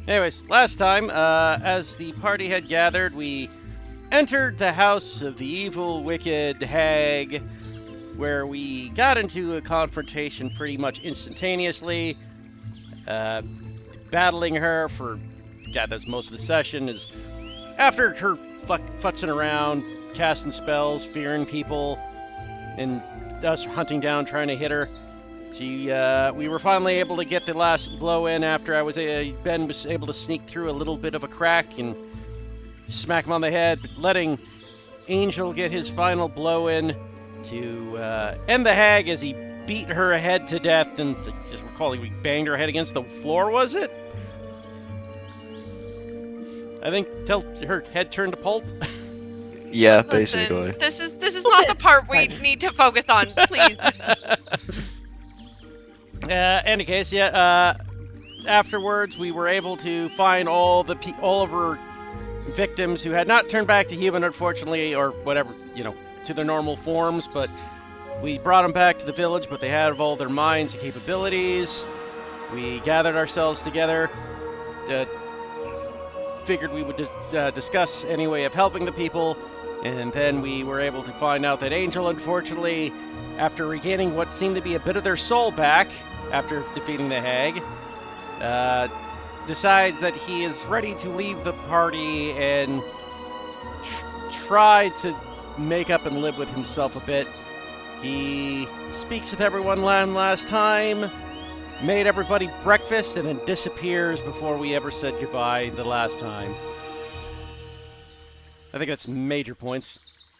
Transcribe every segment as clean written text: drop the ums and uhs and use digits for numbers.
Anyways, last time, as the party had gathered, we entered the house of the evil, wicked hag, where we got into a confrontation pretty much instantaneously, battling her for, that's most of the session, is after her futzing around, casting spells, fearing people, and us hunting down, trying to hit her. We were finally able to get the last blow in after Ben was able to sneak through a little bit of a crack and smack him on the head, letting Angel get his final blow in to end the hag as he beat her head to death. And just recalling, we banged her head against the floor, was it? I think till her head turned to pulp. Yeah, Listen, basically. this is not the part we need to focus on, please. Any case, afterwards we were able to find all of her victims who had not turned back to human, unfortunately, or whatever, to their normal forms, but we brought them back to the village, but they had all their minds and capabilities. We gathered ourselves together, figured we would discuss any way of helping the people, and then we were able to find out that Angel, unfortunately, after regaining what seemed to be a bit of their soul back after defeating the hag, decides that he is ready to leave the party and try to make up and live with himself a bit. He speaks with everyone last time, made everybody breakfast, and then disappears before we ever said goodbye the last time. I think that's major points.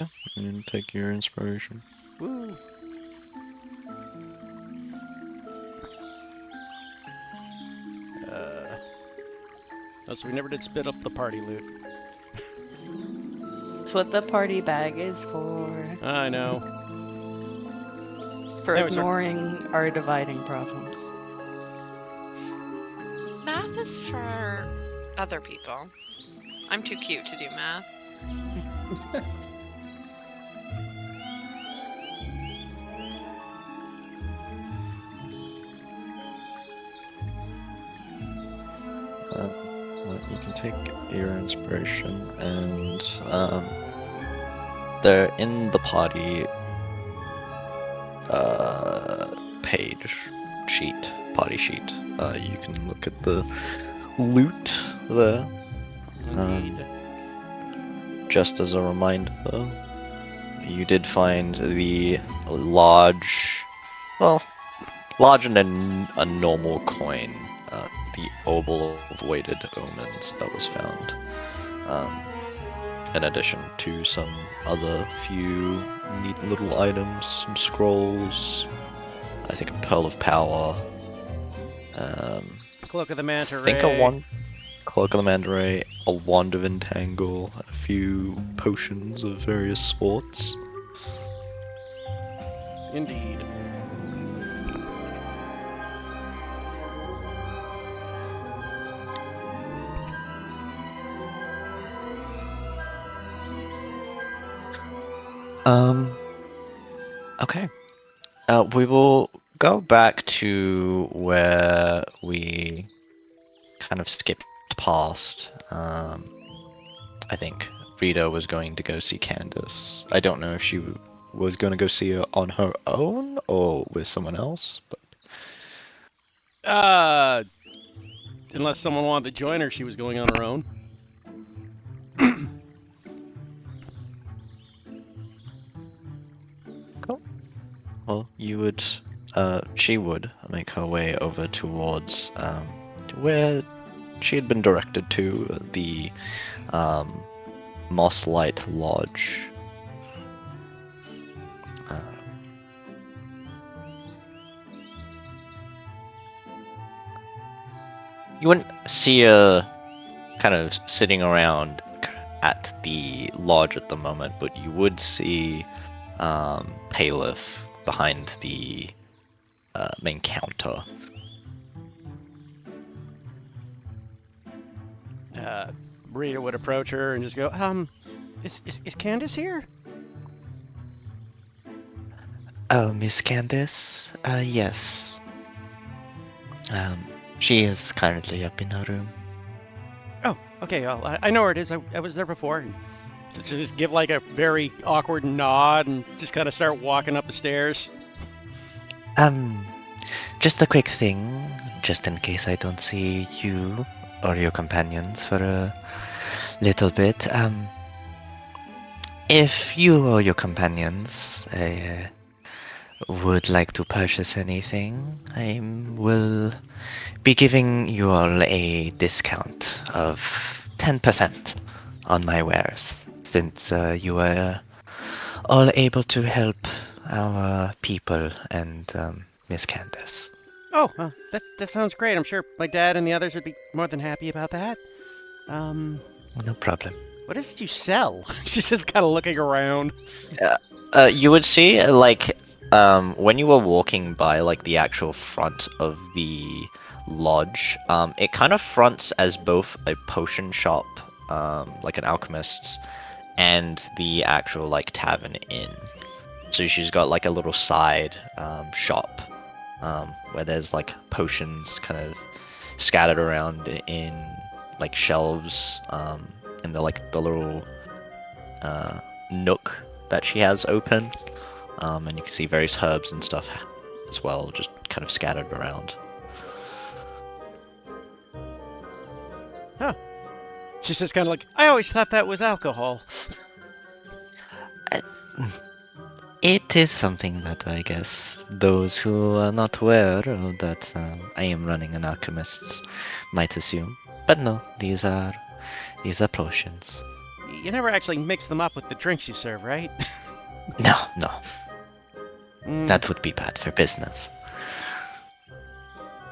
Yeah, and take your inspiration. Woo. So we never did spit up the party loot. That's what the party bag is for. I know. For Anyway, ignoring our dividing problems. Math is for other people. I'm too cute to do math. You can take your inspiration, and they're in the party party sheet. You can look at the loot there. Indeed. Just as a reminder, you did find the large than a normal coin, the obol of weighted omens that was found, in addition to some other few neat little items, some scrolls, I think a pearl of power, Cloak of the Manta I think Ray. Cloak of the Manta Ray, a wand of entangle, and a few potions of various sorts. Indeed. Okay. We will go back to where we kind of skipped past. I think Rita was going to go see Candace. I don't know if she was going to go see her on her own or with someone else, but Unless someone wanted to join her, she was going on her own. cool. Well, she would make her way over towards where she had been directed to, the Mosslight Lodge. You wouldn't see her kind of sitting around at the lodge at the moment, but you would see Paleth behind the main counter. Rita would approach her and just go, is Candace here? Oh, Miss Candace? Yes. She is currently up in her room. Oh, okay. Well, I know where it is. I was there before. And just give like a very awkward nod and just kind of start walking up the stairs. Um, just a quick thing, just in case I don't see you or your companions for a little bit. If you or your companions would like to purchase anything, I will be giving you all a discount of 10% on my wares, since you were all able to help our people and Miss Candace. Oh, that sounds great. I'm sure my dad and the others would be more than happy about that. No problem. What is it you sell? She's just kind of looking around. You would see, like, when you were walking by, like, the actual front of the lodge, it kind of fronts as both a potion shop, like an alchemist's, and the actual, like, tavern inn. So she's got, like, a little side shop, where there's, like, potions kind of scattered around in, like, shelves, in the little nook that she has open, and you can see various herbs and stuff as well, just kind of scattered around. Huh. She's just kind of like, I always thought that was alcohol. It is something that I guess those who are not aware of that I am running an alchemist's might assume, but no, these are potions. You never actually mix them up with the drinks you serve, right? No, Mm, that would be bad for business.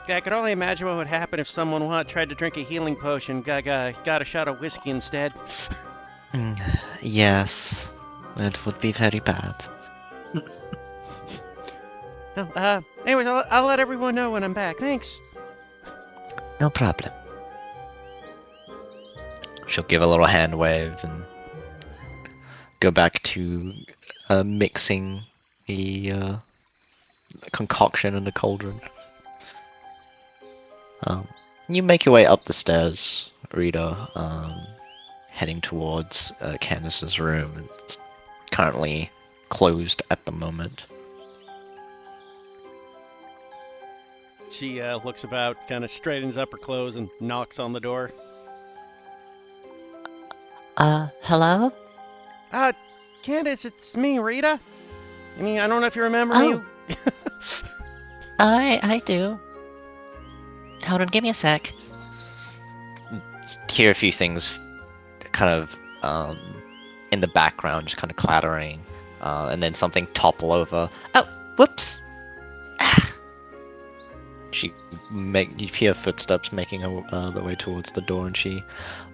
I could only imagine what would happen if someone tried to drink a healing potion, got a shot of whiskey instead. Yes, it would be very bad. Well, anyways, I'll let everyone know when I'm back. Thanks. No problem. She'll give a little hand wave and go back to mixing the concoction in the cauldron. You make your way up the stairs, Rita, heading towards Candace's room. It's currently closed at the moment. She looks about, kind of straightens up her clothes, and knocks on the door. Hello? Candace, it's me, Rita. I mean, I don't know if you remember Oh. me. I do. Hold on, give me a sec. Hear a few things kind of in the background, just kind of clattering, and then something topple over. Oh, whoops! You hear footsteps making their way towards the door, and she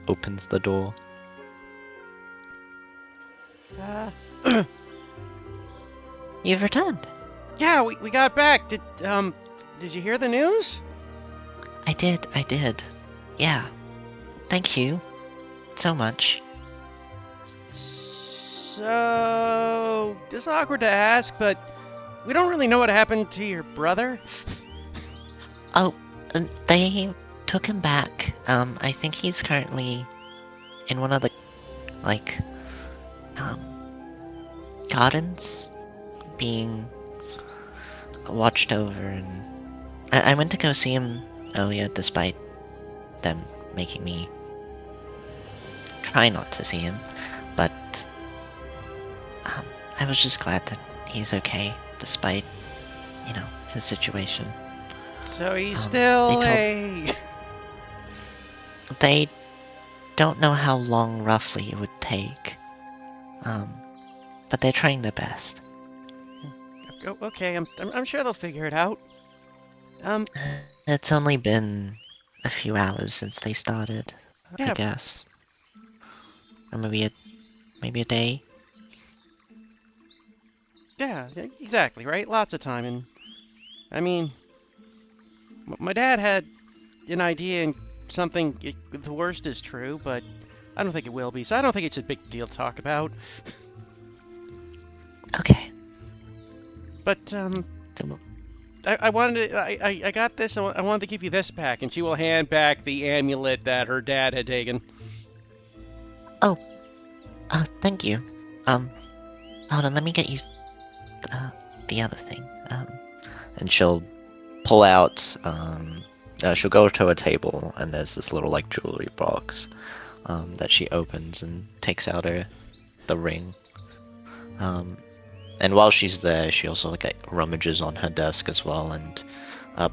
opens the door. You've returned. Yeah, we got back. Did you hear the news? I did. Yeah. Thank you so much. So, this is awkward to ask, but we don't really know what happened to your brother. Oh, they took him back. I think he's currently in one of the, like, gardens, being watched over, and I went to go see him earlier, despite them making me try not to see him, but I was just glad that he's okay, despite, his situation. So he's still They don't know how long roughly it would take, but they're trying their best. Okay, I'm sure they'll figure it out. It's only been a few hours since they started, Yeah. I guess. Or maybe a day. Yeah, exactly, right? Lots of time, and I mean, my dad had an idea and the worst is true, but I don't think it will be, so I don't think it's a big deal to talk about. Okay. But, I wanted to, I got this. I wanted to give you this back, and she will hand back the amulet that her dad had taken. Thank you. Hold on, let me get you the other thing. And she'll pull out. She'll go to a table, and there's this little like jewelry box that she opens and takes out the ring. And while she's there, she also like rummages on her desk as well, and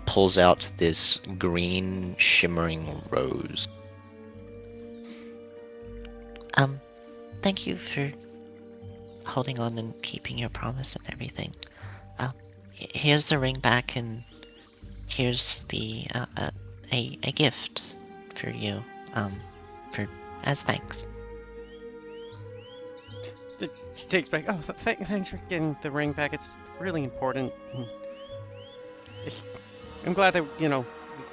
pulls out this green shimmering rose. Thank you for holding on and keeping your promise and everything. Here's the ring back, and here's the a gift for you. For as thanks. She takes back. Oh, thanks for getting the ring back. It's really important. And I'm glad that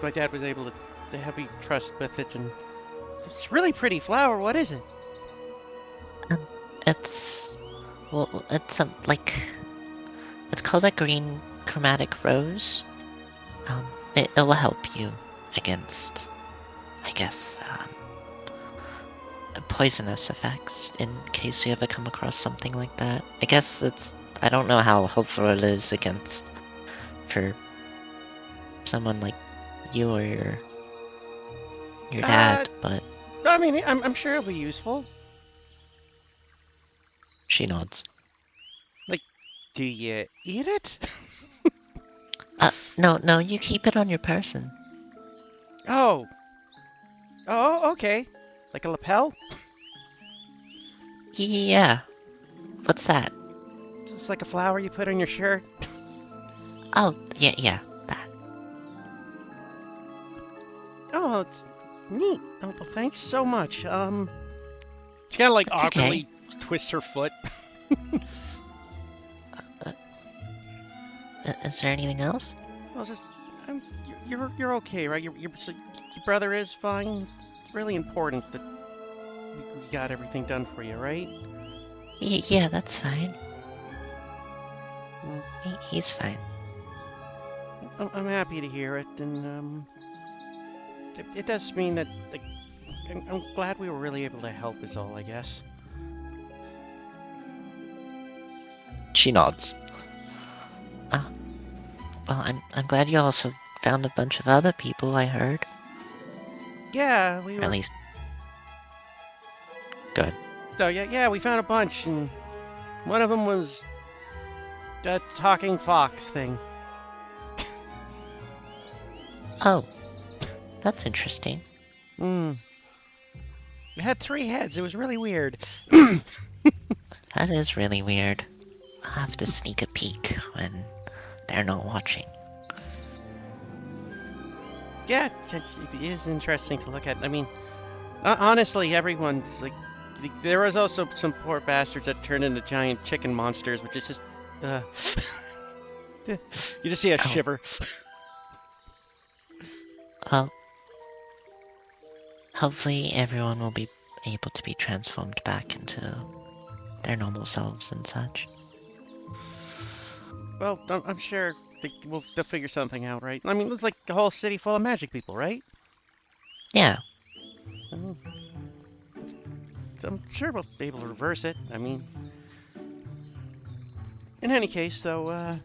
my dad was able to have me trust with it. And it's a really pretty flower. What is it? It's it's called a green chromatic rose. It'll help you against, I guess, poisonous effects in case you ever come across something like that. I guess I don't know how helpful it is for someone like you or your dad, but I mean, I'm sure it'll be useful. She nods. Do you eat it? no, you keep it on your person. Oh, okay. Like a lapel? Yeah. What's that? It's like a flower you put on your shirt. Oh, yeah, that. Oh, it's neat. Oh, well, thanks so much. She kind of like That's awkwardly twists her foot. Is there anything else? Well, just, you're okay, right? Your brother is fine. It's really important that we got everything done for you, right? Yeah, that's fine. Mm. He's fine. I'm happy to hear it, and it does mean that I'm glad we were really able to help. Is all, I guess. She nods. Well, I'm glad you also found a bunch of other people, I heard. Yeah, we Or were. at least, Go ahead. So yeah, we found a bunch, and one of them was that talking fox thing. oh, that's interesting. Hmm. It had 3 heads. It was really weird. That is really weird. I'll have to sneak a peek when they're not watching. Yeah, it is interesting to look at. I mean, honestly, everyone's like, there was also some poor bastards that turned into giant chicken monsters, which is just, you just see a shiver. Well, hopefully everyone will be able to be transformed back into their normal selves and such. Well, I'm sure they'll figure something out, right? I mean, it's like a whole city full of magic people, right? Yeah, Oh. I'm sure we'll be able to reverse it. I mean, in any case, though,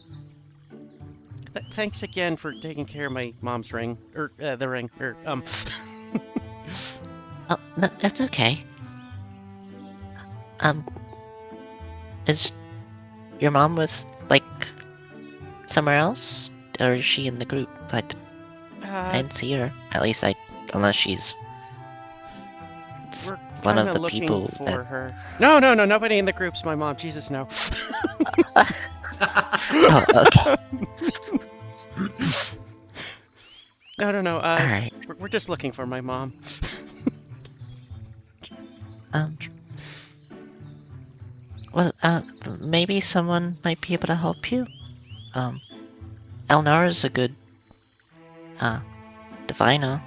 thanks again for taking care of my mom's ring, or the ring, or oh, no, it's okay. Is your mom with, like, somewhere else? Or is she in the group? But I didn't see her. At least unless she's we're one of kinda the looking people for that... her. No, nobody in the group's my mom. Jesus, no. Oh, okay. No. Alright. We're just looking for my mom. Well, maybe someone might be able to help you. Elnora's a good, diviner.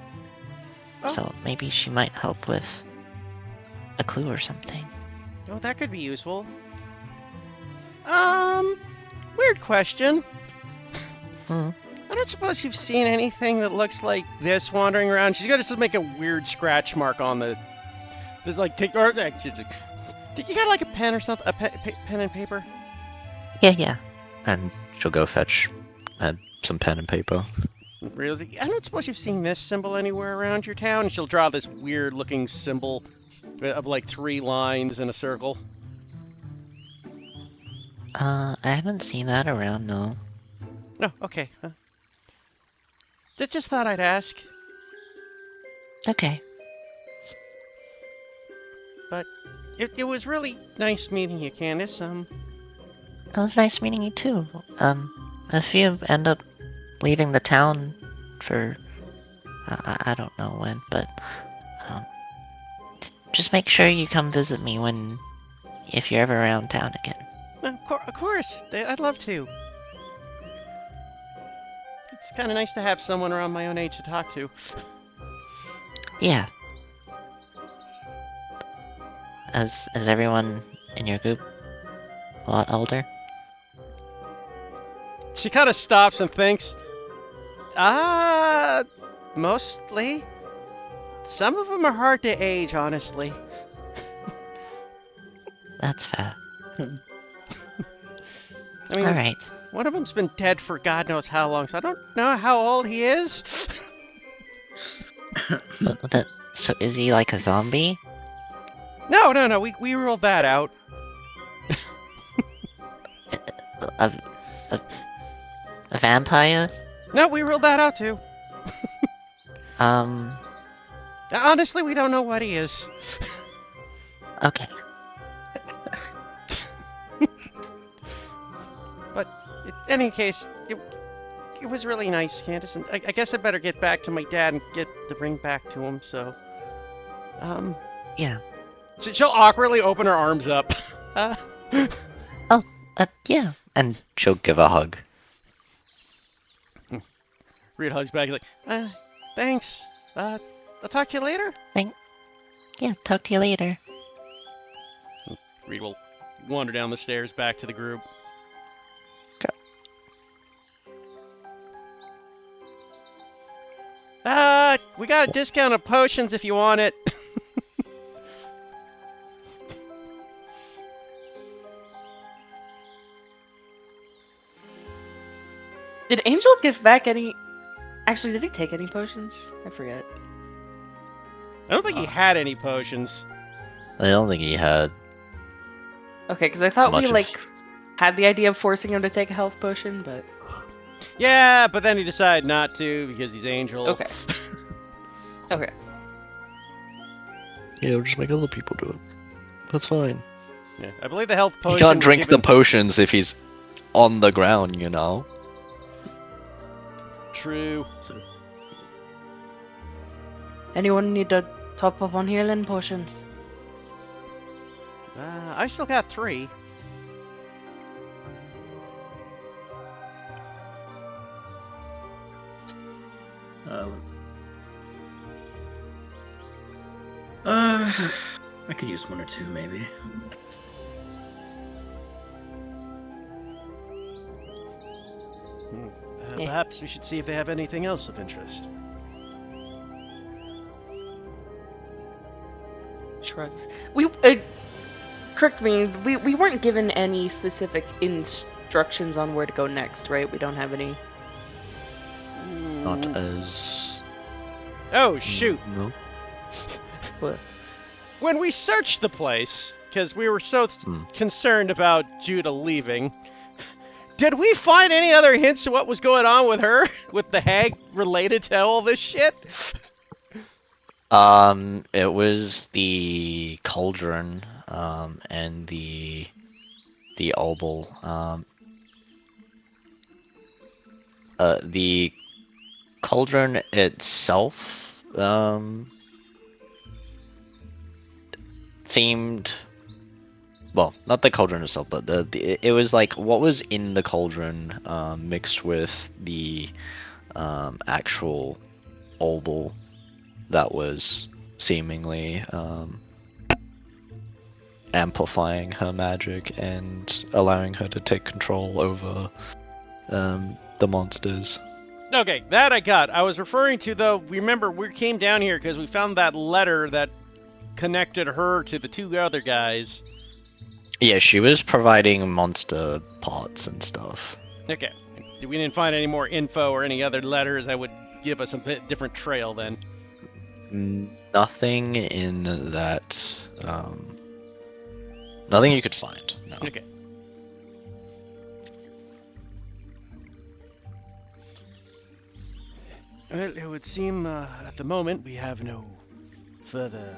Oh. So maybe she might help with a clue or something. Oh, that could be useful. Weird question. Mm. I don't suppose you've seen anything that looks like this wandering around. She's gonna just make a weird scratch mark on the. Just like take or she's like, you got like a pen or something? A pen and paper? Yeah. And she'll go fetch some pen and paper. Really? I don't suppose you've seen this symbol anywhere around your town. And she'll draw this weird looking symbol of like 3 lines in a circle. I haven't seen that around, no. No, okay. Just thought I'd ask. Okay. But it was really nice meeting you, Candace. It was nice meeting you too. If you end up leaving the town for I don't know when, but just make sure you come visit me if you're ever around town again. Of course. I'd love to. It's kind of nice to have someone around my own age to talk to. Yeah. Is everyone in your group a lot older? She kind of stops and thinks. Mostly. Some of them are hard to age, honestly. That's fair. I mean, Alright. one of them's been dead for God knows how long, so I don't know how old he is. So is he like a zombie? No, we ruled that out. A vampire? No, we ruled that out too. Honestly, we don't know what he is. Okay. But in any case, it was really nice, Candace. And I guess I better get back to my dad and get the ring back to him. So, Yeah. she'll awkwardly open her arms up. Yeah. And she'll give a hug. Reed hugs back like, thanks. I'll talk to you later. Yeah, talk to you later. Reed will wander down the stairs back to the group. We got a discount on potions if you want it. Did Angel give back any? Actually, did he take any potions? I forget. I don't think he had any potions. I don't think he had. Okay, because I thought Much we of- like had the idea of forcing him to take a health potion, but Yeah, but then he decided not to because he's Angel. okay. Okay. Yeah, we'll just make other people do it. That's fine. Yeah, I believe the health He potion. can't was drink the given- potions if he's on the ground, you know? True. So, Anyone need to top up on healing potions? I still got 3. I could use 1 or 2 maybe. Yeah. Perhaps we should see if they have anything else of interest. Shrugs. Correct me. We weren't given any specific instructions on where to go next, right? We don't have any. Not as. Oh shoot! No. What? When we searched the place, because we were so concerned about Judah leaving, did we find any other hints to what was going on with her, with the hag related to all this shit? It was the cauldron, and the obol. The cauldron itself, seemed. Well, not the cauldron itself, but it was like what was in the cauldron, mixed with the, actual obol that was seemingly, amplifying her magic and allowing her to take control over, the monsters. Okay, that I got. I was referring to, though, remember, we came down here because we found that letter that connected her to the two other guys. Yeah, she was providing monster parts and stuff. Okay. We didn't find any more info or any other letters that would give us a bit different trail then. Nothing in that. Nothing you could find. No. Okay. Well, it would seem at the moment we have no further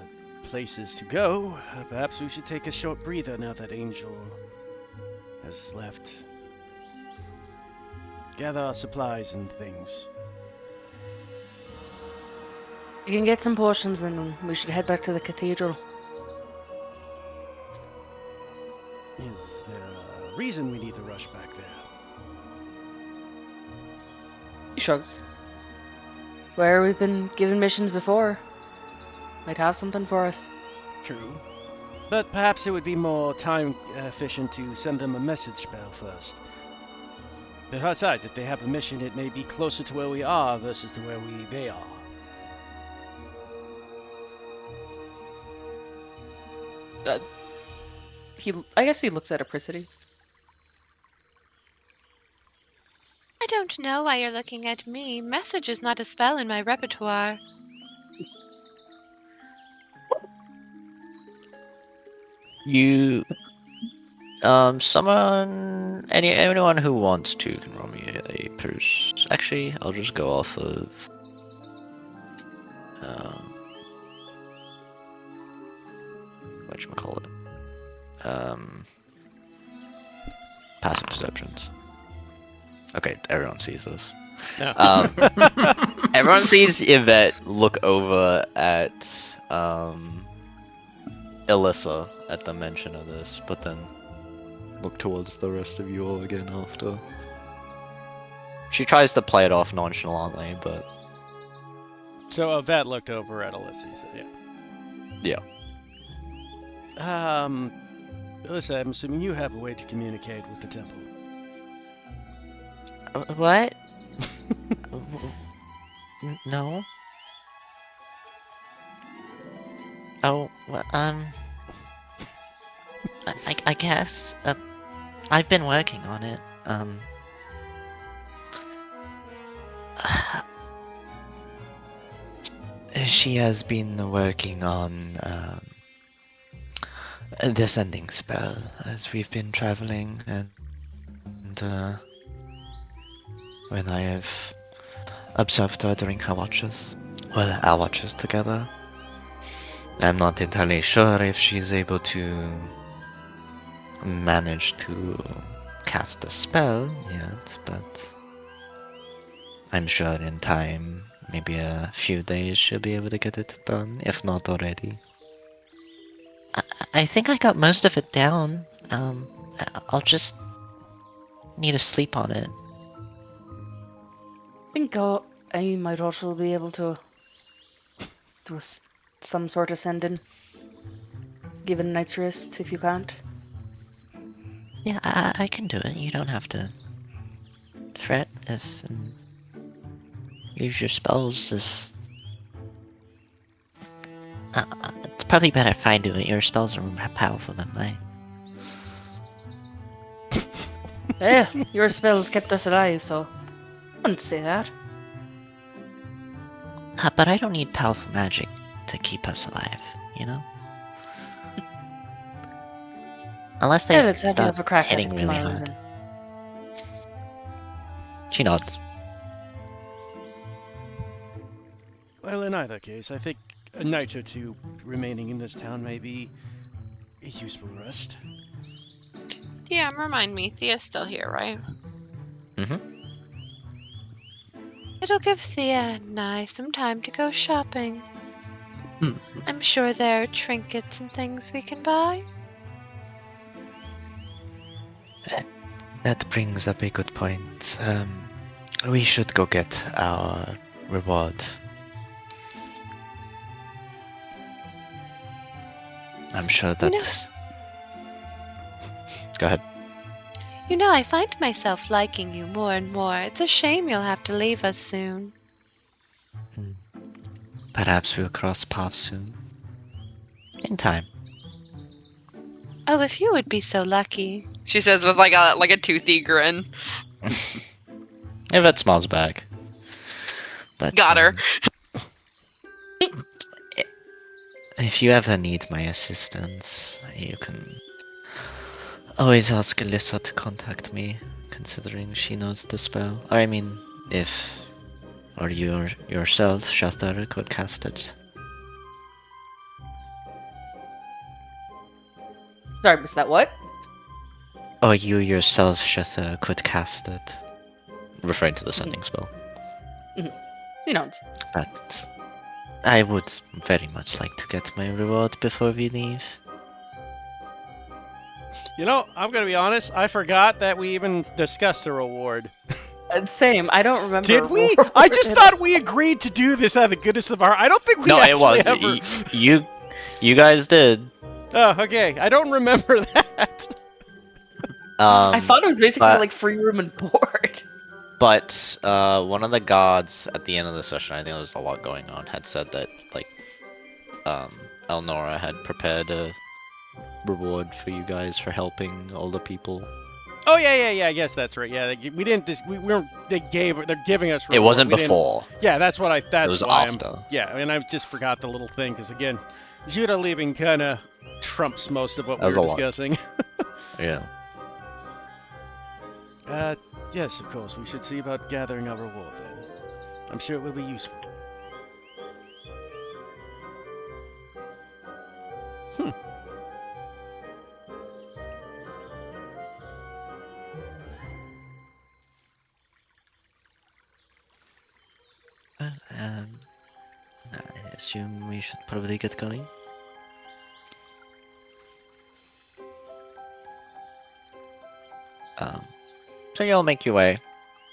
places to go. Perhaps we should take a short breather now that Angel has left. Gather our supplies and things. You can get some potions, then we should head back to the cathedral. Is there a reason we need to rush back there? He shrugs. Where we've been given missions before. Might have something for us. True. But perhaps it would be more time efficient to send them a message spell first. Besides, if they have a mission, it may be closer to where we are versus to where they are. I guess he looks at Apricity. I don't know why you're looking at me. Message is not a spell in my repertoire. You, anyone who wants to can roll me a purse. Actually, I'll just go off of, whatchamacallit, passive perceptions. Okay, everyone sees this. No. Everyone sees Yvette look over at, Alyssa at the mention of this, but then look towards the rest of you all again after. She tries to play it off nonchalantly, but So Yvette looked over at Alyssa, so yeah. yeah. Alyssa, I'm assuming you have a way to communicate with the temple. What? No. Oh, well, I guess. I've been working on it. She has been working on a descending spell as we've been traveling, and when I have observed her during her watches, well, our watches together, I'm not entirely sure if she's able to manage to cast a spell yet, but I'm sure in time, maybe a few days, she'll be able to get it done, if not already. I think I got most of it down. I'll just need to sleep on it. I think I might also be able to do some sort of sending. Give it a night's rest if you can't. Yeah, I can do it. You don't have to fret if use your spells if. It's probably better if I do it. Your spells are more powerful than mine. Yeah, your spells kept us alive, so I wouldn't say that. But I don't need powerful magic to keep us alive, you know? Unless they Let's have start a crack at hitting it really tomorrow hard. then. She nods. Well, in either case, I think a night or two remaining in this town may be a useful rest. Yeah, remind me, Thea's still here, right? Mm-hmm. It'll give Thea and I some time to go shopping. Hmm. I'm sure there are trinkets and things we can buy. That brings up a good point. We should go get our reward. I'm sure You know- that. Go ahead. You know, I find myself liking you more and more. It's a shame you'll have to leave us soon. Perhaps we'll cross paths soon. In time. Oh, if you would be so lucky. She says with like a toothy grin. If it smells back. But Got her. If you ever need my assistance, you can always ask Alyssa to contact me, considering she knows the spell. I mean, if or you yourself, Shathar, could cast it. Sorry, was that what? Or you yourself, Shathar, could cast it. Referring to the sending spell. He nods. But I would very much like to get my reward before we leave. You know, I'm gonna be honest. I forgot that we even discussed the reward. Same. I don't remember. Did we? I just thought we agreed to do this out of the goodness of our. I don't think we No, it actually was. ever. You guys did. Oh, okay. I don't remember that. I thought it was basically but- like free room and board. But one of the gods at the end of the session, I think there was a lot going on, had said that like Elnora had prepared a reward for you guys for helping all the people. Oh yeah. I guess that's right. Yeah, we didn't. We weren't. They're giving us. It reward. wasn't We didn't- before. Yeah, that's what I. That's It was why after. Yeah, and I just forgot the little thing because again, Judah leaving kind of trumps most of what That was we were a lot. discussing. Yeah. Yes, of course. We should see about gathering our reward then. I'm sure it will be useful. Well, I assume we should probably get going. So you'll make your way,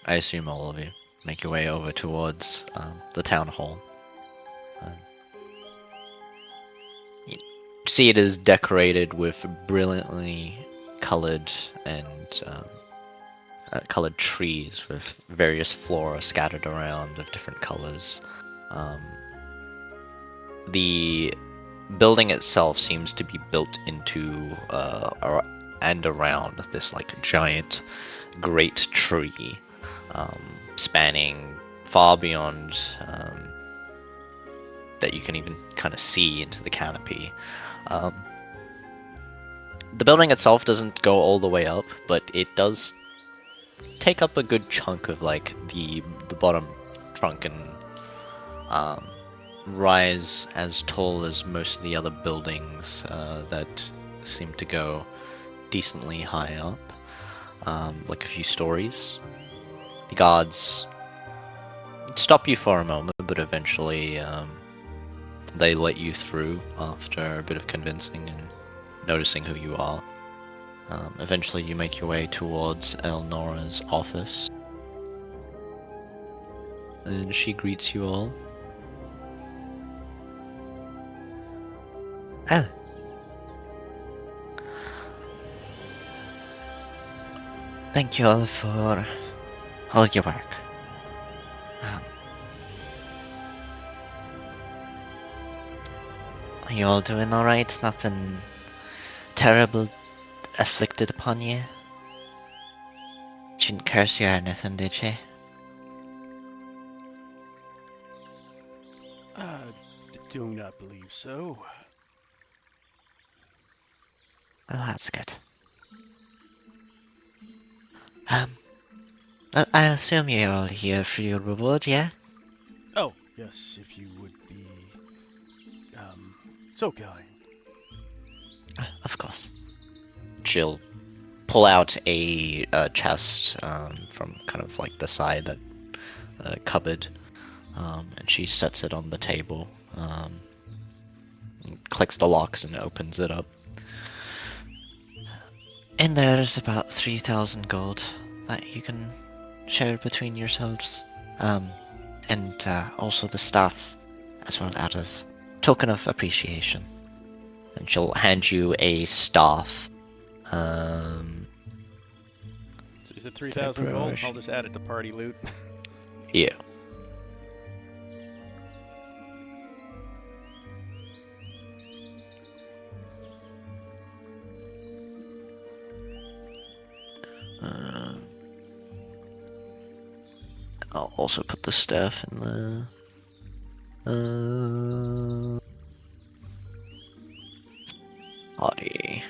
I assume all of you, make your way over towards the town hall. You see it is decorated with brilliantly colored and colored trees with various flora scattered around of different colors. The building itself seems to be built into and around this like giant great tree, spanning far beyond that you can even kind of see into the canopy. The building itself doesn't go all the way up, but it does take up a good chunk of like the bottom trunk and rise as tall as most of the other buildings that seem to go decently high up, like a few stories. The guards stop you for a moment, but eventually they let you through after a bit of convincing and noticing who you are. Eventually you make your way towards Elnora's office, and she greets you all. Oh. Thank you all for all your work. Are you all doing alright? Nothing terrible afflicted upon you? She didn't curse you or anything, did she? Do not believe so. Well, that's good. I assume you're all here for your reward, yeah? Oh, yes, if you would be, so kind. Of course. She'll pull out a chest from kind of like the side cupboard, and she sets it on the table, clicks the locks and opens it up. In there is about 3,000 gold that you can share between yourselves. And also the staff as well, out of token of appreciation. And she'll hand you a staff it 3,000 gold? brush. I'll just add it to party loot. Yeah. I'll also put the stuff in the. Body.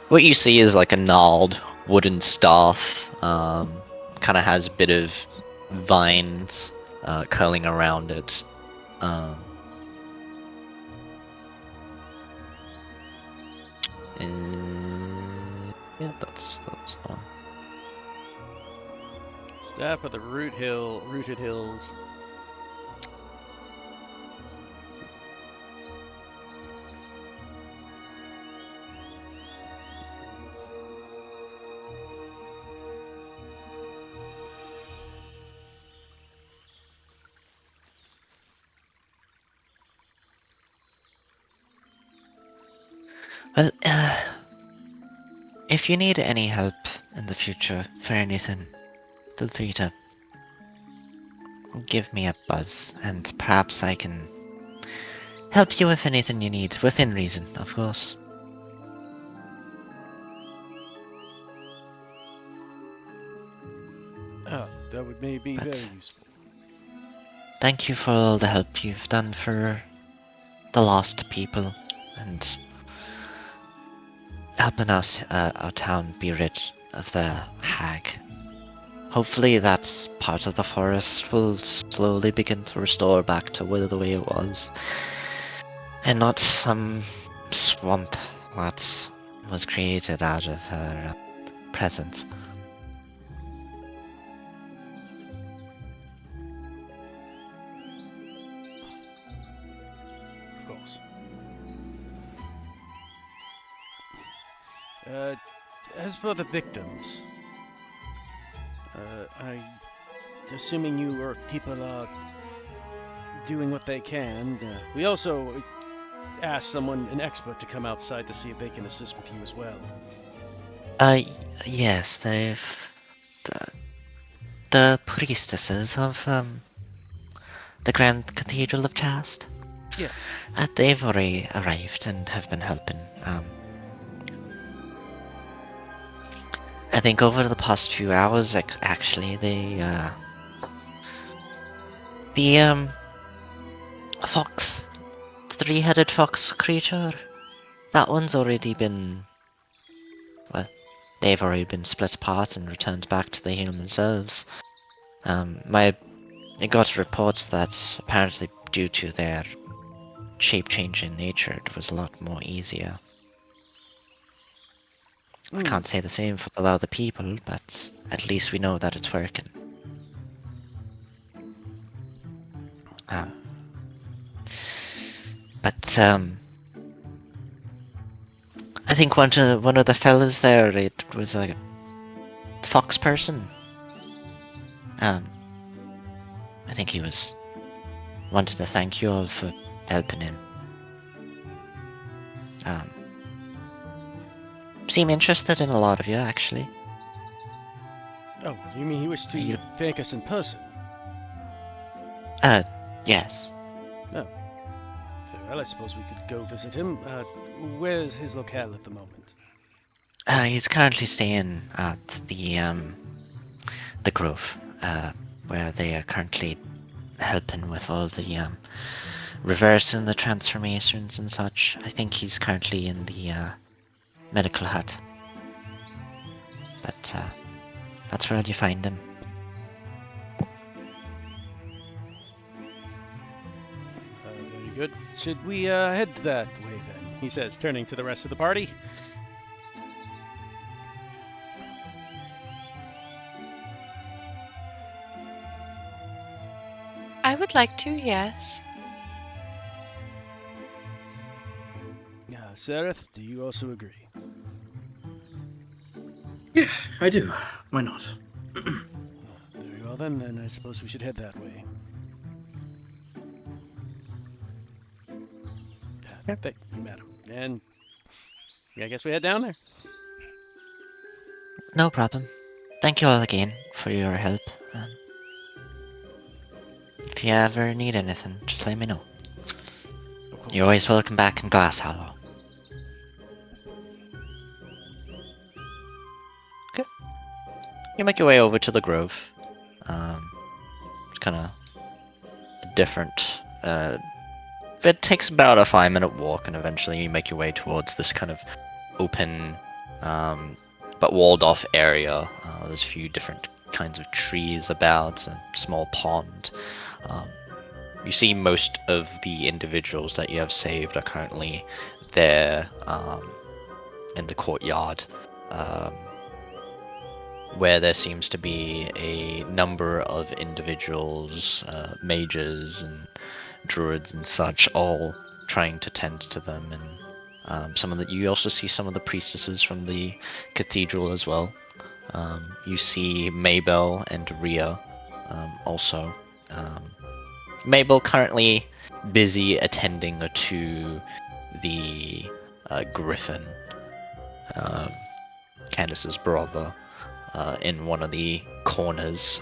What you see is like a gnarled wooden staff. Kind of has a bit of vines curling around it. Yeah, that's the one. Staff of the Rooted Hills. Well, if you need any help in the future for anything, feel free to give me a buzz, and perhaps I can help you with anything you need, within reason, of course. Oh, that would maybe be very But- useful. Thank you for all the help you've done for the lost people, and helping us, our town, be rid of the hag. Hopefully that part of the forest will slowly begin to restore back to the way it was. And not some swamp that was created out of her presence. Of course. As for the victims, assuming you or people are doing what they can, we also asked someone, an expert, to come outside to see if they can assist with you as well. Yes, the priestesses of, the Grand Cathedral of Chast. Yes. They've already arrived and have been helping. I think over the past few hours, actually, the fox, three-headed fox creature, that one's already been, well, they've already been split apart and returned back to the human selves. I got reports that apparently due to their shape-changing nature, it was a lot more easier. I can't say the same for the other people, but at least we know that it's working. But I think one of the fellas there, it was a fox person. I think he wanted to thank you all for helping him. Seem interested in a lot of you, actually. Oh, you mean he wished to You- thank us in person? Yes. Very well, I suppose we could go visit him. Where's his locale at the moment? He's currently staying at the Grove, where they are currently helping with all the reversing the transformations and such. I think he's currently in the medical hut. But that's where you find him. Very good. Should we head that way then? He says, turning to the rest of the party. I would like to, yes. Sereth, do you also agree? Yeah, I do. Why not? Very well then I suppose we should head that way. that you met him. And I guess we head down there. No problem. Thank you all again for your help. If you ever need anything, just let me know. Of course. You're always welcome back in Glass Hollow. You make your way over to the grove. It's kind of different. It takes about a 5-minute walk, and eventually you make your way towards this kind of open, but walled-off area. There's a few different kinds of trees about, a small pond. You see most of the individuals that you have saved are currently there in the courtyard. Where there seems to be a number of individuals, mages and druids and such, all trying to tend to them, and you also see some of the priestesses from the cathedral as well. You see Maybell and Rhea also. Mabel currently busy attending to the Griffin, Candace's brother. In one of the corners.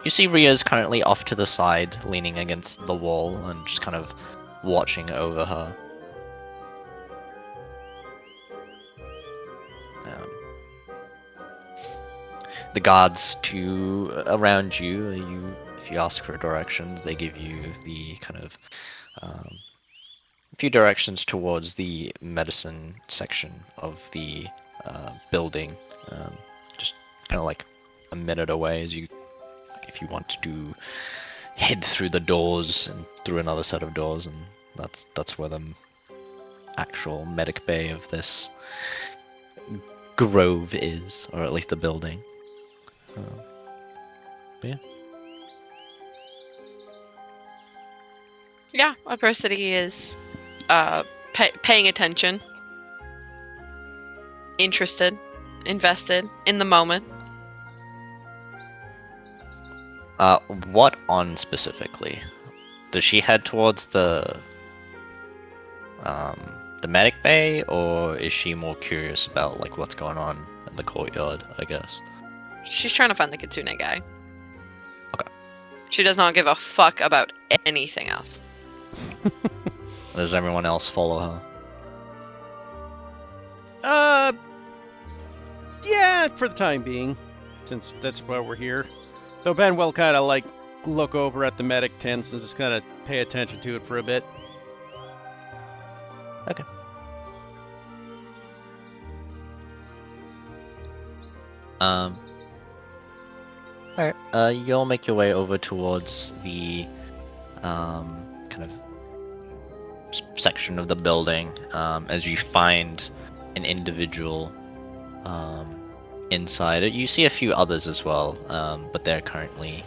You see Rhea's currently off to the side, leaning against the wall and just kind of watching over her. The guards around you, if you ask for directions, they give you the kind of a few directions towards the medicine section of the building. Just kind of like a minute away, if you want to head through the doors and through another set of doors, and that's where the actual medic bay of this grove is, or at least the building. But yeah. Yeah, Adversity is paying attention, interested, invested in the moment. What on specifically? Does she head towards the medic bay, or is she more curious about like what's going on in the courtyard, I guess? She's trying to find the Kitsune guy. Okay. She does not give a fuck about anything else. Does everyone else follow her? Yeah, for the time being, since that's why we're here. So Ben will kind of like look over at the medic tents and just kind of pay attention to it for a bit. Okay. Alright, you'll make your way over towards the kind of section of the building as you find an individual inside. You see a few others as well, but they're currently...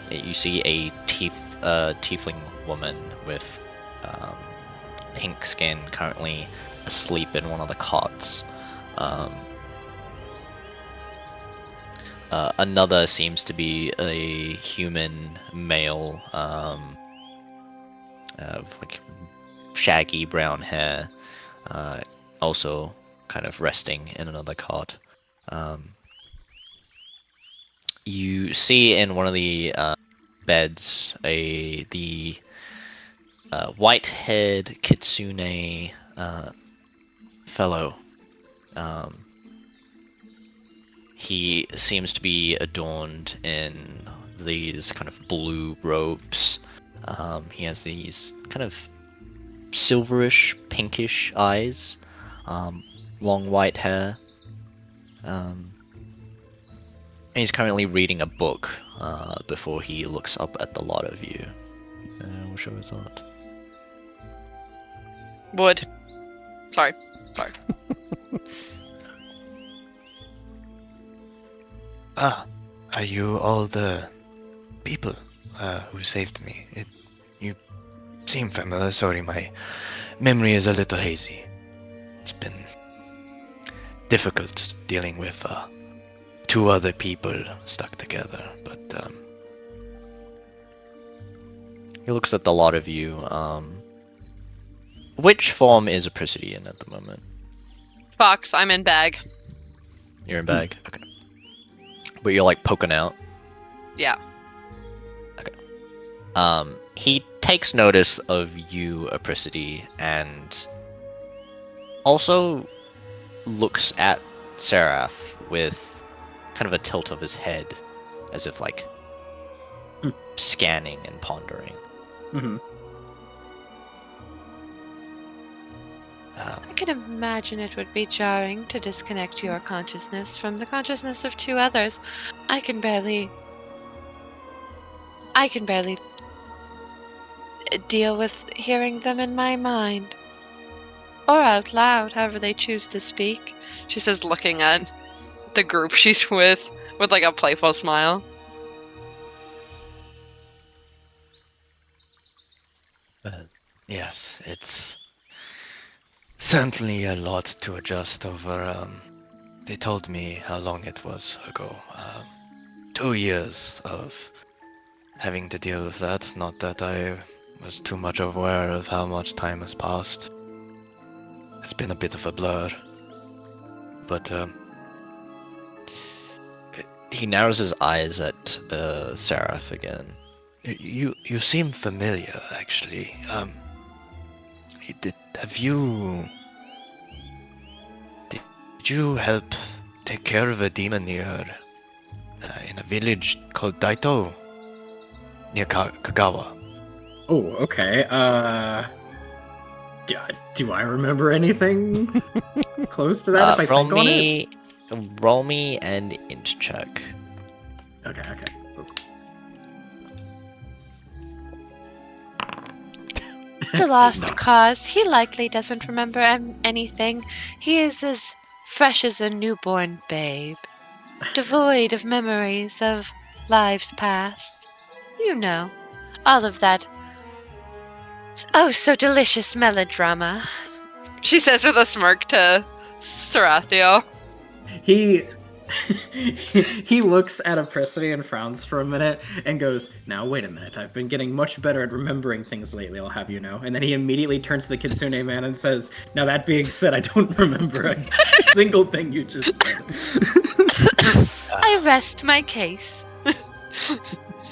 You see a tiefling woman with pink skin currently asleep in one of the cots. Another seems to be a human male, like shaggy brown hair, also kind of resting in another cot. You see in one of the beds the white-haired kitsune fellow. He seems to be adorned in these kind of blue robes. He has these kind of silverish, pinkish eyes, long white hair. He's currently reading a book before he looks up at the lot of you. We'll show his art. Wood. Sorry. Are you all the people who saved me? You seem familiar. Sorry, my memory is a little hazy. It's been difficult dealing with two other people stuck together, but He looks at the lot of you. which form is Apricity in at the moment? Fox, I'm in bag. You're in bag? Okay. But you're like poking out? Yeah. He takes notice of you, Apricity, and also looks at Seraph with kind of a tilt of his head, as if like scanning and pondering. Mm-hmm. I can imagine it would be jarring to disconnect your consciousness from the consciousness of two others. I can barely deal with hearing them in my mind. Or out loud, however they choose to speak. She says, looking at the group she's with like a playful smile. Yes, it's certainly a lot to adjust over. They told me how long it was ago. 2 years of having to deal with that. Not that I was too much aware of how much time has passed. It's been a bit of a blur. But He narrows his eyes at Seraph again. you seem familiar, actually. Have you? Did you help take care of a demon near in a village called Daito near Kagawa? Oh, okay. Do I remember anything close to that if I think on it? Roll me an int check. Okay. It's a lost cause. He likely doesn't remember anything. He is as fresh as a newborn babe, devoid of memories of lives past. You know, all of that. Oh, so delicious melodrama. She says with a smirk to Sarathiel. He he looks at Apricity and frowns for a minute and goes, "Now wait a minute. I've been getting much better at remembering things lately, I'll have you know." And then he immediately turns to the Kitsune man and says, "Now that being said, I don't remember a single thing you just said." I rest my case.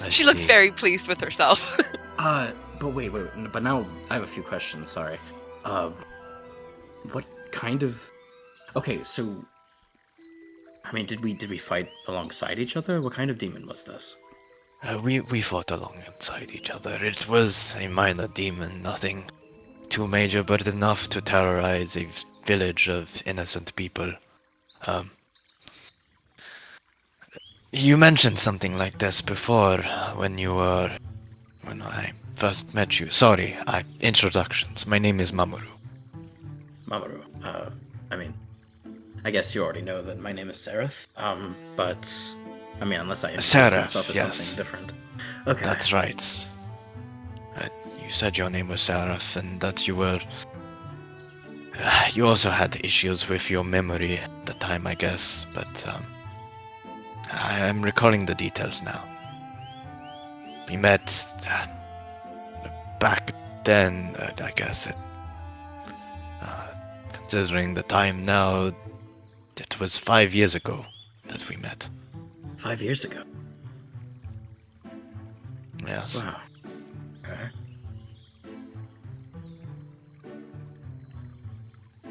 She looks very pleased with herself. But wait. But now I have a few questions. Sorry. What kind of? Okay, so I mean, did we fight alongside each other? What kind of demon was this? We fought alongside each other. It was a minor demon, nothing too major, but enough to terrorize a village of innocent people. You mentioned something like this before when I first met you. Sorry, introductions. My name is Mamoru. Mamoru. I mean, I guess you already know that my name is Seraph. But I mean, unless I introduce Seraph, myself as yes. something different. Okay. That's right. You said your name was Seraph and that you were. You also had issues with your memory at the time, I guess, but I'm recalling the details now. We met back then, I guess. Considering the time now, it was 5 years ago that we met. 5 years ago. Yes. Wow. Okay.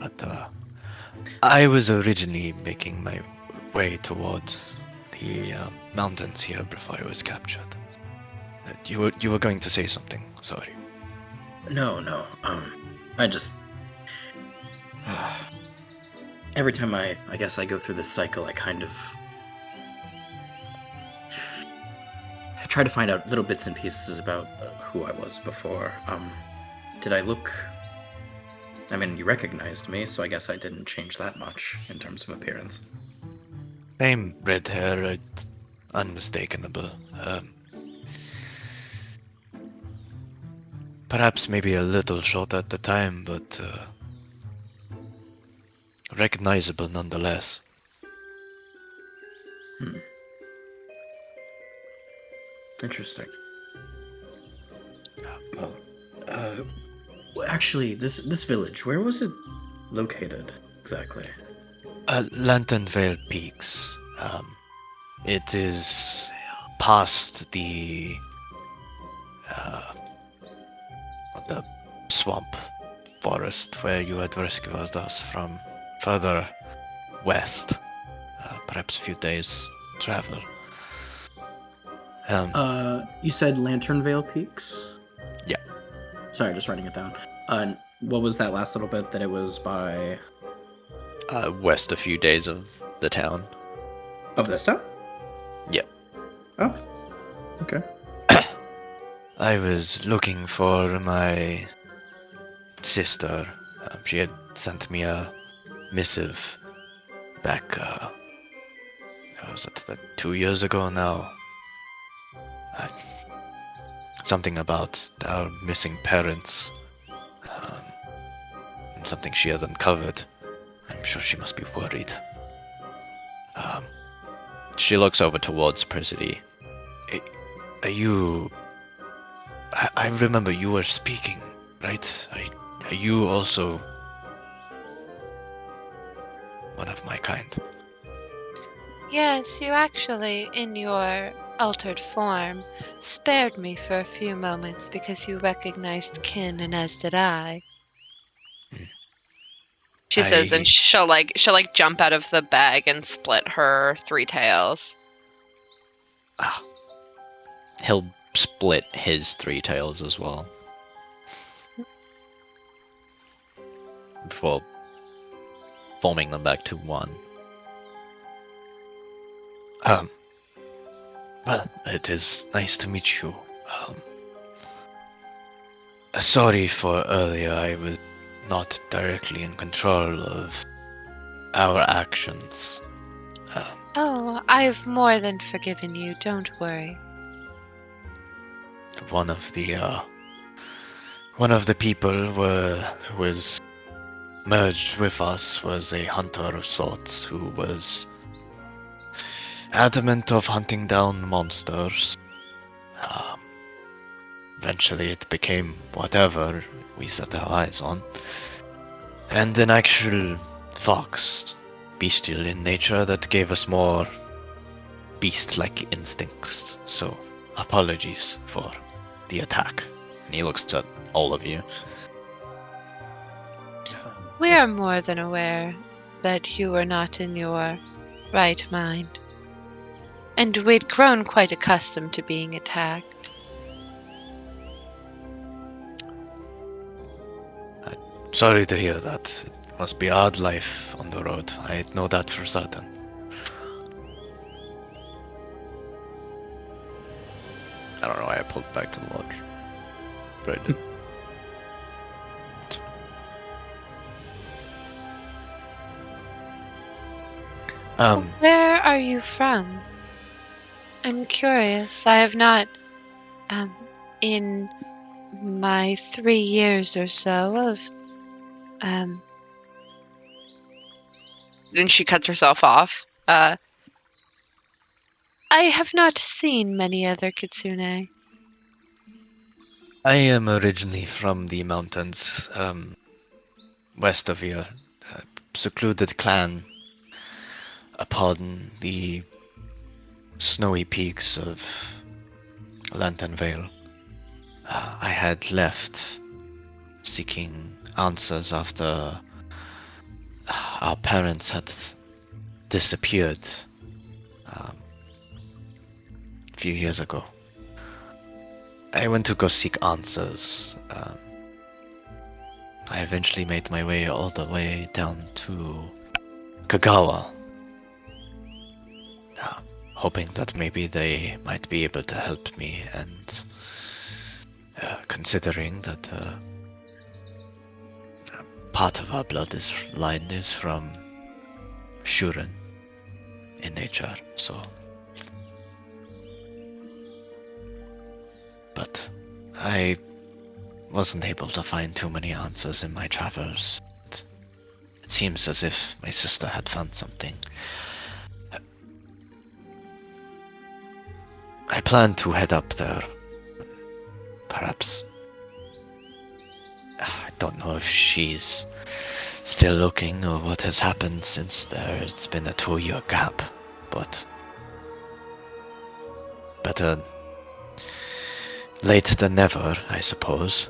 But I was originally making my way towards the mountains here before I was captured. You were going to say something. Sorry. No. I just every time I guess I go through this cycle, I kind of try to find out little bits and pieces about who I was before. Did I look? I mean, you recognized me, so I guess I didn't change that much in terms of appearance. Same red hair, it's unmistakable. Perhaps maybe a little short at the time, but recognizable nonetheless. Interesting. Well, Actually, this village, where was it located exactly? Lantern Vale Peaks. It is past the swamp forest where you had rescued us from, further west, perhaps a few days travel. You said Lantern Vale Peaks? Yeah. Sorry, just writing it down. What was that last little bit that it was by West a few days of the town. of this town? Yep. Oh. Okay. I was looking for my sister. She had sent me a missive back, was it 2 years ago now? Something about our missing parents. And something she had uncovered. I'm sure she must be worried. She looks over towards Prisity. Are you... I remember you were speaking, right? Are you also one of my kind? Yes, you actually, in your altered form, spared me for a few moments because you recognized kin, and as did I. She says, I- and she'll jump out of the bag and split her 3 tails. He'll split his 3 tails as well. Before forming them back to one. Well, it is nice to meet you. Sorry for earlier, I was not directly in control of our actions. Oh, I've more than forgiven you, don't worry. One of the people who was merged with us was a hunter of sorts who was adamant of hunting down monsters. Eventually it became whatever we set our eyes on. And an actual fox, bestial in nature, that gave us more beast-like instincts. So, apologies for the attack. And he looks at all of you. We are more than aware that you were not in your right mind. And we'd grown quite accustomed to being attacked. Sorry to hear that. It must be hard life on the road. I know that for certain. I don't know why I pulled back to the lodge. But I did. Where are you from? I'm curious. I have not, in my 3 years or so of, Then she cuts herself off. I have not seen many other kitsune. I am originally from the mountains, west of here. A secluded clan upon the snowy peaks of Lantern Vale. I had left seeking answers after our parents had disappeared a few years ago. I went to go seek answers. I eventually made my way all the way down to Kagawa, hoping that maybe they might be able to help me, and considering that part of our blood line is from Shuren in nature, so. But I wasn't able to find too many answers in my travels. It seems as if my sister had found something. I plan to head up there. Perhaps. don't know if she's still looking or what has happened since there's been a 2-year gap, but better late than never, I suppose.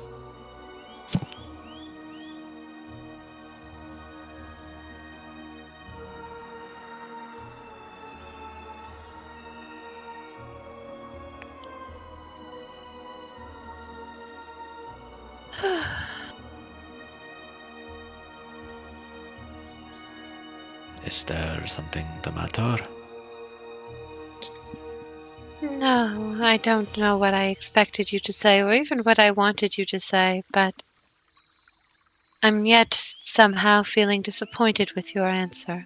Is there something the matter? No, I don't know what I expected you to say or even what I wanted you to say, but I'm yet somehow feeling disappointed with your answer.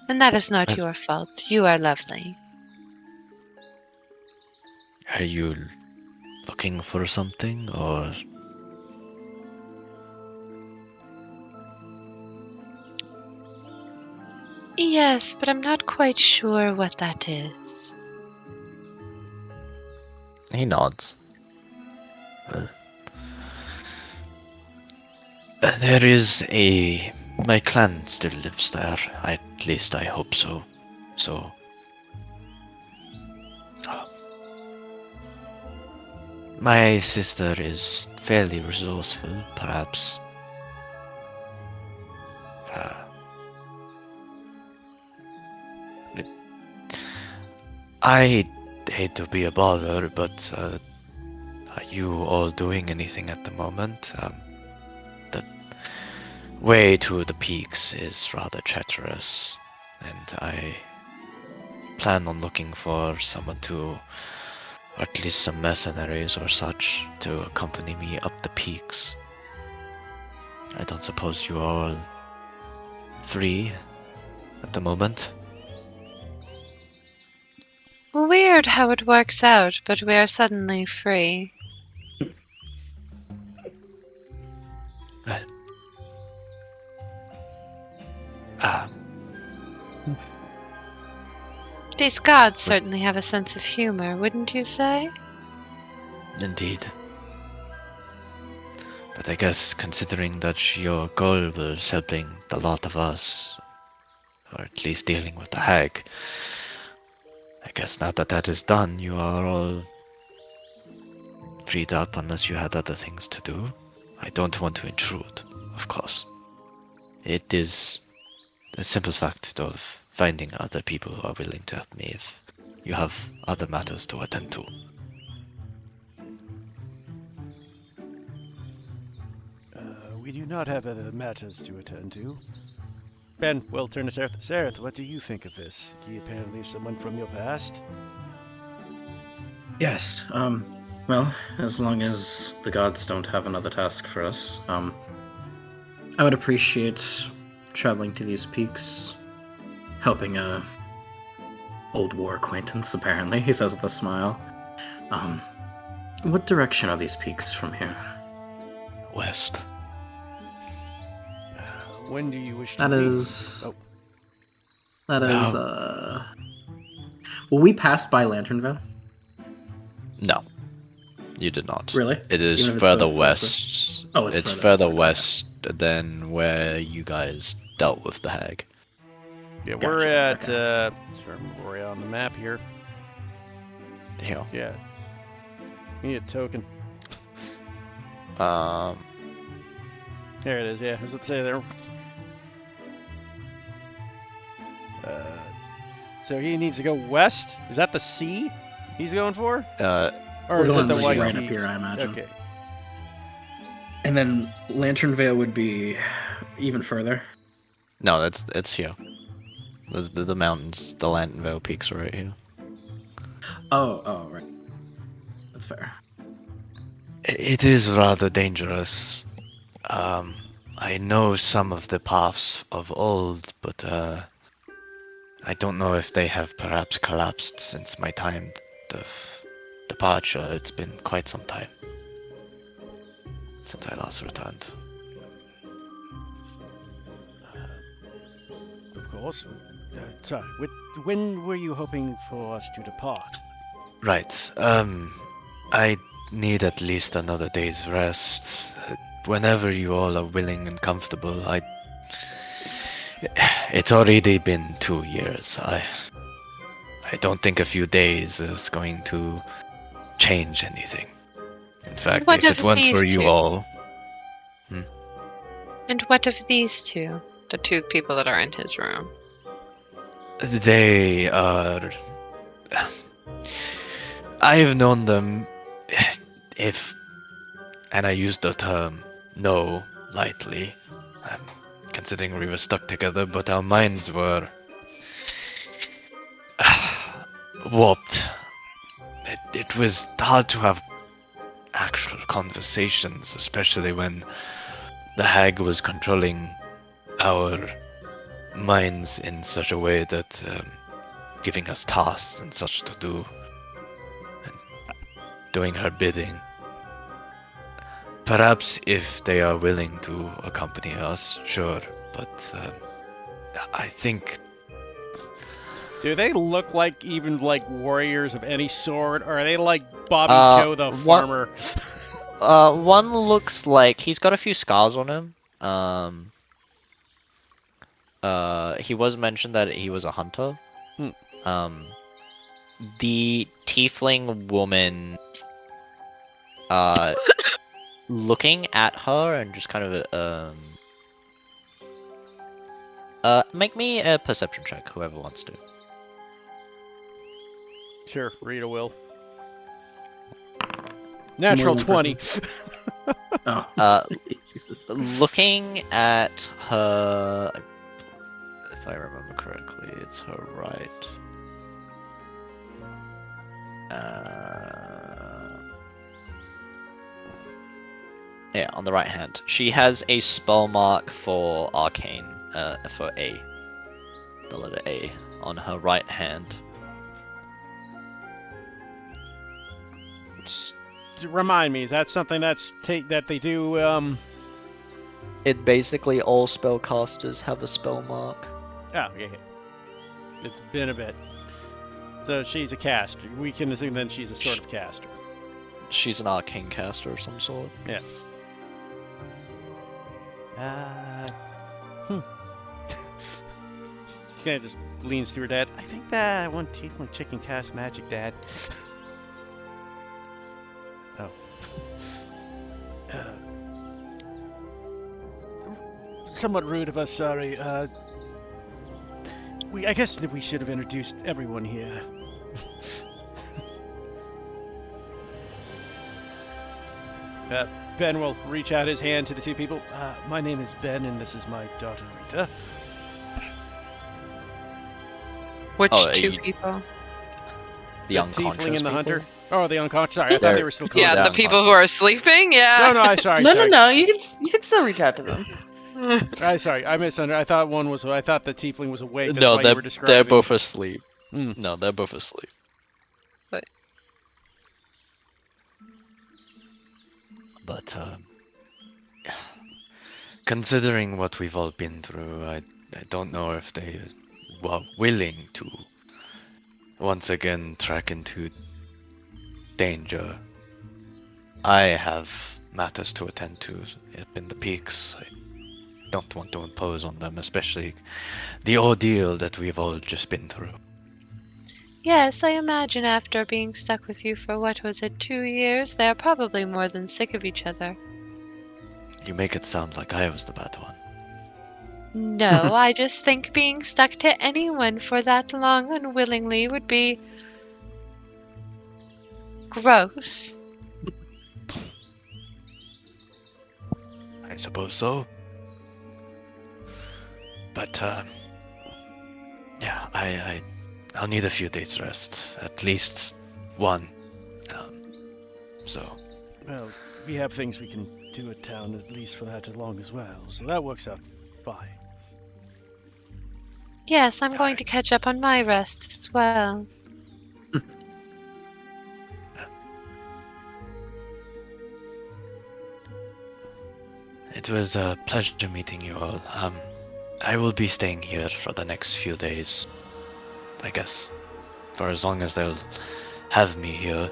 And that is not Well- your fault. You are lovely. Are you looking for something, or Yes, but I'm not quite sure what that is. He nods. there is a... My clan still lives there, at least I hope so. So... My sister is fairly resourceful, perhaps. I hate to be a bother, but are you all doing anything at the moment? The way to the peaks is rather treacherous, and I plan on looking for someone to, or at least some mercenaries or such, to accompany me up the peaks. I don't suppose you are all free at the moment? Weird how it works out, but we are suddenly free. Well, ah, These gods certainly have a sense of humor, wouldn't you say? indeed. But I guess considering that your goal was helping the lot of us, or at least dealing with the hag, I guess now that that is done, you are all freed up unless you had other things to do. I don't want to intrude, of course. It is a simple fact of finding other people who are willing to help me if you have other matters to attend to. We do not have other matters to attend to. Ben, we'll turn to Sereth. Sereth, what do you think of this? He apparently someone from your past. Yes, well, as long as the gods don't have another task for us, I would appreciate traveling to these peaks, helping a old war acquaintance, apparently, he says with a smile. What direction are these peaks from here? West. When do you wish to That leave? is... Oh. That is, Well, we passed by Lanternville. No, you did not. Really? It is Even if it's further both west. Oh, it's further okay. west than where you guys dealt with the hag. Yeah, we're Gotcha, at, okay. sorry, we're on the map here. Here. Yeah. We need a token. There it is, yeah. As it say there. So he needs to go west? Is that the sea he's going for? Or We're is it going the sea White right up Keys? here, I imagine. Okay. And then Lanternvale would be even further. No, it's here. The mountains, the Lantonvale peaks are right here. Oh, right. That's fair. It is rather dangerous. I know some of the paths of old, but I don't know if they have perhaps collapsed since my time of departure. It's been quite some time since I last returned. Of course. Sorry, when were you hoping for us to depart? Right. I need at least another day's rest. whenever you all are willing and comfortable, it's already been 2 years. I don't think a few days is going to change anything. In fact, what if of it weren't for these you two? all, And what of these two? The two people that are in his room. they are. I've known them, if, and I use the term "know" lightly, considering we were stuck together, but our minds were warped. It was hard to have actual conversations, especially when the hag was controlling our minds in such a way that giving us tasks and such to do, and doing her bidding. Perhaps if they are willing to accompany us, sure, but I think Do they look like even like warriors of any sort, or are they like Bobby Joe the what- farmer? One looks like he's got a few scars on him. He was mentioned that he was a hunter. Hmm. The tiefling woman, looking at her and just kind of, make me a perception check, whoever wants to. Sure, Rita will. Natural than 20. Oh, Uh, Jesus. looking at her, if I remember correctly, it's her right. Yeah, on the right hand. She has a spell mark for arcane, for A. The letter A on her right hand. Just remind me, is that something that they do? It basically all spellcasters have a spell mark. Oh, yeah. It's been a bit. So she's a caster. We can assume then she's a sort of caster. She's an arcane caster of some sort. Yeah. She kind of just leans to her dad. I think that one tiefling chick can cast magic, Dad. Oh. Somewhat rude of us, sorry. I guess we should have introduced everyone here. Ben will reach out his hand to the two people. My name is Ben, and this is my daughter, Rita. Which Oh, two you- people? The unconscious tiefling and the people. hunter. Oh, the unconscious. Sorry, I thought They're- they were still Yeah, conscious. the people who are sleeping. Yeah. No, sorry. No, sorry. no, no. You can still reach out to them. Sorry, I misunderstood. I thought one was. I thought the tiefling was awake. That's No, why you they're were describing. they're both asleep. Hmm. No, they're both asleep. But considering what we've all been through, I don't know if they were willing to once again trek into danger. I have matters to attend to up in the peaks. I don't want to impose on them, especially the ordeal that we've all just been through. Yes, I imagine after being stuck with you for what was it, 2 years, they're probably more than sick of each other. You make it sound like I was the bad one. No, I just think being stuck to anyone for that long unwillingly would be gross. I suppose so. But yeah, I'll need a few days rest, at least one. So Well, we have things we can do at town at least for that long as well, so that works out fine. Yes, I'm going to catch up on my rest as well. it was a pleasure meeting you all. I will be staying here for the next few days. I guess for as long as they'll have me here.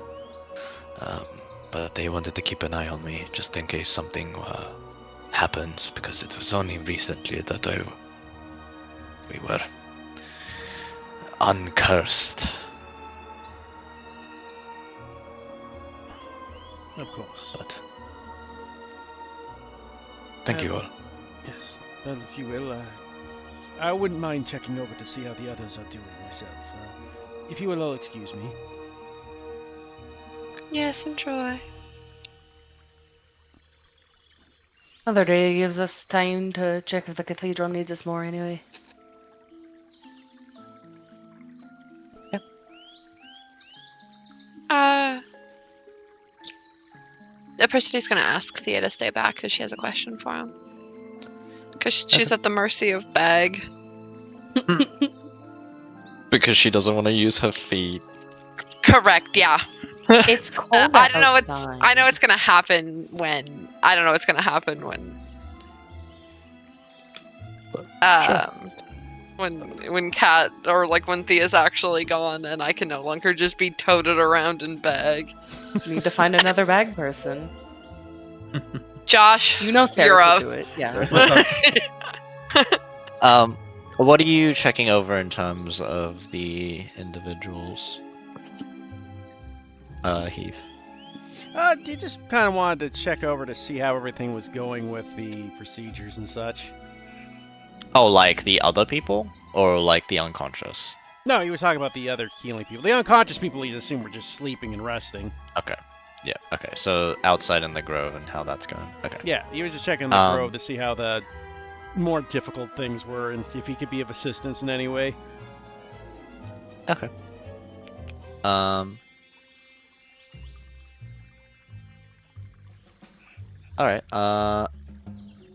but they wanted to keep an eye on me just in case something happened, because it was only recently that we were uncursed. Of course. But thank you all. Yes. And if you will, I wouldn't mind checking over to see how the others are doing myself. If you will all excuse me. Yes, enjoy. Another day gives us time to check if the cathedral needs us more anyway. Persidy's gonna ask Thea to stay back because she has a question for him. Because she's at the mercy of Bag. Because she doesn't want to use her feet. Correct, yeah. It's cold I don't know outside. I know it's gonna happen when I don't know what's gonna happen when when Kat or like when Thea's actually gone and I can no longer just be toted around in Bag. Need to find another bag person. Josh, You know Sarah you're could up. do it. Yeah. What's up? What are you checking over in terms of the individuals? Heath. You just kind of wanted to check over to see how everything was going with the procedures and such. Oh, like the other people? Or like the unconscious? No, you were talking about the other healing people. The unconscious people, you assume, were just sleeping and resting. Okay. Yeah, okay. So outside in the grove and how that's going. Okay. Yeah, he was just checking the grove to see how the more difficult things were and if he could be of assistance in any way. Okay. Alright,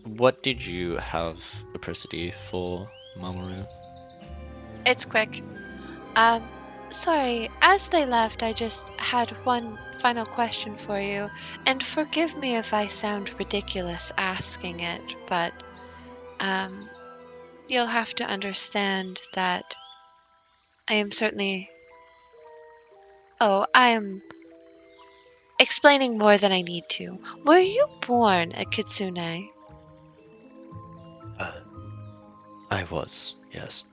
what did you have Apricity for, Mamoru? It's quick. Sorry, as they left, I just had one final question for you, and forgive me if I sound ridiculous asking it, but, you'll have to understand that I am certainly... Oh, I am explaining more than I need to. Were you born a kitsune? I was, yes.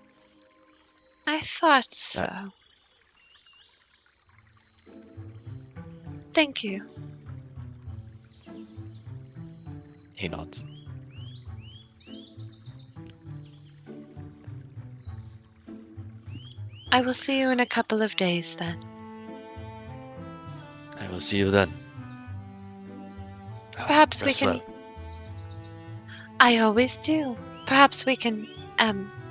I thought so. Thank you. He nods. I will see you in a couple of days then. I will see you then. Perhaps we Rest can... well. I always do. Perhaps we can,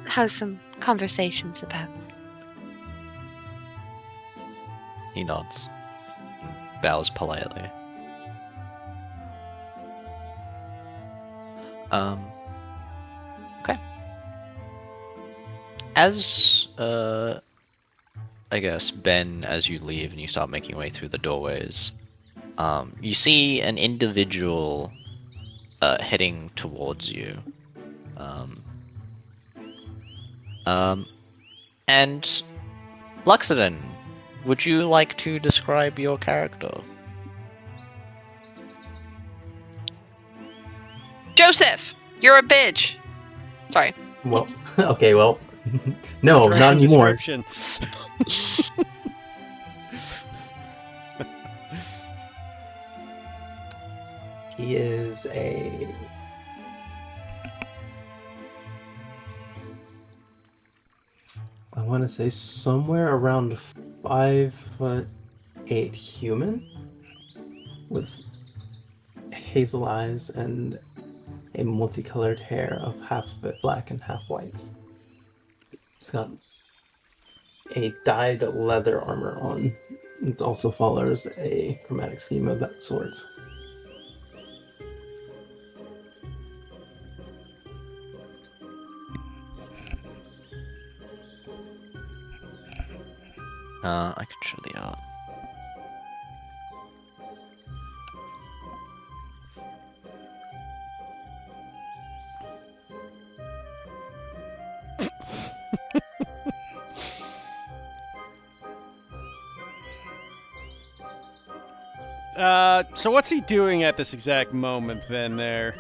have some conversations about... He nods. Bows politely. Okay. As, I guess, Ben, as you leave and you start making your way through the doorways, you see an individual, heading towards you. And Luxodon, would you like to describe your character? Joseph, you're a bitch. Sorry. Well, okay, well, no, not anymore. Description. He is a... I want to say somewhere around 5'8" human with hazel eyes and a multicolored hair of half of it black and half white. He's got a dyed leather armor on. It also follows a chromatic scheme of that sort. I can show the art. So what's he doing at this exact moment then there?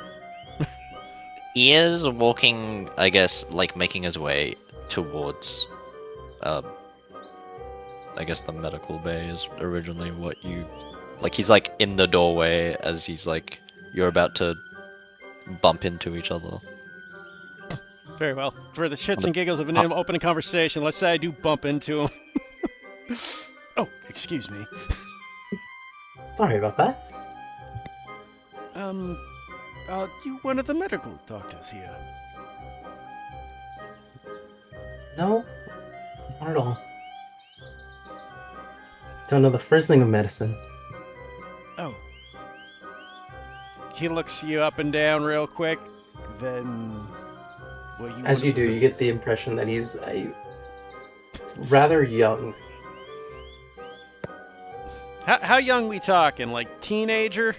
He is walking, I guess, like making his way towards, I guess the medical bay is originally what you, like he's like in the doorway as he's like, you're about to bump into each other. Very well. For the shits the and giggles of an pop- open conversation, let's say I do bump into him. Oh, excuse me. Sorry about that. You one of the medical doctors here? No, not at all. Don't know the first thing of medicine. Oh. He looks you up and down real quick, then... Well, As you do, you get the impression that he's rather young. How young we talking? Like teenager?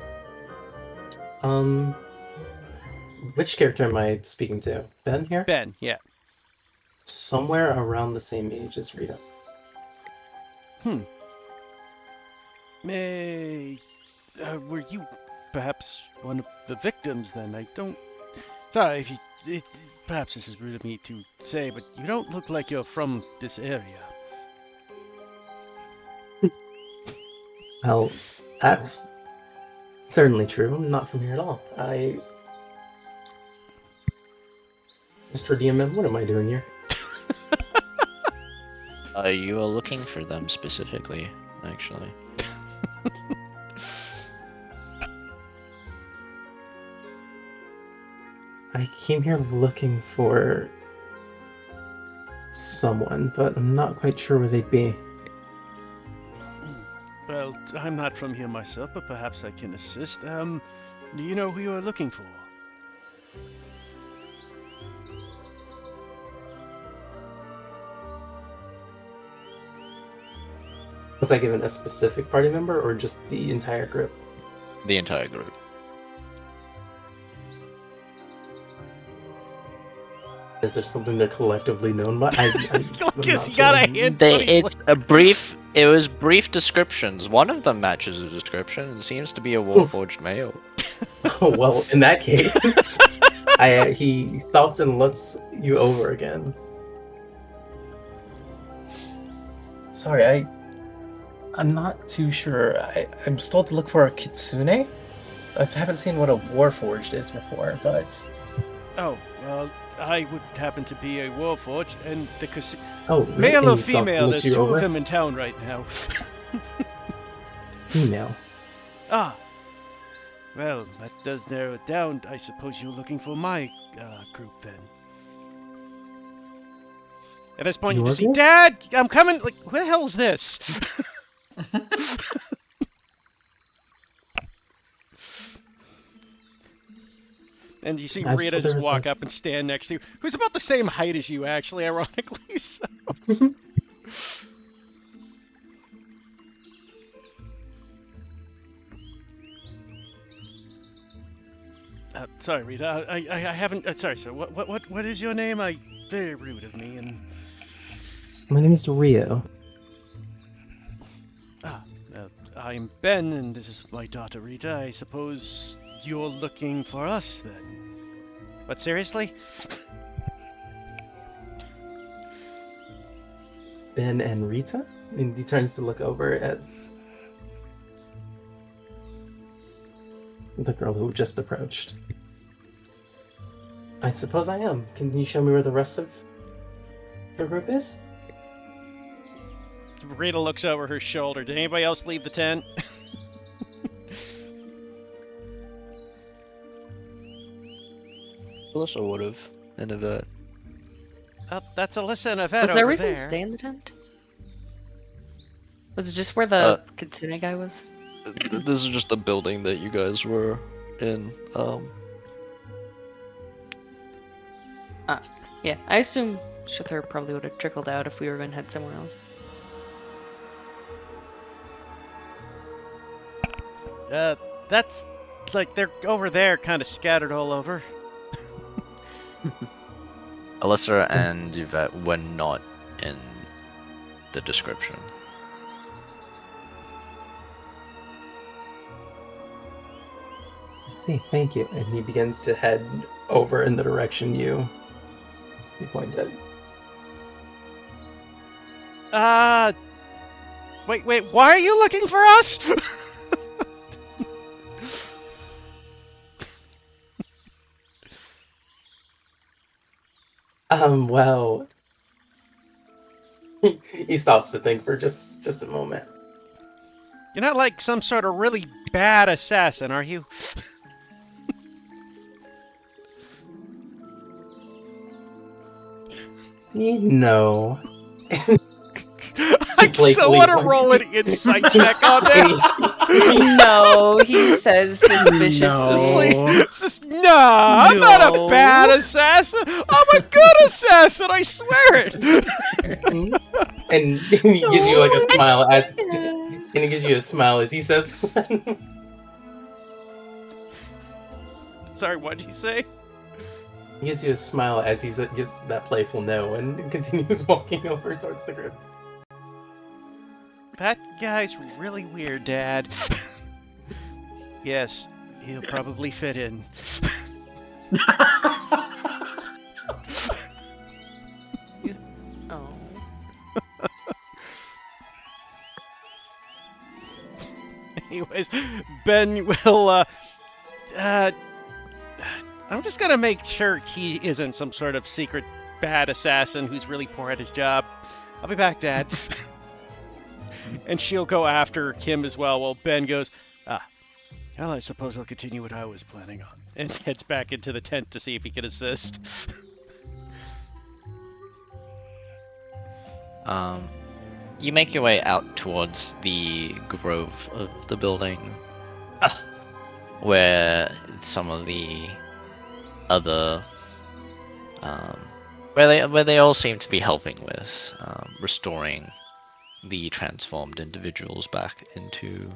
Which character am I speaking to? Ben here? Ben, yeah. Somewhere around the same age as Rita. Were you perhaps one of the victims then? I don't... Sorry if you... perhaps this is rude of me to say, but you don't look like you're from this area. Well, that's certainly true. I'm not from here at all. Mr. DMM, what am I doing here? You are looking for them specifically, actually. I came here looking for someone, but I'm not quite sure where they'd be. Well, I'm not from here myself, but perhaps I can assist. Do you know who you are looking for? Was I given a specific party member or just the entire group? The entire group. Is there something they're collectively known by? I'm Lucas, not you got a sure. hint. It's a brief. It was brief descriptions. One of them matches a description and seems to be a warforged male. Oh, well, in that case, he stops and looks you over again. Sorry, I'm not too sure. I'm told to look for a kitsune. I haven't seen what a warforged is before, but Oh, well, I would happen to be a warforged, and the oh, male or and he female, looks there's you two over? of them in town right now. Female. Ah. Well, that does narrow it down. I suppose you're looking for my group then. At this point, you Your just see, group? Dad, I'm coming. Like, what the hell is this? And you see I've Rita said just there's walk a- up and stand next to you, who's about the same height as you, actually, ironically. So. Sorry, Rita. I haven't. Sorry, sir. What is your name? Very rude of me. And My name is Rio. I'm Ben, and this is my daughter Rita. I suppose you're looking for us then. But seriously? Ben and Rita? And he turns to look over at the girl who just approached. I suppose I am. Can you show me where the rest of your group is? Rita looks over her shoulder. Did anybody else leave the tent? Alyssa would have in a bit. That's Alyssa and Yvette Was there a over reason there. to stay in the tent? Was it just where the kitsune guy was? This is just the building that you guys were in. Yeah, I assume Shathur probably would have trickled out if we were going to head somewhere else. That's like they're over there, kind of scattered all over. Alyssa and Yvette were not in the description. See, thank you. And he begins to head over in the direction you pointed. Wait, why are you looking for us? Well, he stops to think for just a moment. You're not like some sort of really bad assassin, are you? No. I so want to roll an insight check on that. No, he says suspiciously. Nah, I'm not a bad assassin. I'm a good assassin, I swear it. And he gives you like a smile as he says, Sorry, what did he say? he gives you a smile as he gives that playful no and continues walking over towards the group. That guy's really weird, Dad. Yes, he'll probably fit in. Oh. Anyways, Ben will, I'm just gonna make sure he isn't some sort of secret bad assassin who's really poor at his job. I'll be back, Dad. And she'll go after Kim as well, while Ben goes, well, I suppose I'll continue what I was planning on. And heads back into the tent to see if he can assist. You make your way out towards the grove of the building, where some of the other, where they all seem to be helping with restoring the transformed individuals back into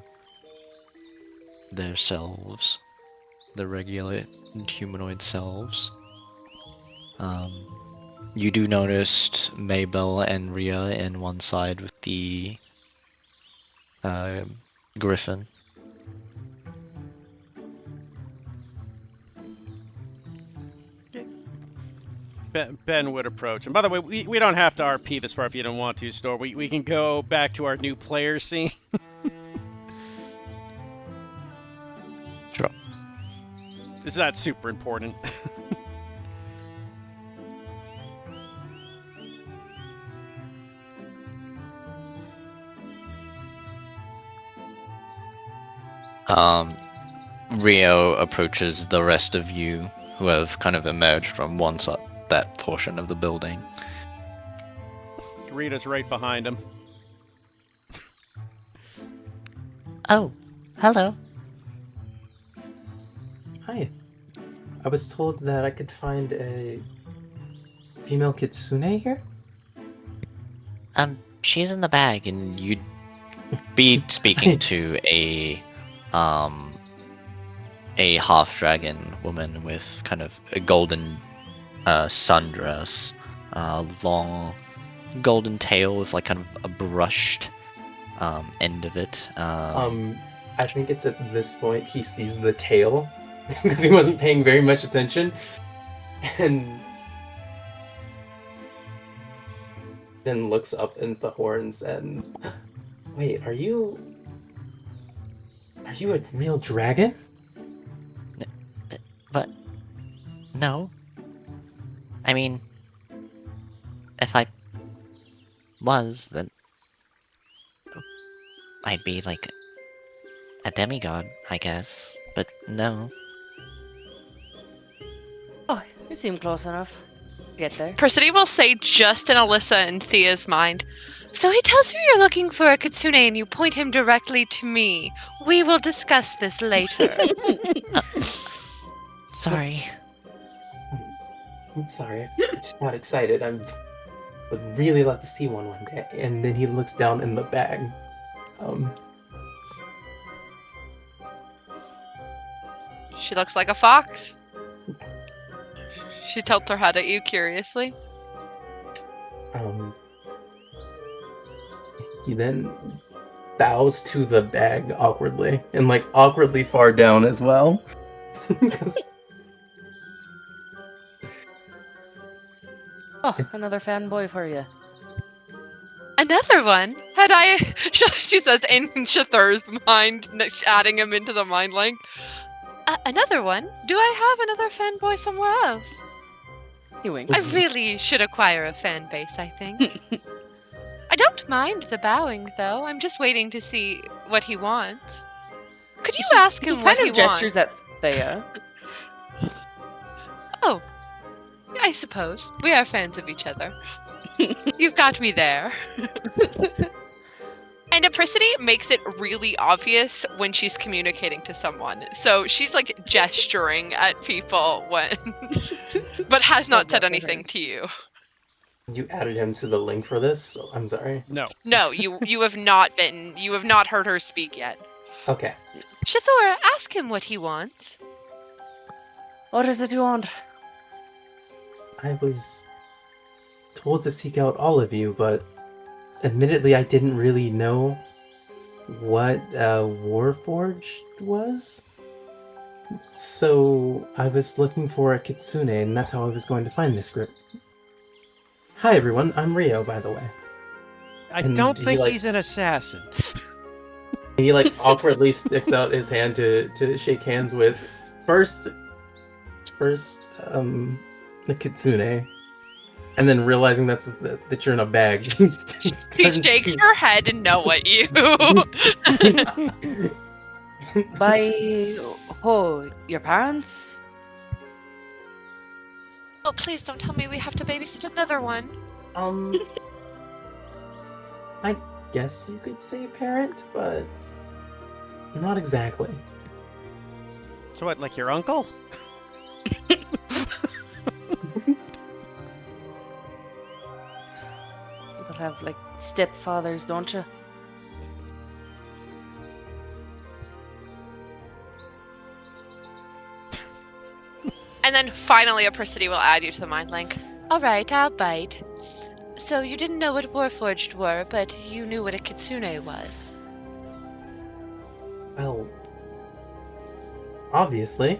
their selves, their regular humanoid selves. You do notice Mabel and Rhea in one side with the griffin. Ben would approach. And by the way, we don't have to RP this far if you don't want to, Store. We can go back to our new player scene. Sure. It's not super important. Rio approaches the rest of you who have kind of emerged from one side, that portion of the building. Rita's right behind him. Oh, hello. Hi. I was told that I could find a female kitsune here? She's in the bag, and You'd be speaking to a half-dragon woman with kind of a golden sundress, long golden tail with like kind of a brushed end of it. I think it's at this point he sees the tail because he wasn't paying very much attention, and then looks up into the horns and, wait, are you a real dragon? But no. I mean, if I was, then I'd be like a demigod, I guess. But no. Oh, you seem close enough. Get there. Persidy will say just in Alyssa and Thea's mind, so he tells you you're looking for a kitsune and you point him directly to me. We will discuss this later. Sorry. I'm sorry, I just got excited. I would really love to see one day. And then he looks down in the bag. She looks like a fox. She tilts her head at you curiously. He then bows to the bag awkwardly, and like awkwardly far down as well. Because Oh, It's- another fanboy for you. Another one? Had I. She says in Shathur's mind, adding him into the mind link. Another one? Do I have another fanboy somewhere else? He winks. I really should acquire a fan base, I think. I don't mind the bowing, though. I'm just waiting to see what he wants. Could you ask him what kind he of gestures wants? at Thea. Oh, I suppose. We are fans of each other. You've got me there. And Apricity makes it really obvious when she's communicating to someone. So she's like gesturing at people when but has not said anything to you. you added him to the link for this, so I'm sorry. No. No, you have not heard her speak yet. Okay. Shathor, ask him what he wants. What is it you want? I was told to seek out all of you, but admittedly, I didn't really know what Warforged was. So I was looking for a Kitsune, and that's how I was going to find this group. Hi everyone, I'm Rio, by the way. I And don't he, think like- he's an assassin. He like awkwardly sticks out his hand to shake hands with first the Kitsune, and then realizing that you're in a bag. She shakes her head and no at you. By your parents? Oh, please don't tell me we have to babysit another one. I guess you could say parent, but not exactly. So what, like your uncle? People have like stepfathers, don't you? And then finally Apricity will add you to the mind link. Alright, I'll bite. So you didn't know what Warforged were, but you knew what a Kitsune was. Well, obviously.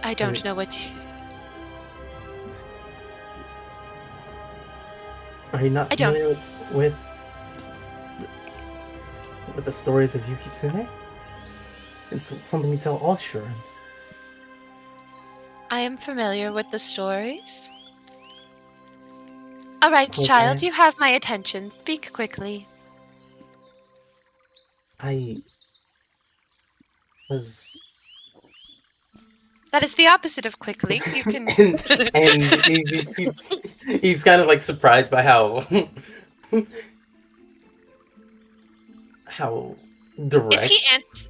I don't know what you... Are you not I don't- familiar with the stories of Yukitsune? It's something we tell all Shurans. I am familiar with the stories. Alright, Well, child, I- you have my attention. Speak quickly. I was That is the opposite of quickly. You can... and he's kind of like surprised by how direct.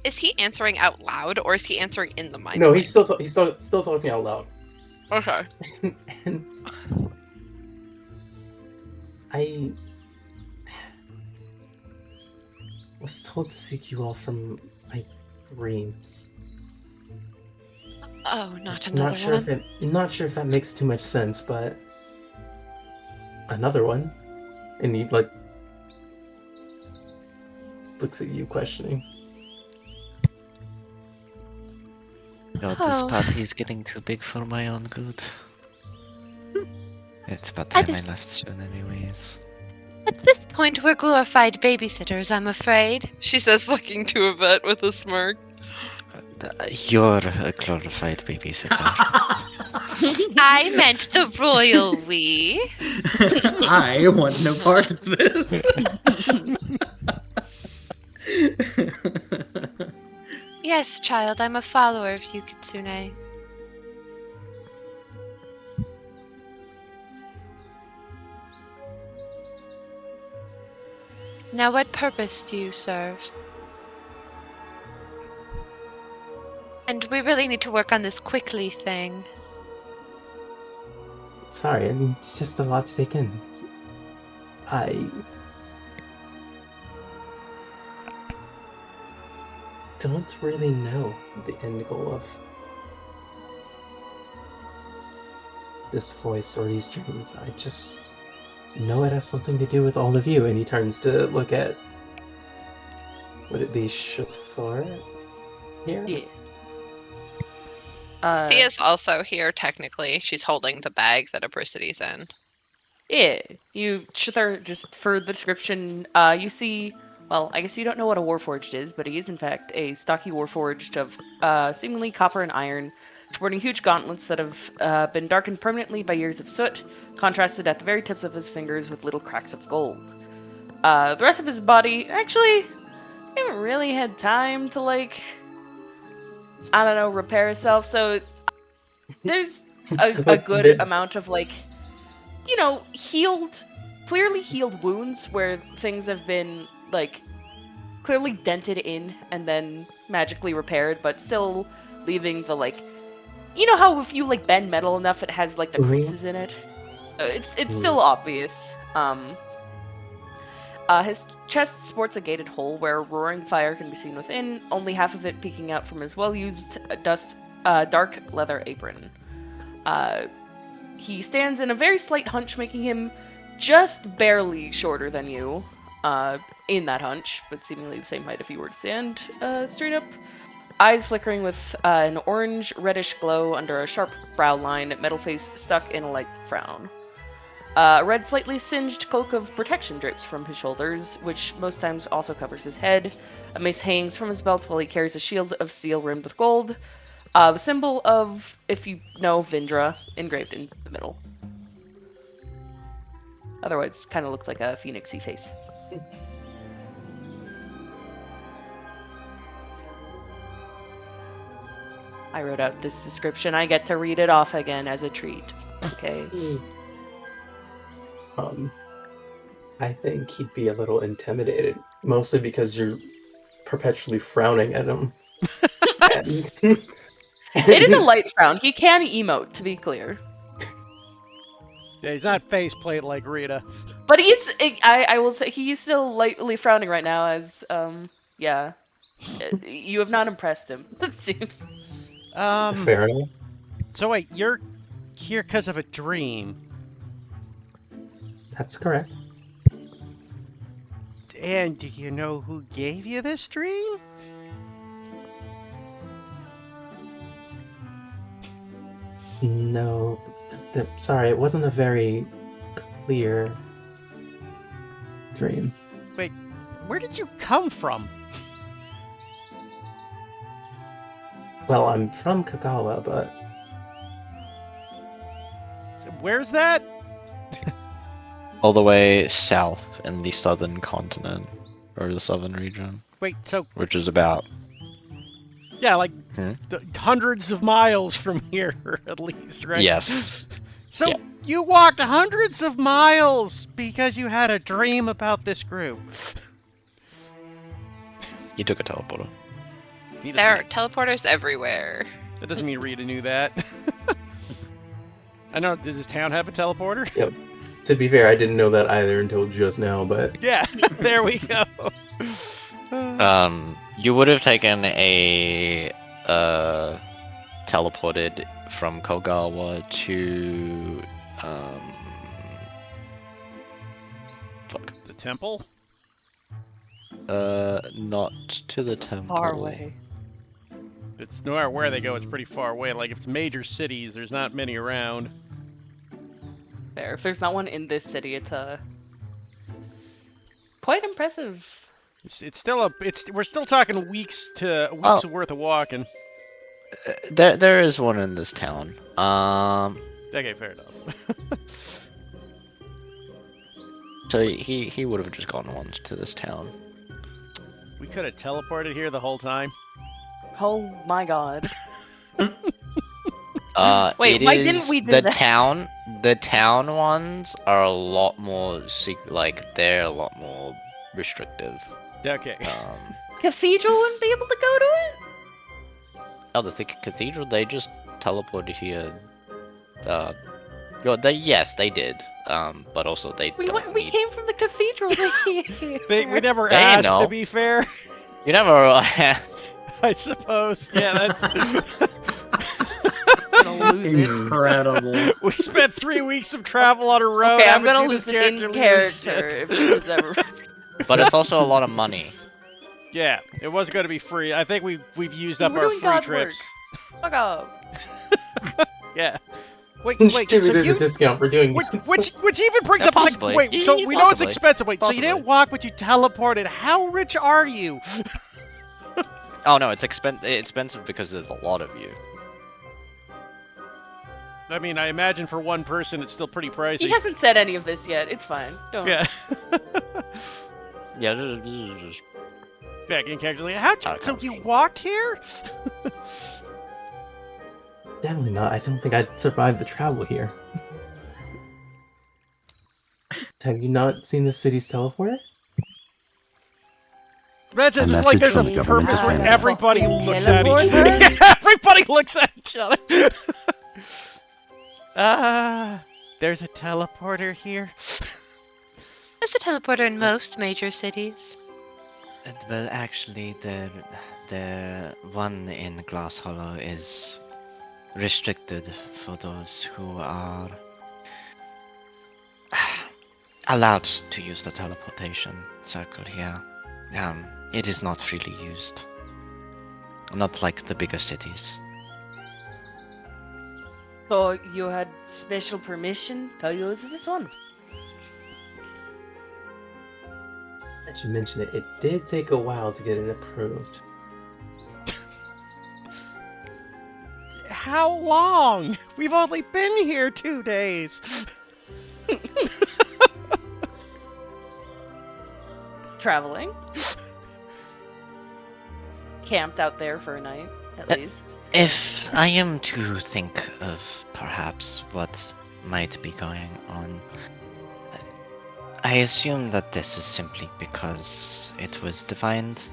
Is he answering out loud, or is he answering in the mind No, link? he's still talking out loud. Okay. And I was told to seek you all from my dreams. Oh, not I'm another not sure one. I'm not sure if that makes too much sense, but another one, and he like looks at you questioning. God, this Oh. party is getting too big for my own good. It's about I time I just- left soon, anyways. At this point, we're glorified babysitters, I'm afraid. She says, looking to a bit with a smirk. You're a glorified babysitter. I meant the royal we. I want no part of this. Yes, child, I'm a follower of you, Kitsune. Now, what purpose do you serve? And we really need to work on this quickly thing. Sorry, it's just a lot to take in. I don't really know the end goal of this voice or these dreams. I just know it has something to do with all of you. And he turns to look at, would it be Shathor here? Yeah. Thea's also here, technically. She's holding the bag that Apricity's in. Yeah, you Shithar, just for the description, you see. Well, I guess you don't know what a warforged is, but he is in fact a stocky warforged of seemingly copper and iron, sporting huge gauntlets that have been darkened permanently by years of soot, contrasted at the very tips of his fingers with little cracks of gold. The rest of his body, actually, he haven't really had time to I don't know, repair itself. So there's a good amount of clearly healed wounds where things have been clearly dented in and then magically repaired, but still leaving the how if you bend metal enough it has the creases in it. It's still obvious. His chest sports a gated hole where roaring fire can be seen within, only half of it peeking out from his well-used dark leather apron. He stands in a very slight hunch, making him just barely shorter than you in that hunch, but seemingly the same height if you were to stand straight up. Eyes flickering with an orange-reddish glow under a sharp brow line, metal face stuck in a light frown. A red, slightly singed cloak of protection drapes from his shoulders, which most times also covers his head. A mace hangs from his belt while he carries a shield of steel rimmed with gold. The symbol of, if you know, Vindra, engraved in the middle. Otherwise, kind of looks like a phoenixy face. I wrote out this description. I get to read it off again as a treat. Okay. I think he'd be a little intimidated, mostly because you're perpetually frowning at him. It is a light frown. He can emote, to be clear. Yeah, he's not faceplate like Rita. But I will say, he's still lightly frowning right now as, yeah. You have not impressed him, it seems. Fair enough. So wait, you're here because of a dream. That's correct. And do you know who gave you this dream? No, sorry, it wasn't a very clear dream. Wait, where did you come from? Well, I'm from Kagawa, but Where's that? All the way south in the southern continent, or the southern region, Wait, so which is about yeah, hundreds of miles from here, at least, right? yes. So Yeah. you walked hundreds of miles because you had a dream about this group. You took a teleporter. He doesn't- There are teleporters everywhere. That doesn't mean Rita knew that. I know. Does this town have a teleporter? yep. To be fair, I didn't know that either until just now, but Yeah. There we go. You would have taken a teleported from Kogawa to The temple? not to the temple. Far away. It's no matter where they go, it's pretty far away. Like if it's major cities, there's not many around. There. If there's not one in this city, it's quite impressive. It's still we're still talking weeks Oh. worth of walking. There is one in this town. Okay, fair enough. So he would have just gone once to this town. We could have teleported here the whole time. Oh my god. It Wait, why is- didn't we do the that? town? The town ones are a lot more they're a lot more restrictive. Okay. Cathedral wouldn't be able to go to it? Oh, the cathedral, they just teleported here. Well, yes, they did. But also they We don't we need... came from the cathedral to here. We never They asked, know. to be fair. You never asked. I suppose. Yeah, that's. Gonna lose it. Incredible. We spent 3 weeks of travel on a road. Okay, I'm having gonna to do lose this it in lose character shit. if this is ever. But it's also a lot of money. Yeah, it was going to be free. I think we've used We're up our doing free God's trips. Fuck off. Yeah. Wait. Maybe So there's you a discount for doing which, this. which even brings Yeah, up like possibly. wait. So Yeah, we know it's possibly. expensive. Wait. So you Possibly. didn't walk, but you teleported. How rich are you? Oh no, it's expensive because there's a lot of you. I mean, I imagine for one person it's still pretty pricey. He hasn't said any of this yet. It's fine. Don't. Yeah. Yeah, this is just Back in character. Like, how? Out of So you conversation. walked here? Definitely not. I don't think I'd survive the travel here. Have you not seen the city's teleporter? That's A just like message there's from a the government purpose has where been- everybody Fucking looks at each other. teleporter? Everybody looks at each other. There's a teleporter here. There's a teleporter in most major cities. Well, actually, the one in Glass Hollow is restricted for those who are allowed to use the teleportation circle here. It is not freely used. Not like the bigger cities. So you had special permission to use this one? That you mentioned it, it did take a while to get it approved. How long? We've only been here 2 days. Traveling? Camped out there for a night, at least. If I am to think of perhaps what might be going on, I assume that this is simply because it was defined.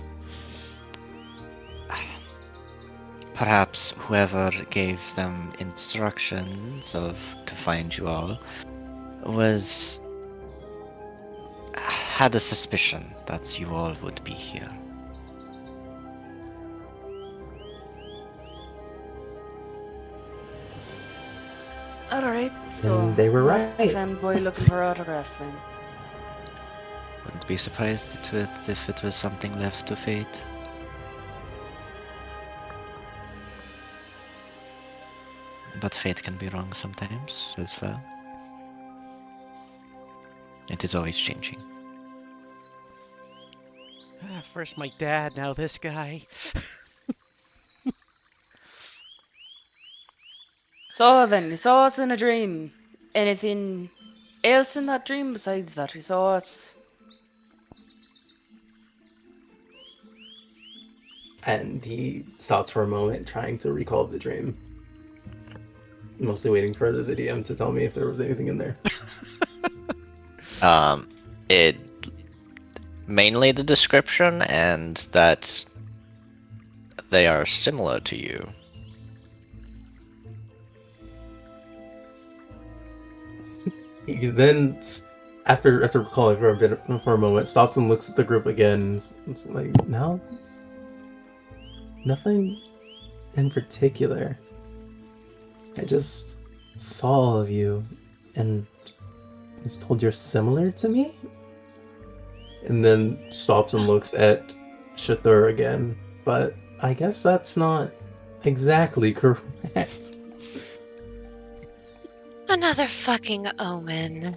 Perhaps whoever gave them instructions to find you all had a suspicion that you all would be here. Alright, so. And they were left right. Fanboy looking for autographs then. Wouldn't be surprised if it was something left to fate. But fate can be wrong sometimes as well. It is always changing. First my dad, now this guy. So then, you saw us in a dream. Anything else in that dream besides that you saw us? And he stops for a moment, trying to recall the dream. Mostly waiting for the DM to tell me if there was anything in there. It mainly the description and that they are similar to you. He then, after recalling for a moment, stops and looks at the group again. It's like, no, nothing in particular. I just saw all of you and was told you're similar to me. And then stops and looks at Shathur again. But I guess that's not exactly correct. Another fucking omen.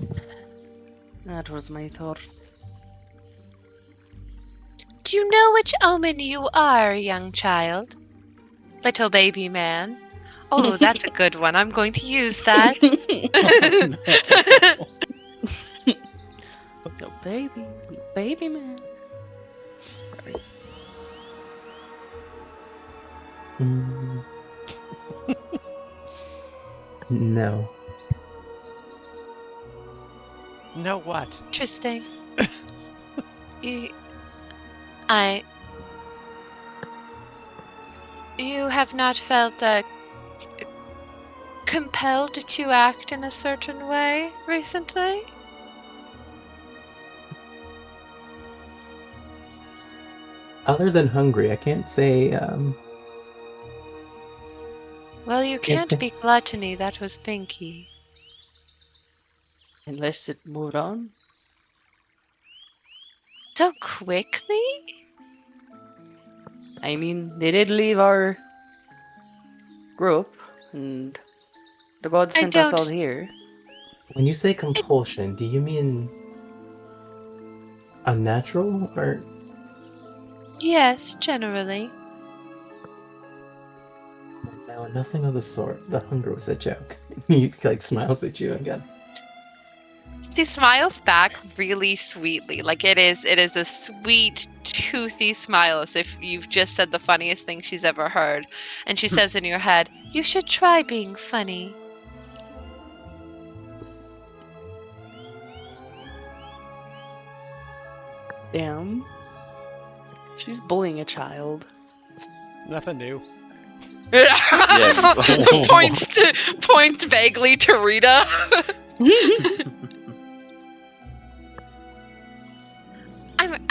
That was my thought. Do you know which omen you are, young child? Little baby man. Oh, that's a good one. I'm going to use that. No baby man. Mm. No. No what? Interesting. You have not felt compelled to act in a certain way recently? Other than hungry, I can't say. Well, you Yes, can't sir. be gluttony. That was Pinky. Unless it moved on. So quickly? I mean, they did leave our group. and the gods I sent us all don't- here. When you say compulsion, do you mean unnatural or Yes, generally. no? Nothing of the sort. The hunger was a joke. He like smiles at you again. She smiles back really sweetly. Like it is a sweet, toothy smile as if you've just said the funniest thing she's ever heard. And she says in your head, "You should try being funny." Damn. She's bullying a child. Nothing new. Points vaguely to Rita.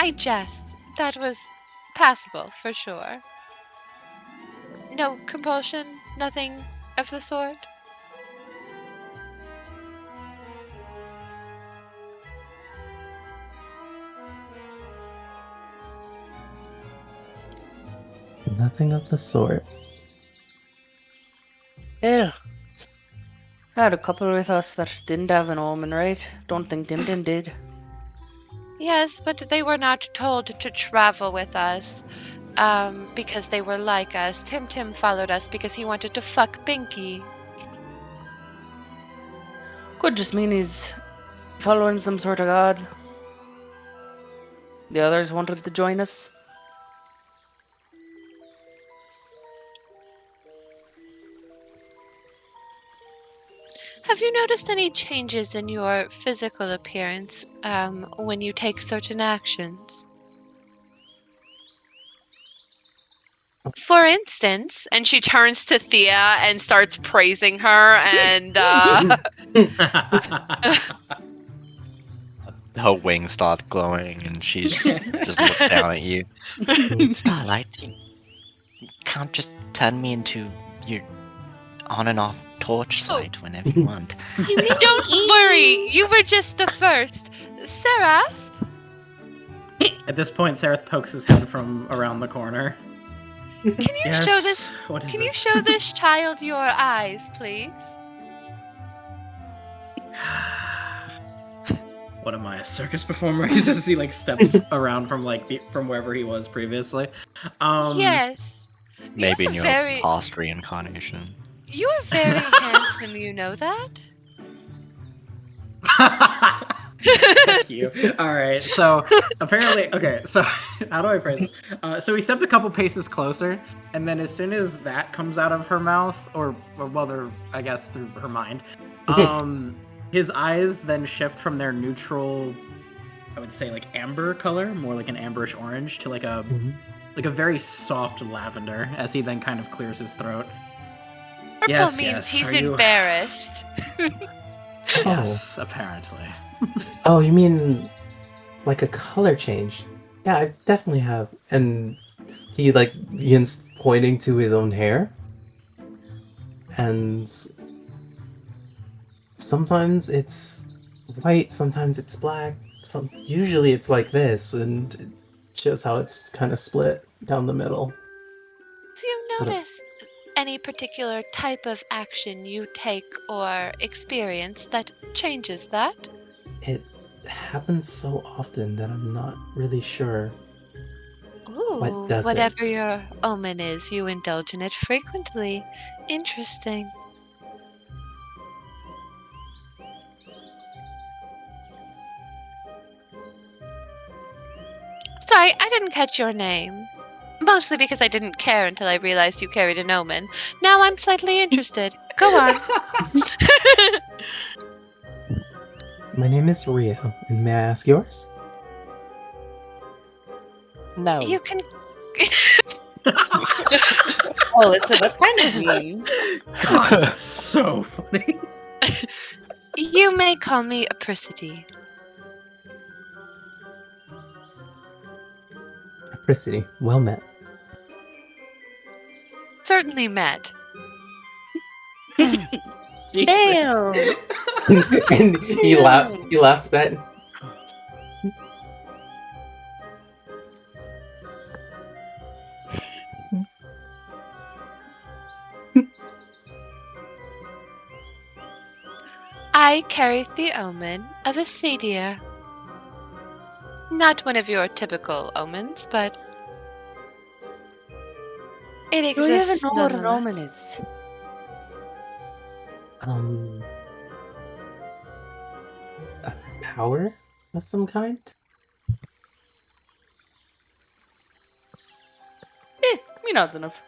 I jest. That was passable, for sure. No compulsion? Nothing of the sort? Nothing of the sort. Yeah. Had a couple with us that didn't have an omen, right? Don't think Dimdim did. Yes, but they were not told to travel with us, because they were like us. Tim followed us because he wanted to fuck Binky. Could just mean he's following some sort of god. The others wanted to join us. Have you noticed any changes in your physical appearance, when you take certain actions? For instance, and she turns to Thea and starts praising her, and Her wings start glowing, and she's just looks down at you. Starlight, you can't just turn me into your on and off torchlight whenever you want. don't worry, you were just the first. Seraph? At this point, Seraph pokes his head from around the corner. Can you show this? What is Can you this? show this child your eyes, please? What am I, a circus performer? He says as he like steps around from from wherever he was previously. Yes. Maybe in You're your very- past reincarnation. You are very handsome, you know that? Fuck you. All right. So apparently, okay. So how do I phrase this? So he stepped a couple paces closer, and then as soon as that comes out of her mouth, or whether I guess through her mind, his eyes then shift from their neutral, I would say like amber color, more like an amberish orange, to like a very soft lavender. As he then kind of clears his throat. Purple Yes, means yes. he's Are you- embarrassed. Yes, apparently. Oh, you mean like a color change? Yeah, I definitely have. And he like begins pointing to his own hair. And sometimes it's white, sometimes it's black. Usually it's like this, and it shows how it's kind of split down the middle. Do you notice any particular type of action you take or experience that changes that? It happens so often that I'm not really sure. Ooh, does it? whatever your omen is, you indulge in it frequently. Interesting. Sorry, I didn't catch your name. Mostly because I didn't care until I realized you carried an omen. Now I'm slightly interested. Go on. My name is Rio, and may I ask yours? No. You can. Oh, listen, that's kind of mean. God, that's so funny. You may call me Apricity. Apricity, well met. Certainly met. Damn! And he laughs at that. I carry the omen of a sea deer. Not one of your typical omens, but it Do you even exists know what an nonetheless. omen is? A power of some kind? Me nods enough.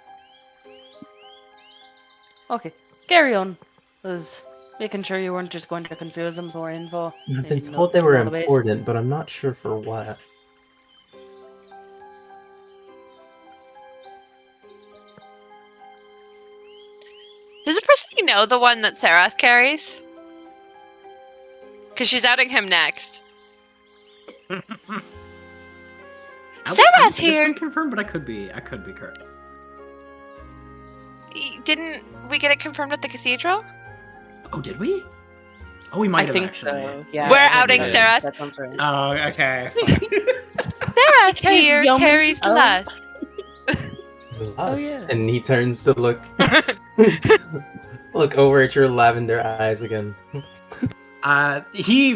Okay, carry on. Was making sure you weren't just going to confuse them with more info. I've Maybe been told they were know the basics. important, but I'm not sure for what. Does the person know the one that Sarath carries? Because she's outing him next. Sarath Sarath It's here. been confirmed, but I could be correct. Didn't we get it confirmed at the cathedral? Oh, did we? Oh, we might I have think actually. so. Yeah, We're I think outing that- Sarath. That sounds right. Oh, okay. Sarath carries here yeoman. carries Oh. lust. Lust. yeah. And he turns to look look over at your lavender eyes again. He.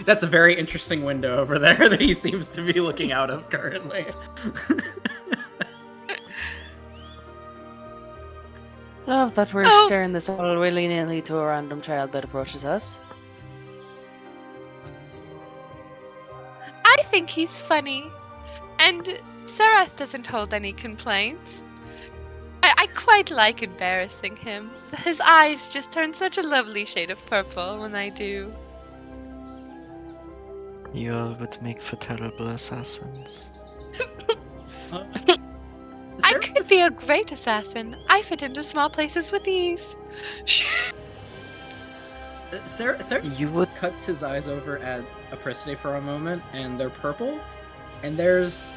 That's a very interesting window over there that he seems to be looking out of currently. Love that we're Oh. sharing this all willy-nilly to a random child that approaches us. I think he's funny. And Sarath doesn't hold any complaints. I quite like embarrassing him. His eyes just turn such a lovely shade of purple when I do. You all would make for terrible assassins. I could be a great assassin. I fit into small places with ease. Sarah You would. cuts his eyes over at Apricity for a moment, and they're purple, and there's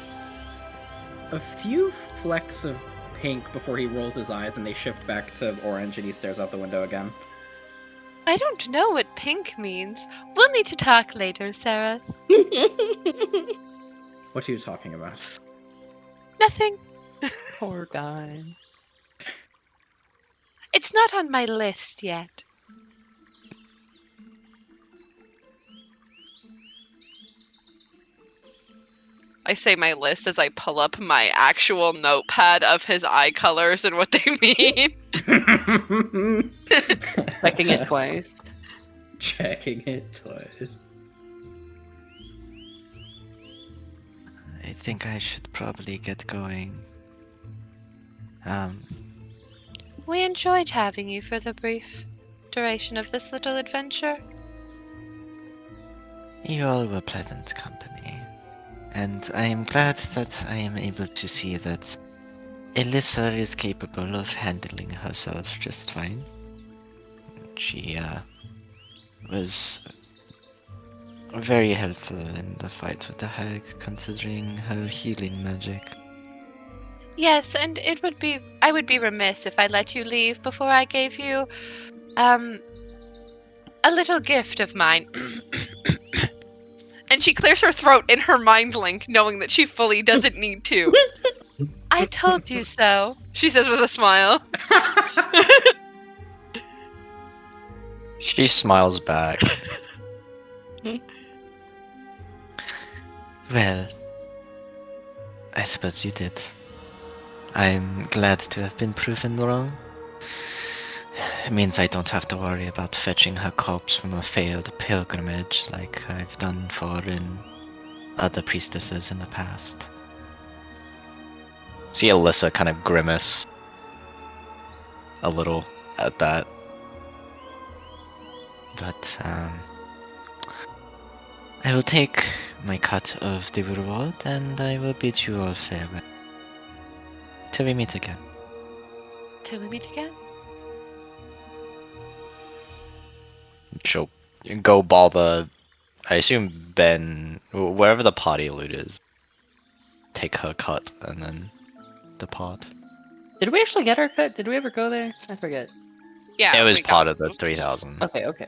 a few flecks of pink before he rolls his eyes, and they shift back to orange, and he stares out the window again. I don't know what pink means. We'll need to talk later, Sarah. What are you talking about? Nothing. Poor guy. It's not on my list yet. I say my list as I pull up my actual notepad of his eye colors and what they mean. Checking it twice. Checking it twice. I think I should probably get going. We enjoyed having you for the brief duration of this little adventure. You all were pleasant company, and I am glad that I am able to see that Alyssa is capable of handling herself just fine. She was very helpful in the fight with the hag, considering her healing magic. Yes, and I would be remiss if I let you leave before I gave you a little gift of mine. And she clears her throat in her mind link, knowing that she fully doesn't need to. I told you so. She says with a smile. She smiles back. Well, I suppose you did. I'm glad to have been proven wrong. It means I don't have to worry about fetching her corpse from a failed pilgrimage like I've done for in other priestesses in the past. See Alyssa kind of grimace a little at that. But, I will take my cut of the reward and I will bid you all farewell. Till we meet again. Till we meet again. She'll go ball the, I assume Ben, wherever the potty loot is, take her cut and then depart. Did we actually get our cut? Did we ever go there? I forget. Yeah, It was we got part of the most 3000. Okay.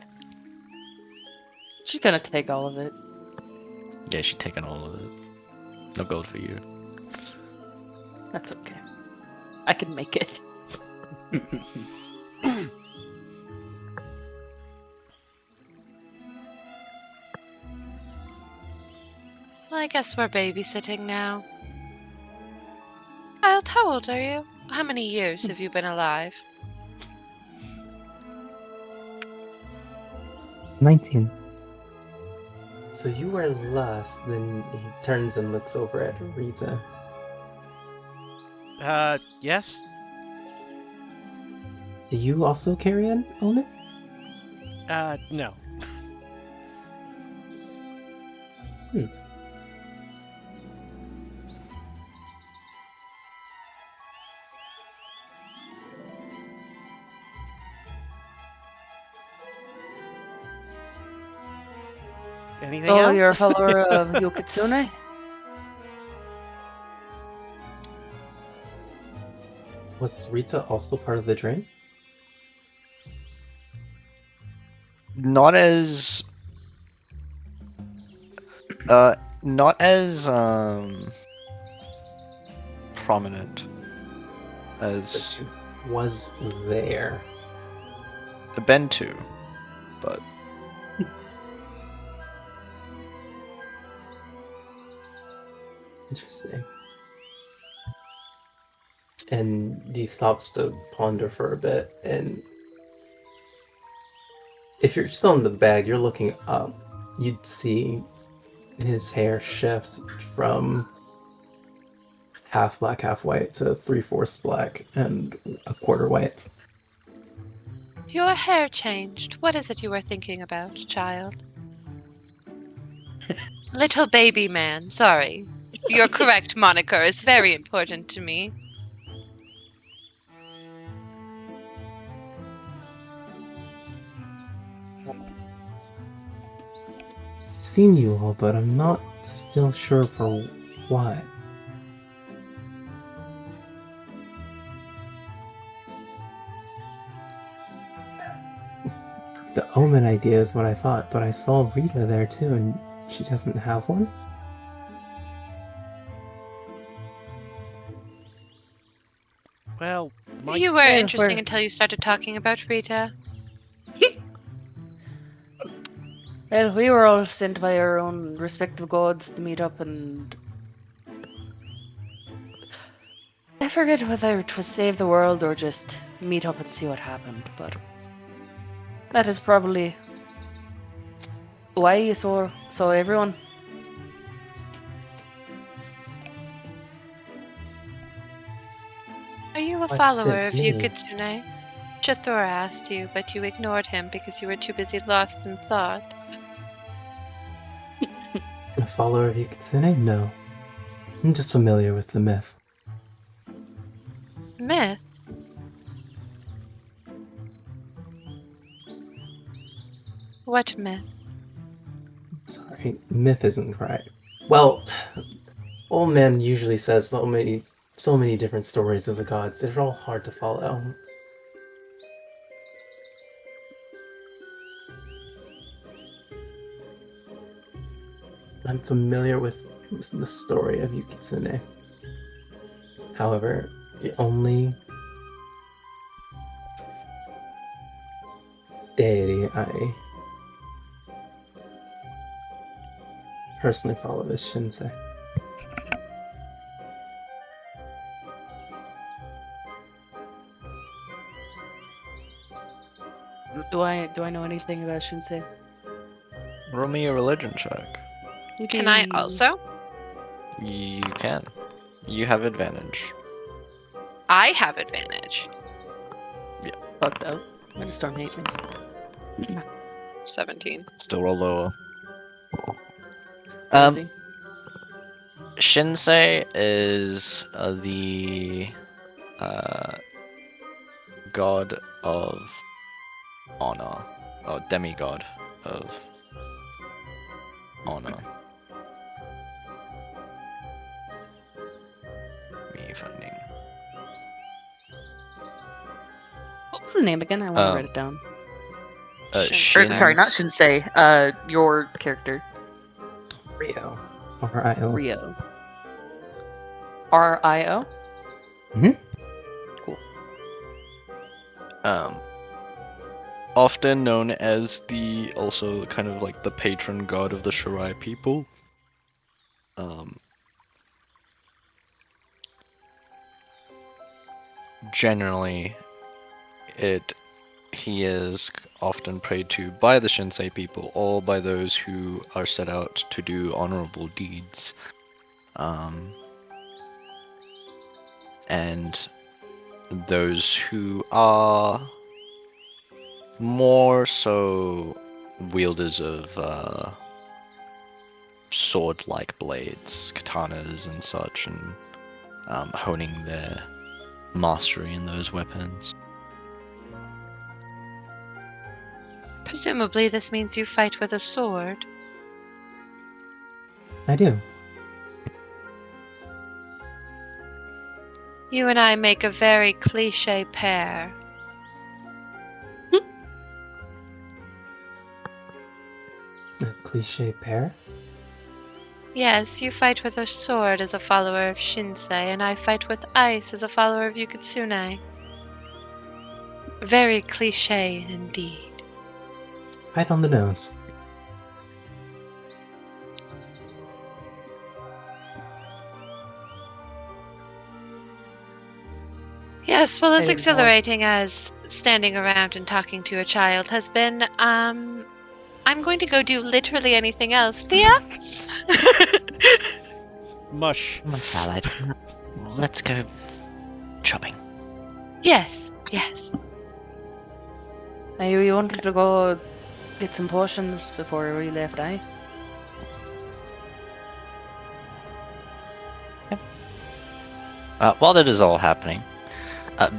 She's gonna take all of it. Yeah, she's taking all of it. No gold for you. That's okay. I can make it. Well, I guess we're babysitting now. Child, how old are you? How many years have you been alive? 19. So you were last, then he turns and looks over at Rita. Yes? Do you also carry an omen? No. Anything Oh, else? you're a follower of Yokitsune? Was Rita also part of the dream? Not as not as prominent as Was there. been to, but Interesting. And he stops to ponder for a bit, and if you're still in the bag, you're looking up, you'd see his hair shift from half black, half white to 3/4 black and a quarter white. Your hair changed. What is it you were thinking about, child? Little baby man, sorry. Your correct moniker is very important to me. Seen you all, but I'm not still sure for what. The omen idea is what I thought, but I saw Rita there too, and she doesn't have one? Well, You were Yeah, interesting we're- until you started talking about Rita. Well, we were all sent by our own respective gods to meet up and... I forget whether it was save the world or just meet up and see what happened, but... That is probably... why you saw everyone. Are you a What follower sent of me? Yukitsune? Shathor asked you, but you ignored him because you were too busy lost in thought. A follower of Yukitsune? No. I'm just familiar with the myth. Myth? What myth? Sorry, myth isn't right. Well, old man usually says so many different stories of the gods. They're all hard to follow. I'm familiar with the story of Yukitsune. However, the only deity I personally follow is Shinsei. Do I know anything about Shinsei? roll me a religion check. Can I also? You can. You have advantage. I have advantage. Fucked out. I'm gonna storm hate me. 17. Still roll lower. Easy. Shinsei is the god of honor, or demigod of honor. Me finding. What was the name again? I want to Um, write it down. Shin- Sorry, not Shins- Shinsei. Your character, Rio. R-I-O. Rio. R-I-O? Often known as the also kind of like the patron god of the Shirai people. Generally, he is often prayed to by the Shinsei people or by those who are set out to do honorable deeds. And those who are more so wielders of sword-like blades, katanas and such, and honing their mastery in those weapons. Presumably, this means you fight with a sword. I do. You and I make a very cliche pair. A cliche pair? Yes, you fight with a sword as a follower of Shinsei, and I fight with ice as a follower of Yukitsune. Very cliche indeed. Right on the nose. Yes, well, as Hey, exhilarating as standing around and talking to a child has been, I'm going to go do literally anything else. Thea? Mush. Come on, Starlight. Come on. Let's go shopping. Yes, yes. You wanted to go get some potions before we left, eh? While that is all happening,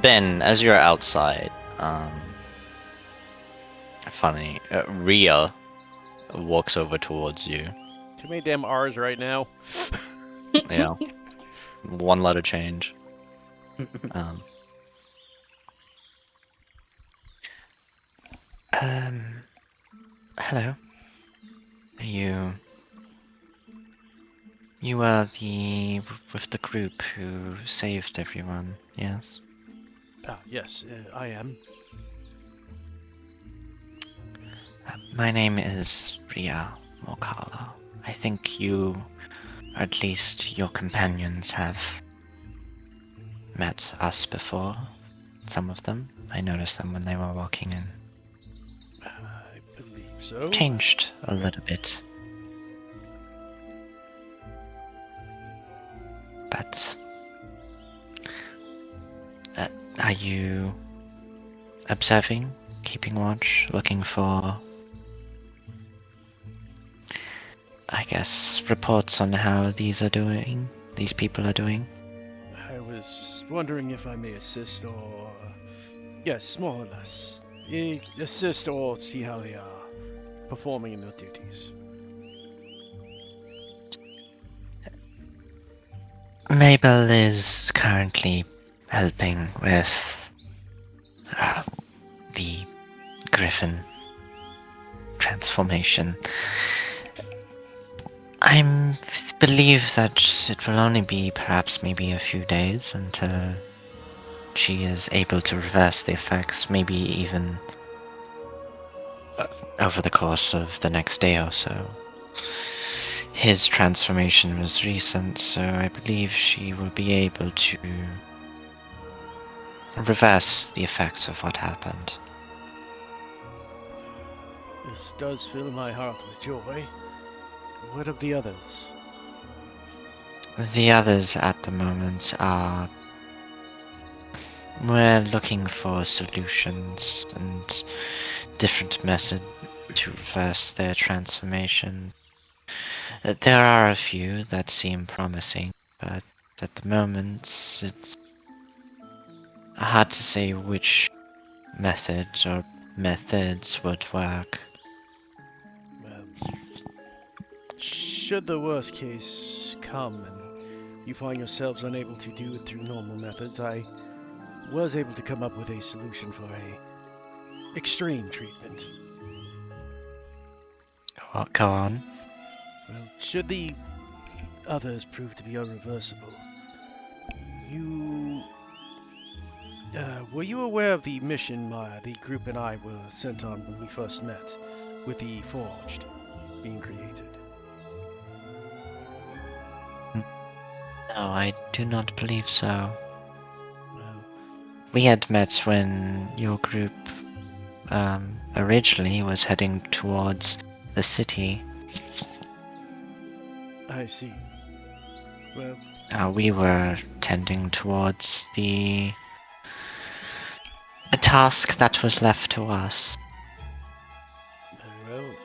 Ben, as you're outside, Rhea walks over towards you. Too many damn R's right now. Yeah. One letter change. Hello. You were with the group who saved everyone, yes? Ah, yes, I am. My name is Ria Mokala. I think you, or at least your companions, have met us before. Some of them. I noticed them when they were walking in. I believe so. Changed a little bit. But are you observing, keeping watch, looking for, I guess, reports on how these people are doing? I was wondering if I may assist or... Yes, more or less. Assist or see how they are performing in their duties. Mabel is currently helping with the Griffin transformation. I believe that it will only be perhaps maybe a few days until she is able to reverse the effects, maybe even over the course of the next day or so. His transformation was recent, so I believe she will be able to reverse the effects of what happened. This does fill my heart with joy. What of the others? The others at the moment are... We're looking for solutions and different methods to reverse their transformation. There are a few that seem promising, but at the moment it's hard to say which methods or methods would work. Well, should the worst case come and you find yourselves unable to do it through normal methods, I was able to come up with a solution for a extreme treatment. Go on. Well, should the others prove to be irreversible, were you aware of the mission the group and I were sent on when we first met, with the Forged being created? No, I do not believe so. Well, We had met when your group originally was heading towards the city. I see. Well, We were tending towards a task that was left to us. very well.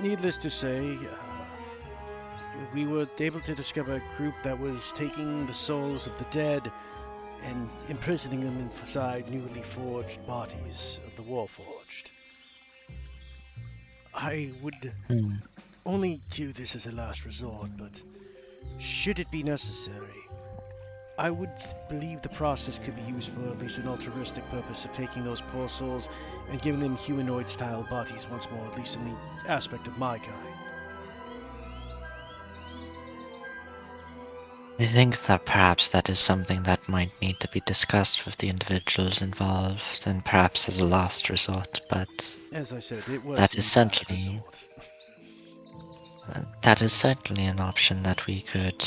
Needless to say, we were able to discover a group that was taking the souls of the dead and imprisoning them inside newly forged bodies of the Warforged. I would Hmm. only do this as a last resort, but should it be necessary, I would believe the process could be used for at least an altruistic purpose of taking those poor souls and giving them humanoid-style bodies once more, at least in the aspect of my kind. I think that perhaps that is something that might need to be discussed with the individuals involved, and perhaps as a last resort, but As I said, it was that the is last certainly resort. that is certainly an option that we could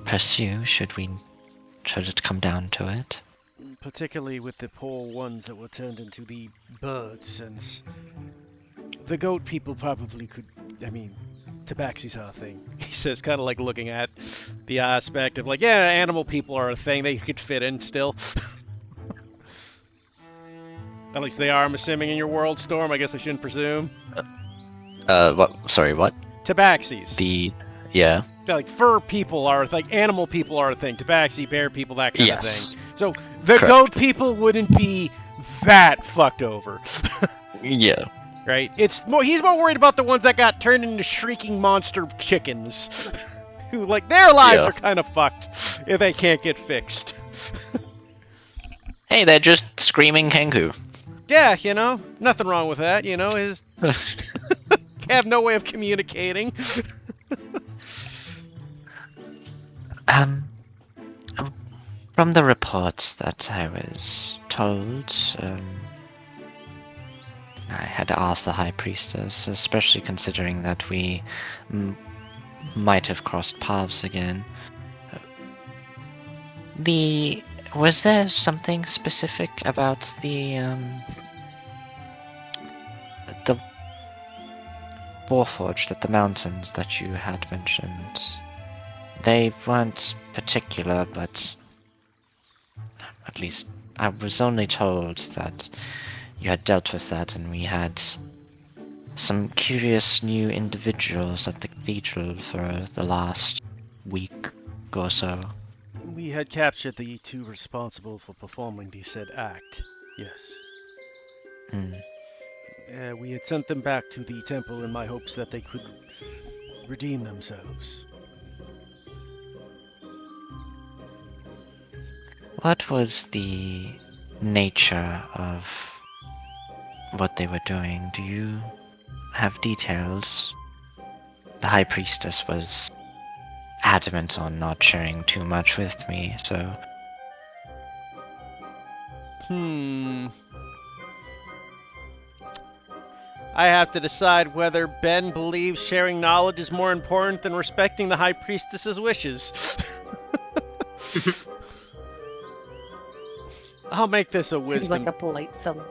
pursue should it come down to it. Particularly with the poor ones that were turned into the birds, since the goat people probably could, I mean, tabaxi's our thing. He says, kind of like looking at the aspect of like, yeah, animal people are a thing. They could fit in still. At least they are, I'm assuming, in your world, Storm. I guess I shouldn't presume. What? Sorry, what? Tabaxis. Yeah. Like fur people are a thing. Animal people are a thing. Tabaxi, bear people, that kind of Yes. thing. So the Correct. goat people wouldn't be that fucked over. Yeah. Right? It's more. He's more worried about the ones that got turned into shrieking monster chickens, who like their lives Yeah. are kind of fucked if they can't get fixed. Hey, they're just screaming Kenku. Yeah, you know, nothing wrong with that. You know, his have no way of communicating. Um, from the reports that I was told, I had asked the High Priestess, especially considering that we might have crossed paths again. Was there something specific about the Warforged at the mountains that you had mentioned? They weren't particular, but at least I was only told that you had dealt with that, and we had some curious new individuals at the cathedral for the last week or so. We had captured the two responsible for performing the said act. Yes. We had sent them back to the temple in my hopes that they could redeem themselves. What was the nature of what they were doing? Do you have details? The High Priestess was adamant on not sharing too much with me, so I have to decide whether Ben believes sharing knowledge is more important than respecting the High Priestess's wishes. I'll make this a Seems wisdom. like a polite fellow.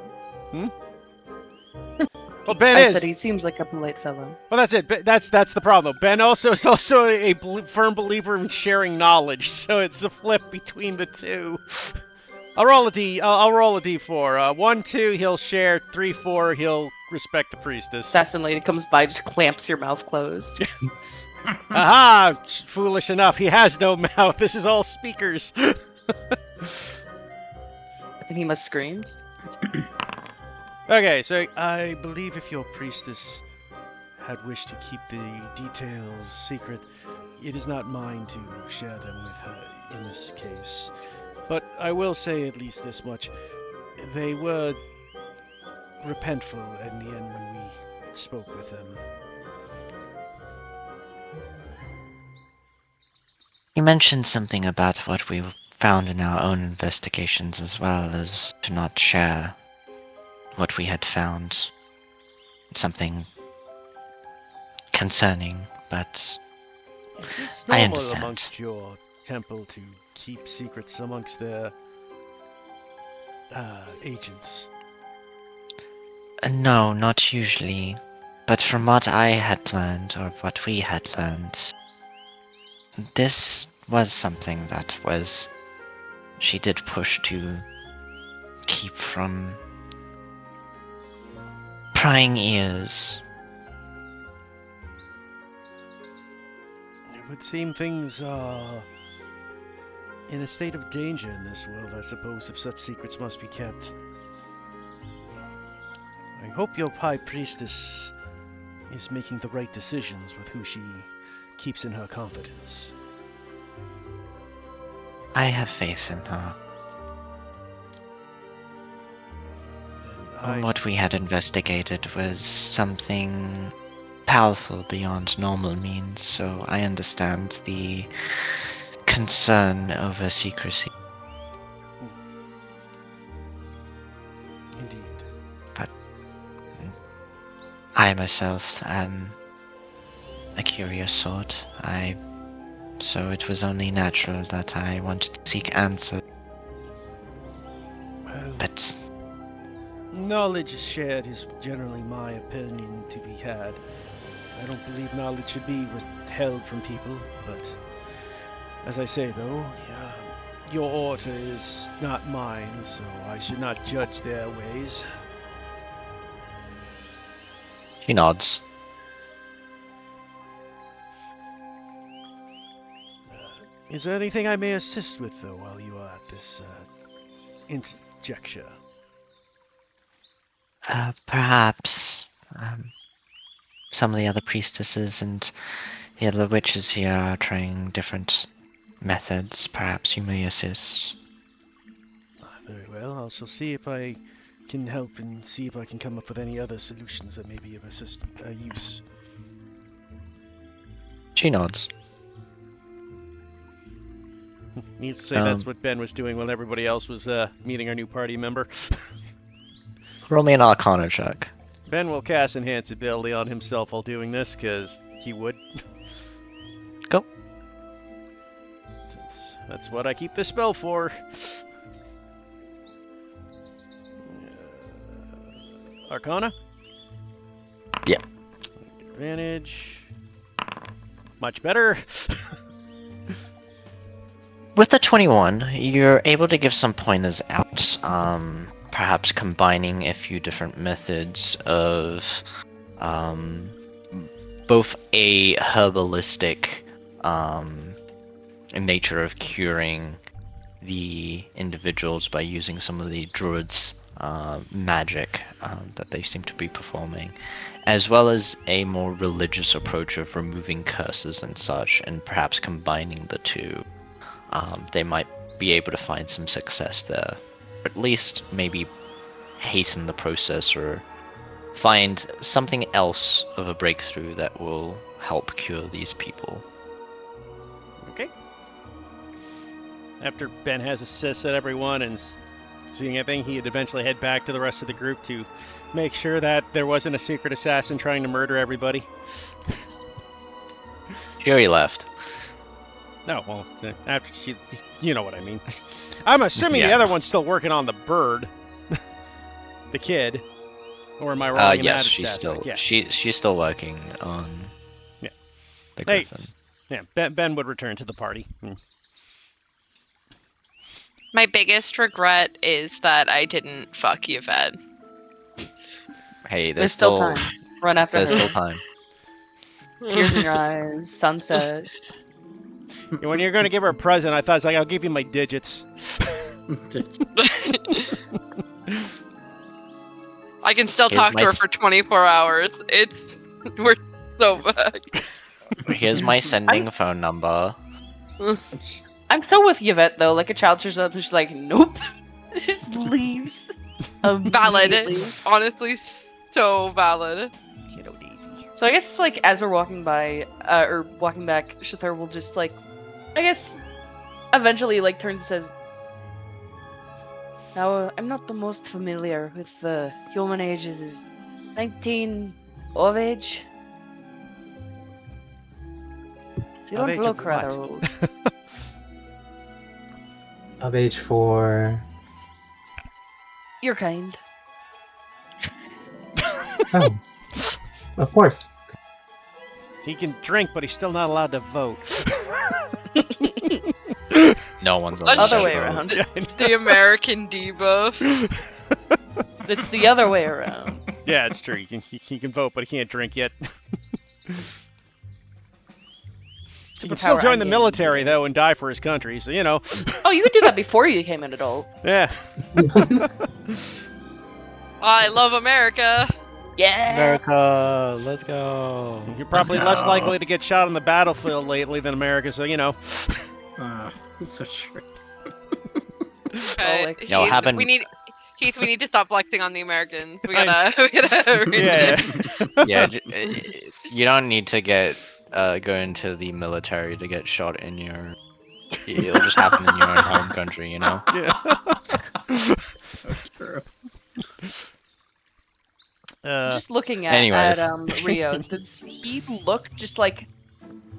Well, Ben I is. said he seems like a polite fellow. Well, that's it. That's the problem. Ben also is also a firm believer in sharing knowledge, so it's a flip between the two. I'll roll a D. I'll roll a D4. 1, 2, he'll share. 3, 4, he'll respect the priestess. Assassin lady comes by, just clamps your mouth closed. Aha! Foolish enough, he has no mouth. This is all speakers. And he must scream. Okay, so I believe if your priestess had wished to keep the details secret, it is not mine to share them with her in this case. But I will say at least this much. They were repentful in the end when we spoke with them. you mentioned something about what we found in our own investigations, as well as to not share what we had found. Something concerning, but Is this I normal understand. amongst your temple to keep secrets amongst their agents? No, not usually. But from what I had planned, or what we had learned, this was something that was. She did push to keep from prying ears. It would seem things are in a state of danger in this world, I suppose, if such secrets must be kept. I hope your High Priestess is making the right decisions with who she keeps in her confidence. I have faith in her. And What we had investigated was something powerful beyond normal means, so I understand the concern over secrecy. Indeed. I myself am a curious sort. So it was only natural that I wanted to seek answers. Well, But knowledge is shared is generally my opinion to be had. I don't believe knowledge should be withheld from people, but as I say though, your order is not mine, so I should not judge their ways. She nods. Is there anything I may assist with, though, while you are at this interjecture? perhaps some of the other priestesses and the other witches here are trying different methods. Perhaps you may assist. Very well, I shall see if I can help and see if I can come up with any other solutions that may be of use. She nods. Needs to say that's what Ben was doing while everybody else was meeting our new party member. Roll me an Arcana check. Ben will cast Enhance Ability on himself while doing this, because he would. Go. That's what I keep this spell for. Arcana? Yep. Advantage. Much better. With the 21, you're able to give some pointers out, perhaps combining a few different methods of both a herbalistic nature of curing the individuals by using some of the druids' magic that they seem to be performing, as well as a more religious approach of removing curses and such, and perhaps combining the two. They might be able to find some success there. Or at least maybe hasten the process or find something else of a breakthrough that will help cure these people. Okay. After Ben has assessed everyone and seeing everything, he'd eventually head back to the rest of the group to make sure that there wasn't a secret assassin trying to murder everybody. She already left. No, well, after she, you know what I mean. I'm assuming the Yeah. other one's still working on the bird, the kid, or am I wrong? in Yes, that she's aspect? still Yeah. she's still working on Yeah. the Hey, griffin. yeah. Ben would return to the party. My biggest regret is that I didn't fuck Yvette. Hey, There's still time. Run after There's her. still time. Tears in your eyes, sunset. When you're going to give her a present, I thought, it's like, I'll give you my digits. I can still Here's talk my to her s- for 24 hours. We're so back. Here's my sending phone number. I'm so with Yvette though. Like a child shows up and she's like, nope. Just leaves. Valid. immediately. Honestly, so valid. Kiddo Daisy. So I guess like as we're walking by, or walking back, Shathar will just like, I guess, eventually like turns and says, "Now I'm not the most familiar with the human ages. Is 19 of age? So you Of don't age look of rather what? old. Of age for... You're kind. Oh, of course. He can drink, but he's still not allowed to vote. No one's on Other the way vote. around. The American debuff. It's the other way around. Yeah, it's true. He can vote, but he can't drink yet. He can still Superpower join the endgame military, these though, days. and die for his country, so, you know. Oh, you could do that before you became an adult. Yeah. I love America. Yeah. America, let's go. You're probably Let's less go. likely to get shot on the battlefield lately than America, so, you know. It's so true. Okay, Alex. No, Heath, happened- we need to stop flexing on the Americans. We gotta. Yeah. Yeah, you don't need to go into the military to get shot in your. It'll just happen in your own home country, you know. Yeah. So true. Just looking at, anyways. Rio, does he look just like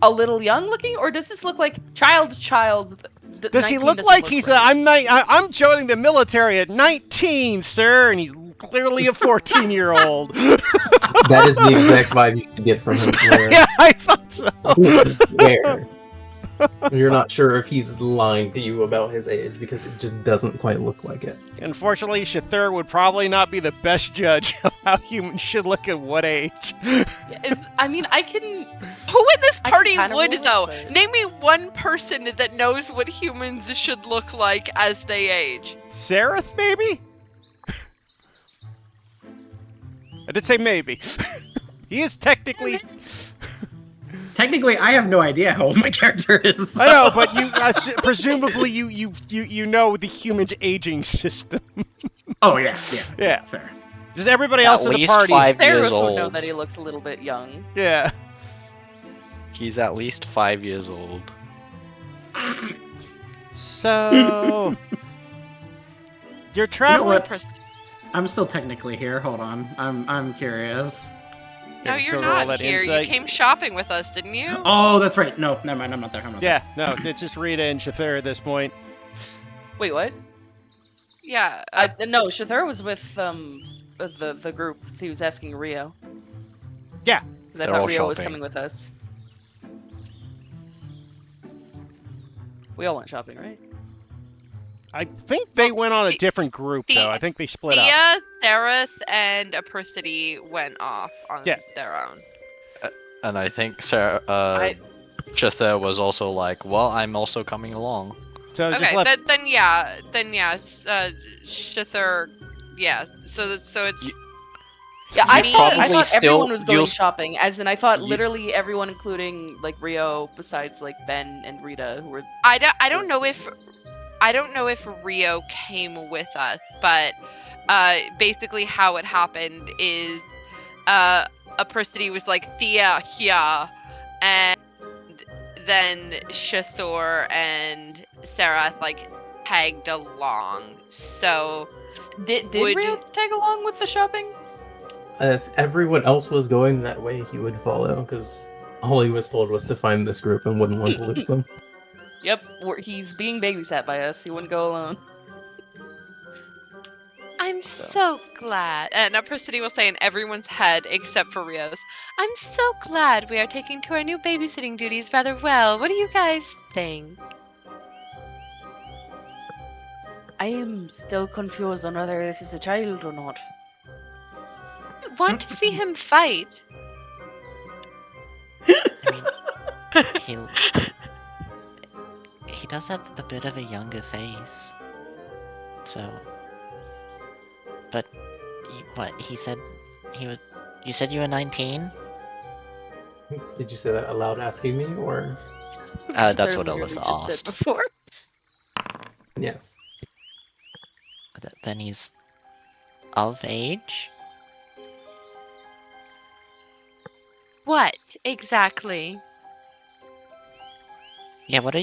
a little young looking, or does this look like child? Does he 19 look doesn't like he's right? I'm joining the military at 19, sir, and he's clearly a 14-year-old. That is the exact vibe you should get from him. Where, Yeah, I thought so. where you're not sure if he's lying to you about his age because it just doesn't quite look like it. Unfortunately, Shathur would probably not be the best judge of how humans should look at what age. I can. Who in this I party kinda would roll it, though? but- Name me one person that knows what humans should look like as they age. Sereth, maybe? I did say maybe. He is technically... Technically, I have no idea how old my character is. I know, but you presumably you know the human aging system. Oh yeah, Yeah. fair. Just everybody At else in the least party. 5 Sarah years would know old. that he looks a little bit young. Yeah. He's at least 5 years old. So you're You know traveling. what? I'm still technically here. Hold on. I'm curious. No, Okay, you're go roll not that here. insight. You came shopping with us, didn't you? Oh, that's right. No, never mind. I'm not there. I'm not Yeah, no, it's just Rita and Shathur at this point. Wait, what? Yeah. No, Shathur was with the group. He was asking Rio. Yeah. Because I They're thought all Rio was shopping. coming with us. We all went shopping, right? I think they went on a different group though. I think they split up. Thea, Sereth, and Apricity went off on Yeah. their own. And I think Sarah, Chitha was also like, well, I'm also coming along. So just Okay, left. then yeah, Shathur, yeah. So it's Yeah, I You thought probably still- everyone was going you'll- shopping. As in, I thought You- literally everyone, including like Rio, besides like Ben and Rita, who were. I don't know if Rio came with us, but basically how it happened is Apricity was like Thea here, and then Shathor and Sarah like tagged along. So Did Would- Rio tag along with the shopping? If everyone else was going that way, he would follow, because all he was told was to find this group and wouldn't want to lose them. Yep, he's being babysat by us. He wouldn't go alone. I'm so glad. And Apricity will say in everyone's head except for Rio's. I'm so glad we are taking to our new babysitting duties rather well. What do you guys think? I am still confused on whether this is a child or not. Want to see him fight? I mean, he does have a bit of a younger face. So, but he said he would. You said you were 19. Did you say that aloud asking me, or That's Shathur what literally Alyssa just said asked. before. yes? Then he's of age. What exactly? Yeah. What are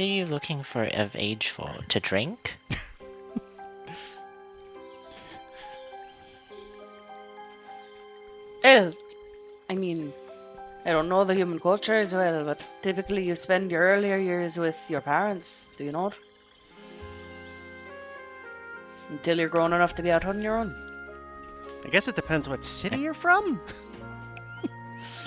you looking for of age for? To drink? Well, I mean, I don't know the human culture as well, but typically you spend your earlier years with your parents, do you not? Until you're grown enough to be out on your own. I guess it depends what city you're from.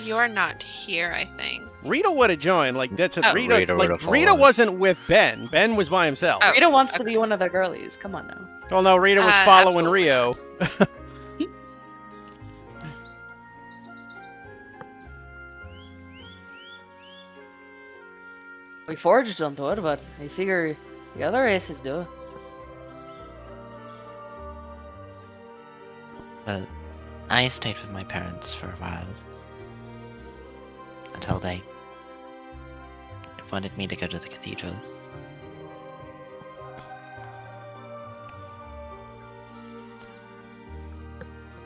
You're not here, I think. Rita would have joined. Like that's Oh. Rita. Rita Like would've Rita followed. wasn't with Ben. Ben was by himself. Oh, Rita wants to okay. be one of the girlies. Come on now. Well, no, Rita was following absolutely Rio. We forged onto it, but I figure the other races do. Well, I stayed with my parents for a while. Until they wanted me to go to the cathedral.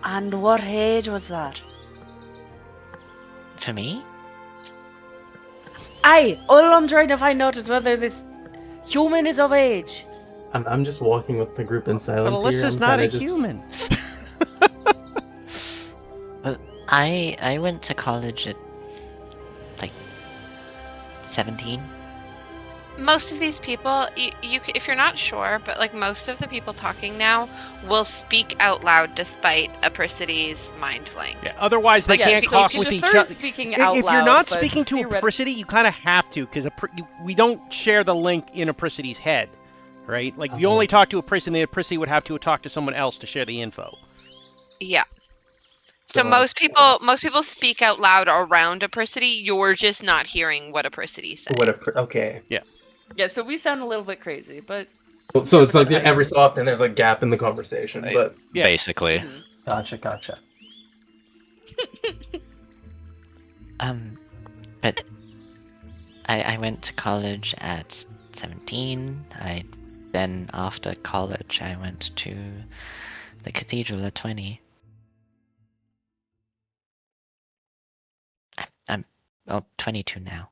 And what age was that? For me? Aye, all I'm trying to find out is whether this human is of age. I'm just walking with the group in But silence here. Alyssa's I'm not a kinda just- human. Well, I went to college at like 17. Most of these people, if you're not sure, but like most of the people talking now will speak out loud despite Apricity's mind link. Yeah, otherwise, they Like, can't so talk if with each Shathar's other. speaking out If you're loud, not but speaking to theoretic- Apricity, you kind of have to, because we don't share the link in Apricity's head, right? Like, if you only talk to Apricity, then Apricity would have to talk to someone else to share the info. Yeah. So So- most people speak out loud around Apricity. You're just not hearing what Apricity says. Okay. Yeah, so we sound a little bit crazy, but Well, so it's like but I- every so often there's a gap in the conversation, but Yeah. Basically. gotcha. But I went to college at 17. Then after college I went to the cathedral at 20. I'm 22 now.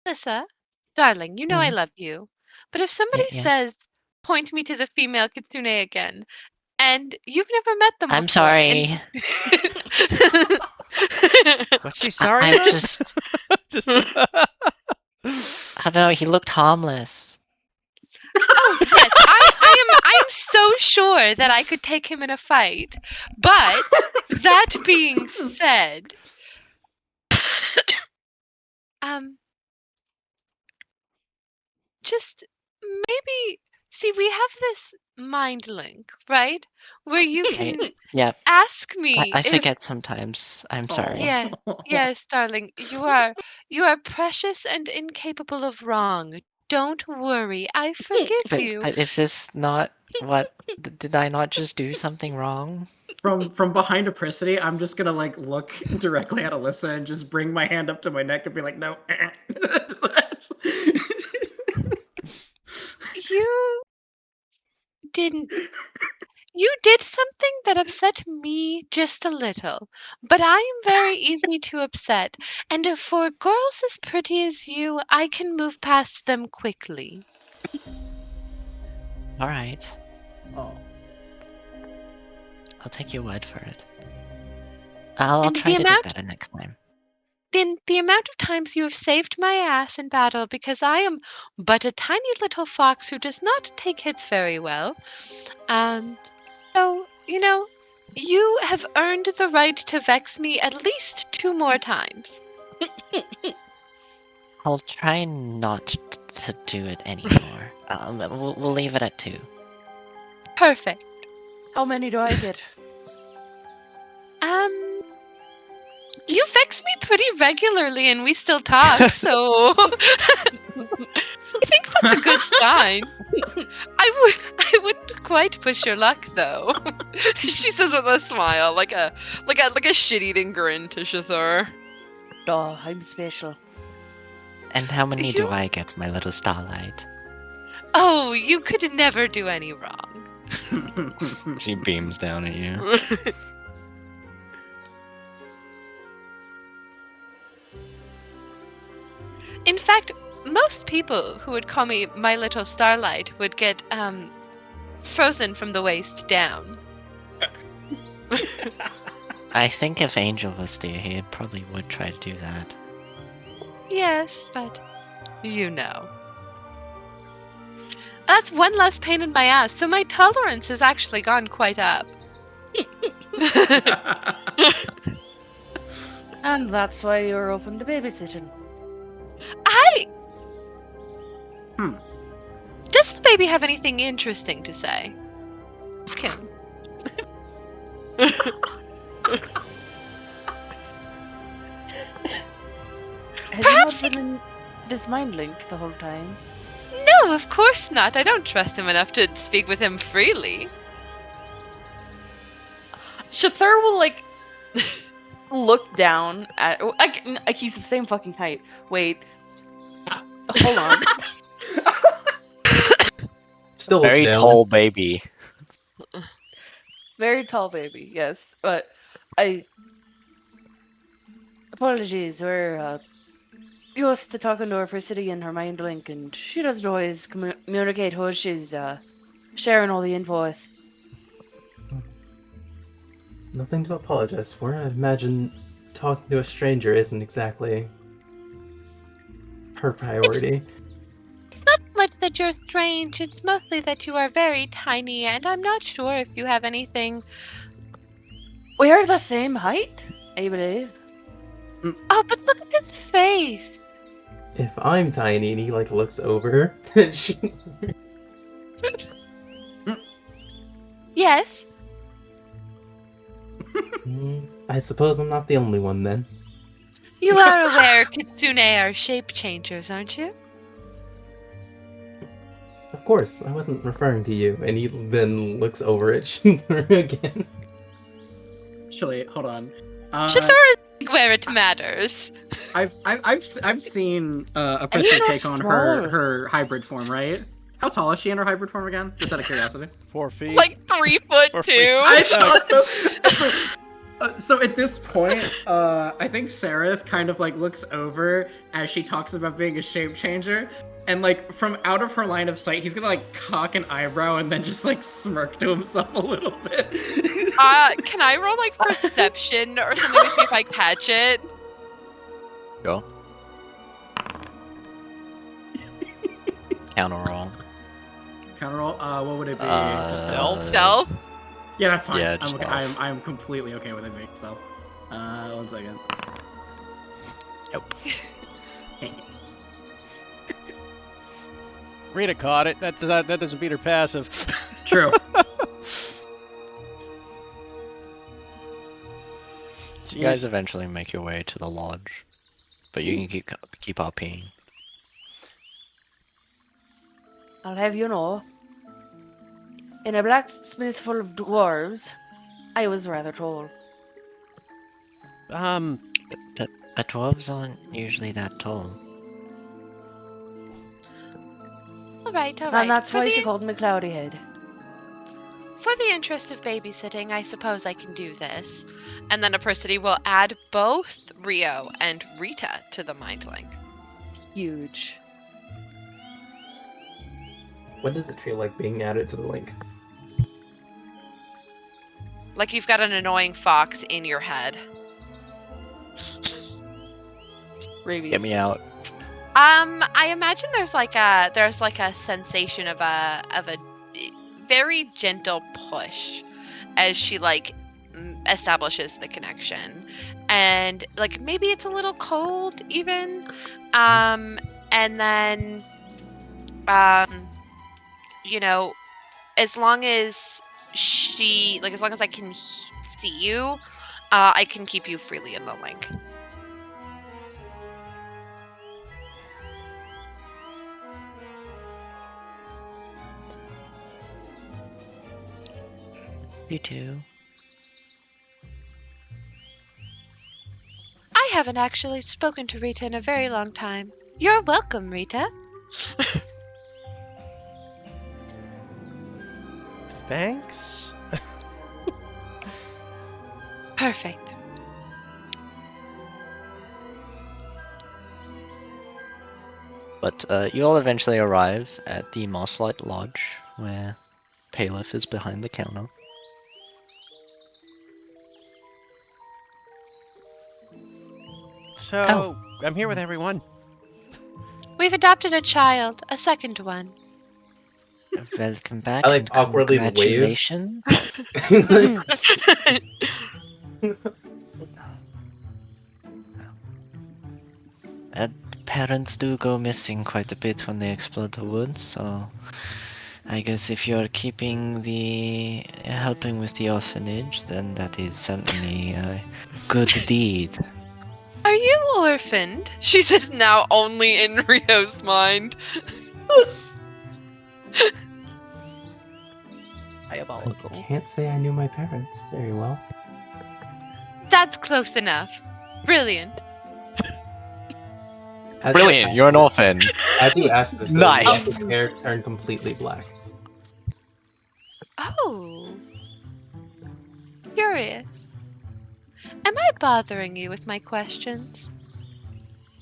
Alyssa, darling, you know I love you. But if somebody Yeah. says, point me to the female kitsune again, and you've never met them I'm before, sorry. and- What's she sorry I about? just Just- I don't know, he looked harmless. Oh yes, I am so sure that I could take him in a fight. But that being said, just maybe see we have this mind link, right? Where you can Yeah, ask me I if forget sometimes. I'm sorry. Yeah, yes, darling, you are precious and incapable of wrong. Don't worry, I forgive you. But is this not what? Did I not just do something wrong? From behind Apricity, I'm just gonna like look directly at Alyssa and just bring my hand up to my neck and be like, no. You didn't. You did something that upset me just a little, but I am very easy to upset, and for girls as pretty as you, I can move past them quickly. All right, Oh. I'll take your word for it. I'll And try the to do amount- better next time. Then the amount of times you have saved my ass in battle because I am but a tiny little fox who does not take hits very well. So, you have earned the right to vex me at least 2 more times. I'll try not to do it anymore. We'll leave it at 2. Perfect. how many do I get? You vex me pretty regularly and we still talk, so I think that's a good sign. I wouldn't quite push your luck though. She says with a smile, like a shit-eating grin to Shathar. Oh, I'm special. And how many do You- I get, my little starlight? Oh, you could never do any wrong. She beams down at you. In fact, most people who would call me my little starlight would get frozen from the waist down. I think if Angel was there, he probably would try to do that. Yes, but you know. That's one less pain in my ass, so my tolerance has actually gone quite up. And that's why you're open to babysitting. Does the baby have anything interesting to say? Ask him. Has Perhaps he not been in this mind link the whole time? No, of course not. I don't trust him enough to speak with him freely. Shathur will, like, look down at... he's the same fucking height. Wait. Hold on. Still Very looks down. tall baby. Very tall baby, yes. But I... Apologies, we're used to talking to her Persity in her mind link, and she doesn't always communicate who she's sharing all the info with. Nothing to apologize for. I imagine talking to a stranger isn't exactly her priority. Not much that you're strange, it's mostly that you are very tiny, and I'm not sure if you have anything. We are the same height, I believe. Oh, but look at his face! If I'm tiny and he like looks over, then she... Yes? I suppose I'm not the only one then. You are aware Kitsune are shape changers, aren't you? Of course, I wasn't referring to you. And he then looks over at Shimura again. Actually, hold on. Shathur is where it matters. I've seen a And person you're not take on small. her hybrid form, right? How tall is she in her hybrid form again? Just out of curiosity. 4 feet. Like 3'2". Or free- I thought so. So at this point, I think Seraph kind of like looks over as she talks about being a shape changer, and like from out of her line of sight, he's gonna like cock an eyebrow and then just like smirk to himself a little bit. Can I roll like perception or something to see if I catch it? Go. Counter roll. Counter roll. What would it be? Just stealth? Stealth? Yeah, that's fine. Yeah, I'm just okay. stealth. I'm completely okay with it being stealth. 1 second. Nope. Rita caught it. That doesn't beat her passive. True. You guys eventually make your way to the lodge, but you can keep RPing. I'll have you know, in a blacksmith full of dwarves, I was rather tall. But dwarves aren't usually that tall. All right. And that's why she called me Cloudy Head. For the interest of babysitting, I suppose I can do this. And then Apercity will add both Rio and Rita to the mind link. Huge. What does it feel like being added to the link? Like you've got an annoying fox in your head. Rabies. Get me out. I imagine there's like a sensation of a very gentle push as she like establishes the connection, and like maybe it's a little cold even, and then you know, as long as as long as I can see you, I can keep you freely in the link. You too. I haven't actually spoken to Rita in a very long time. You're welcome, Rita. Thanks. Perfect. But you all eventually arrive at the Mosslight Lodge, where Paleth is behind the counter. So, I'm here with everyone. We've adopted a child, a second one. welcome back. I, like, and awkwardly wave. congratulations. Parents do go missing quite a bit when they explode the woods, so I guess if you're helping with the orphanage, then that is certainly a good deed. Are you orphaned? She says now only in Rio's mind. I Diabolical. can't say I knew my parents very well. That's close enough. Brilliant. As Brilliant, you're an orphan. As you asked this, Nice. his hair turned completely black. Oh. Curious. Am I bothering you with my questions?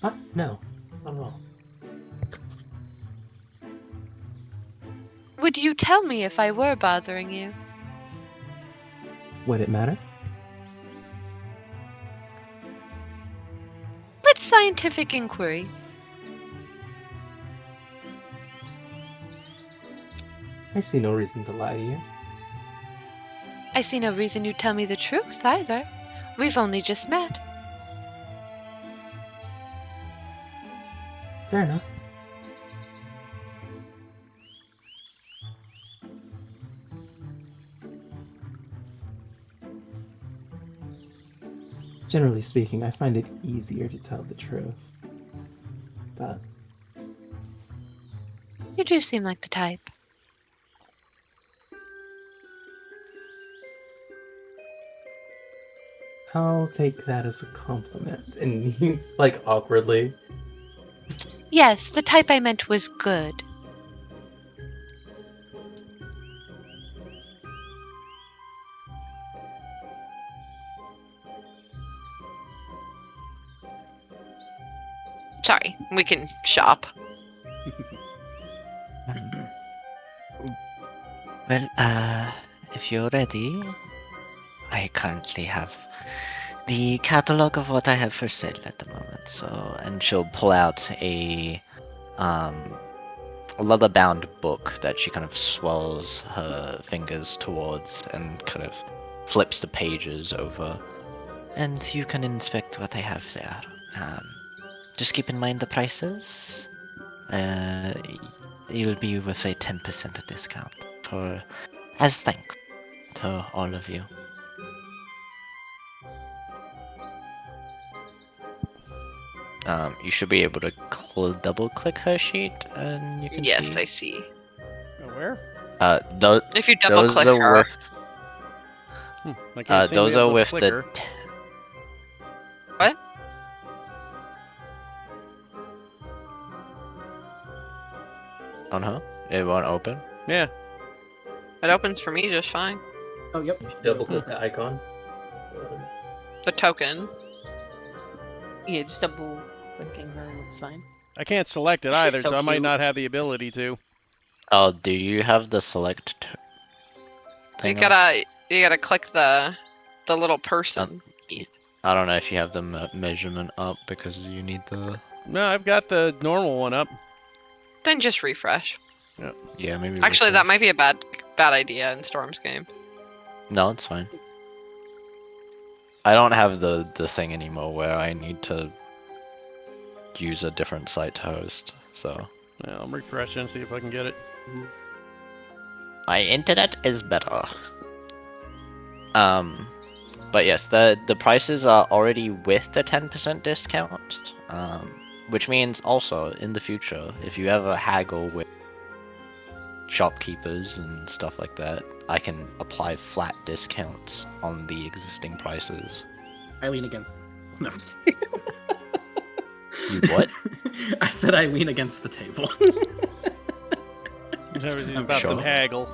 Huh? No, not at all. Would you tell me if I were bothering you? Would it matter? Let's scientific inquiry. I see no reason to lie to you. I see no reason you tell me the truth either. We've only just met. Fair enough. Generally speaking, I find it easier to tell the truth. But You do seem like the type. I'll take that as a compliment. And he's like awkwardly. Yes, the type I meant was good. Sorry, we can shop. Well, if you're ready, I currently have the catalog of what I have for sale at the moment. So, and she'll pull out a leather-bound book that she kind of swirls her fingers towards and kind of flips the pages over, and you can inspect what I have there. Just keep in mind the prices. You'll be with a 10% discount as thanks to all of you. You should be able to double-click her sheet, and you can Yes, see. I see. Where? If you double Those click are her. with I can't seem to those be able are to with click the her. What? on her. It won't open. Yeah. It opens for me just fine. Oh, yep. Double click the icon. The token. Yeah, just double clicking her looks fine. I can't select it She's either, so so I might cute. not have the ability to. Oh, do you have the select You thing? gotta click the little person. I don't know if you have the measurement up because you need the. No, I've got the normal one up. Then just refresh. Yeah, maybe. Actually, that refresh. might be a bad idea in Storm's game. No, it's fine. I don't have the thing anymore where I need to use a different site to host. So Yeah, I'll refresh and see if I can get it. my internet is better. But yes, the prices are already with the 10% discount. Which means also in the future, if you ever haggle with shopkeepers and stuff like that, I can apply flat discounts on the existing prices. I lean against. No. You what? I said I lean against the table. Everything's I'm about sure. the haggle.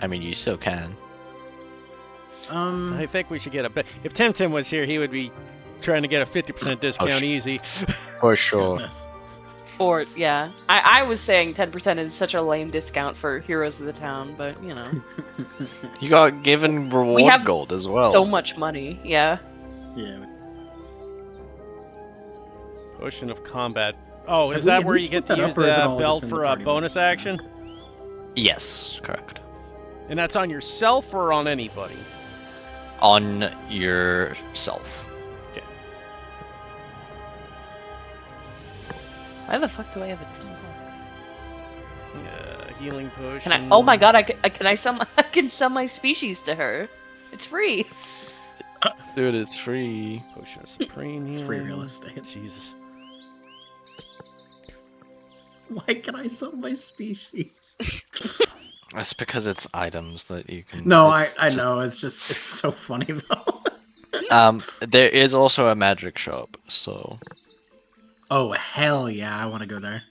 I mean, you still can. I think we should get a bit. If Temtem was here, he would be trying to get a 50% discount easy. For sure. Goodness. Or, yeah. I was saying 10% is such a lame discount for Heroes of the Town, but, you know. You got given reward have gold as well. So much money, yeah. Yeah. Ocean of Combat. Oh, Have is we that at where you least get looked to that use up, or is it the all bell just in the for a party bonus book? action? Yes, correct. And that's on yourself or on anybody? On yourself. Why the fuck do I have a team? Healing potion. Can I? Oh my god! Can I sell? I can sell my species to her. It's free. Dude, it's free. Potion of supreme It's free healing. real estate. Jesus. Why can I sell my species? That's because it's items that you can. No, I it's just- know. It's so funny though. There is also a magic shop, so Oh hell yeah! I want to go there.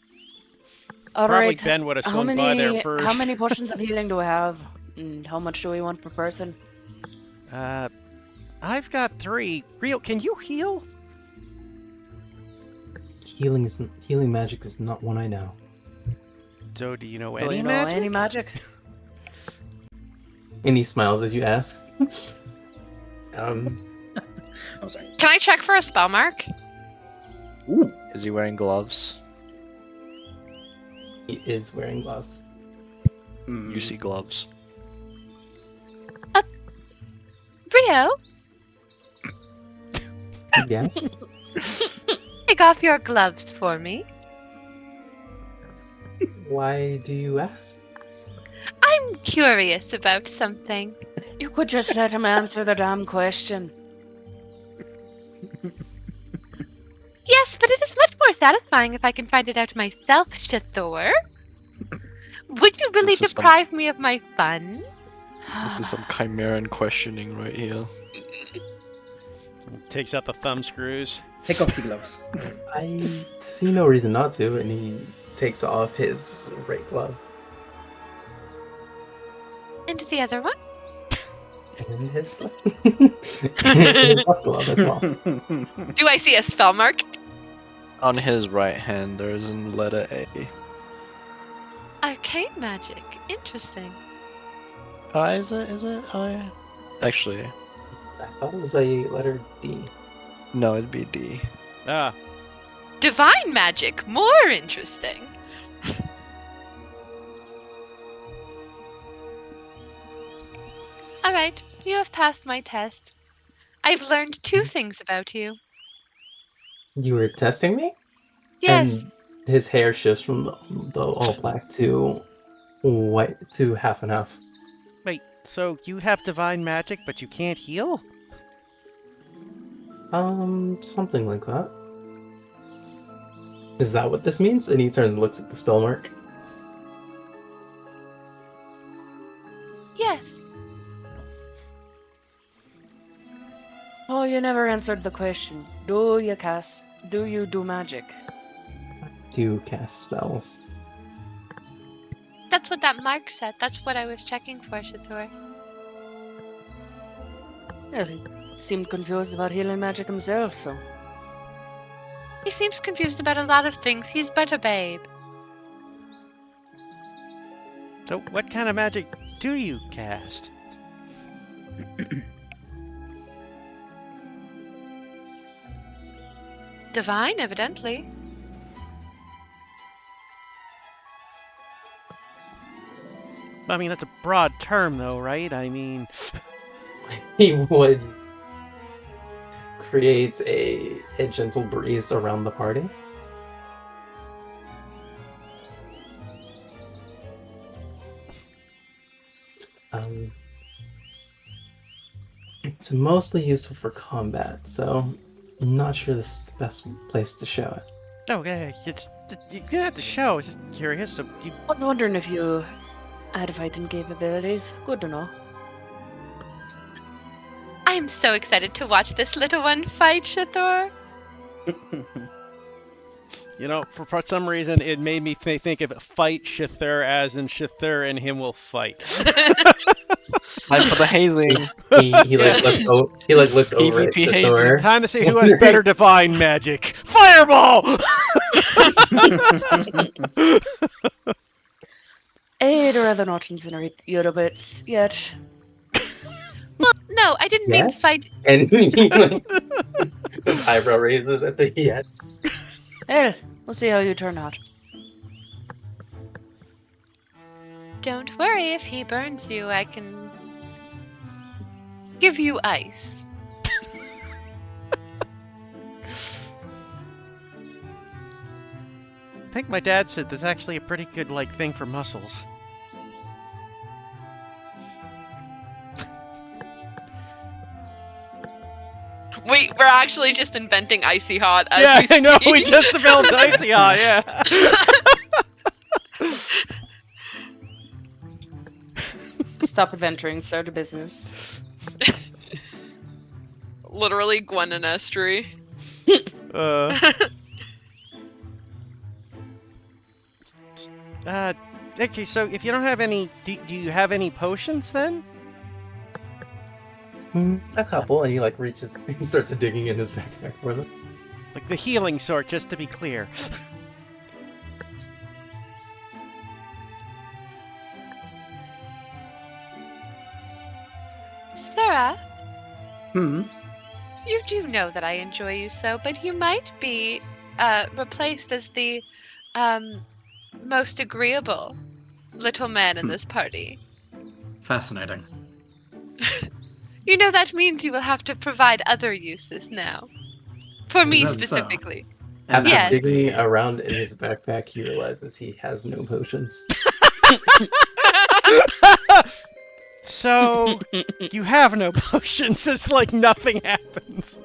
All Probably right. Ben would have How swung by there many? first. How many potions of healing do we have? And how much do we want per person? I've got 3. Real, can you heal? Healing magic is not one I know. So, do you know Do any you know magic? any magic? And he smiles as you ask. I'm sorry. Can I check for a spell mark? Ooh. is he wearing gloves? He is wearing gloves. You see gloves. Rio, Yes. take off your gloves for me. Why do you ask? I'm curious about something. You could just let him answer the damn question. Yes, but it is much more satisfying if I can find it out myself, Shathor. Would you really This is some- deprive me of my fun? This is some chimeran questioning right here. Takes out the thumb screws. Take off the gloves. I see no reason not to, and he takes off his right glove And the other one? and his left glove as well. Do I see a spell mark? On his right hand, there is a letter A. Arcane magic. Interesting. Is it? Is it? Actually, I thought it was a letter D. no, it'd be D. Ah, Divine magic. More interesting. All right, you have passed my test. I've learned 2 things about you. You were testing me? Yes, And his hair shifts from the all black to white to half and half. wait, so you have divine magic, but you can't heal? Something like that. Is that what this means? And he turns and looks at the spell mark. yes. Oh, you never answered the question. Do you do magic? Do cast spells. That's what that mark said. That's what I was checking for, Shathor. Well, he seemed confused about healing magic himself, so. He seems confused about a lot of things. He's but a babe. So, what kind of magic do you cast? Divine, evidently. I mean, that's a broad term, though, right? I mean, He would create a gentle breeze around the party. It's mostly useful for combat, so I'm not sure this is the best place to show it. okay, you're gonna have to show. Just curious. So, you, I was wondering if you had fighting capabilities. Good to know. I'm so excited to watch this little one fight, Shathor. you know, for some reason, it made me think of fight Shithir as in Shithir and him will fight. Time for the hazing. He looks over at PvP Shathor. Time to see who has better divine magic. Fireball! I'd rather not incinerate the other bits yet. Well, no, I didn't mean Yes? fight. And he his eyebrow raises at the end. Well, We'll see how you turn out. Don't worry, if he burns you, I can give you ice. I think my dad said there's actually a pretty good thing for muscles. Wait, we're actually just inventing icy hot as Yeah, we I know. We speak. just developed icy hot. Yeah. Stop adventuring, start a business. Literally Gwen and Estrie. Uh, okay, so if you don't have any, do you have any potions then? A couple, and he reaches, he starts digging in his backpack for them. Like the healing sort, just to be clear. Sarah, Hmm. you do know that I enjoy you so, but you might be replaced as the most agreeable little man in this party. Fascinating. You know that means you will have to provide other uses now. For me that so? specifically. After Yes. digging around in his backpack, he realizes he has no potions. So you have no potions. It's like nothing happens.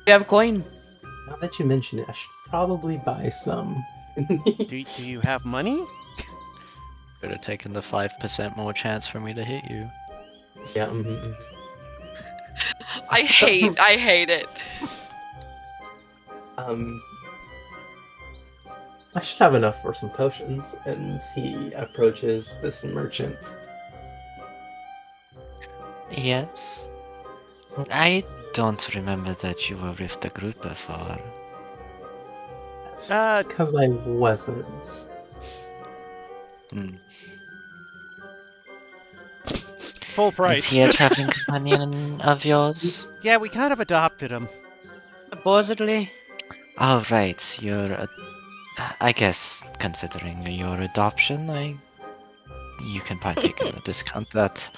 You have a coin. Now that you mention it, I should probably buy some. Do you have money? Could have taken the 5% more chance for me to hit you. Yeah. I hate it. I should have enough for some potions, and he approaches this merchant. Yes. I don't remember that you were with the group before. That's because I wasn't. Full price. Is he a traveling companion of yours? Yeah, we kind of adopted him. Supposedly. Oh, right. I guess, considering your adoption, you can partake in the discount that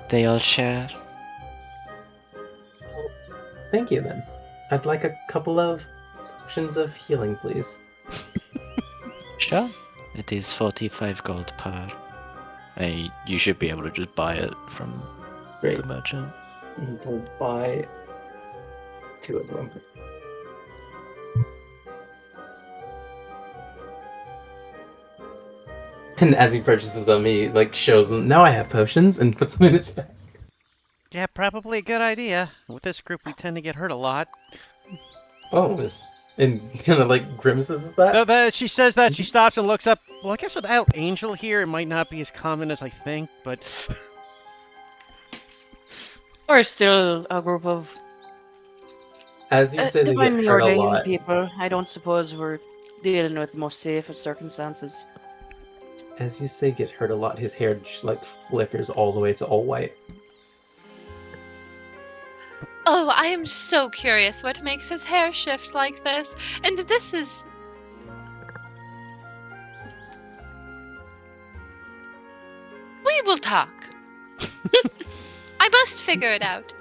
they all share. Thank you, then. I'd like a couple of potions of healing, please. Sure. It is 45 gold per. You should be able to just buy it from Great. the merchant. We'll buy 2 of them. And as he purchases them, he shows them, now I have potions, and puts them in his bag. Yeah, probably a good idea. With this group, we tend to get hurt a lot. Oh, and kind of grimaces at that? Though she says that, she stops and looks up. Well, I guess without Angel here, it might not be as common as I think, but... We're still a group of As you say, they get divinely hurt a ordained lot. people. I don't suppose we're dealing with the most safe of circumstances. As you say, get hurt a lot, his hair just, flickers all the way to all white. Oh, I am so curious what makes his hair shift like this. And this is... We will talk. I must figure it out.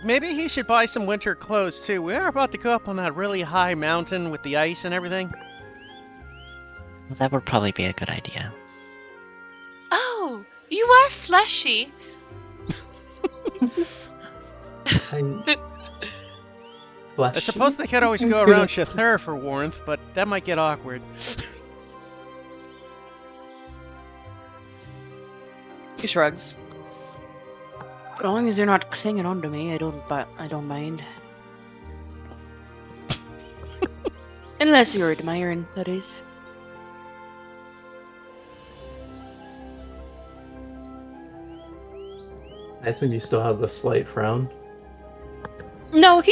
Maybe he should buy some winter clothes, too. We are about to go up on that really high mountain with the ice and everything. That would probably be a good idea. Oh, you are fleshy. I suppose they could always go around Shathur for warmth, but that might get awkward. He shrugs. As long as you're not clinging on to me, I don't mind. Unless you're admiring, that is. I assume you still have the slight frown. No,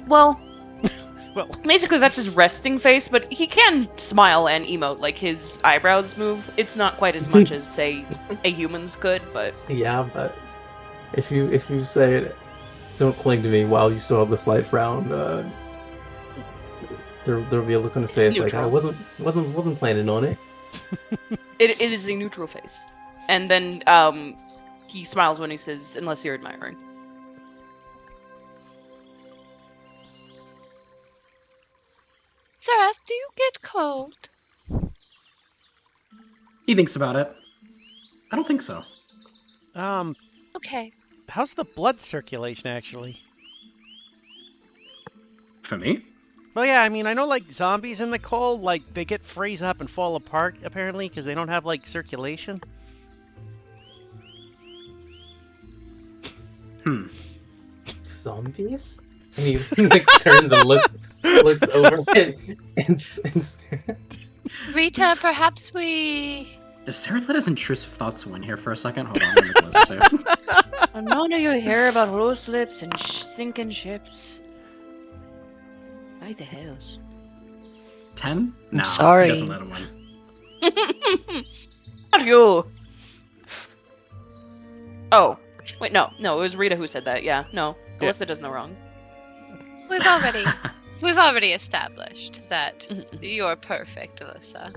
well, Well, basically that's his resting face, but he can smile and emote, his eyebrows move. It's not quite as much as, say, a human's could, but... Yeah, but if you say, "Don't cling to me," while you still have the slight frown, there'll be a look on his face like I neutral. wasn't planning on it. It is a neutral face. And then he smiles when he says, "Unless you're admiring." Seraph, do you get cold? He thinks about it. I don't think so. Okay. How's the blood circulation actually? For me? Well, yeah, I mean, I know like zombies in the cold, like they get freezing up and fall apart apparently because they don't have like circulation. Zombies? And he like turns and looks over and Rita, perhaps we... Does Sarah let his intrusive thoughts win here for a second? Hold on, let me close up Sarah. None of you hear about rose lips and sinking ships. Why the hells? 10? No, sorry. he doesn't let him win. Not you! Oh. Wait, no, it was Rita who said that. Yeah, no. Yeah. Alyssa does no wrong. We've already established that you're perfect, Alyssa.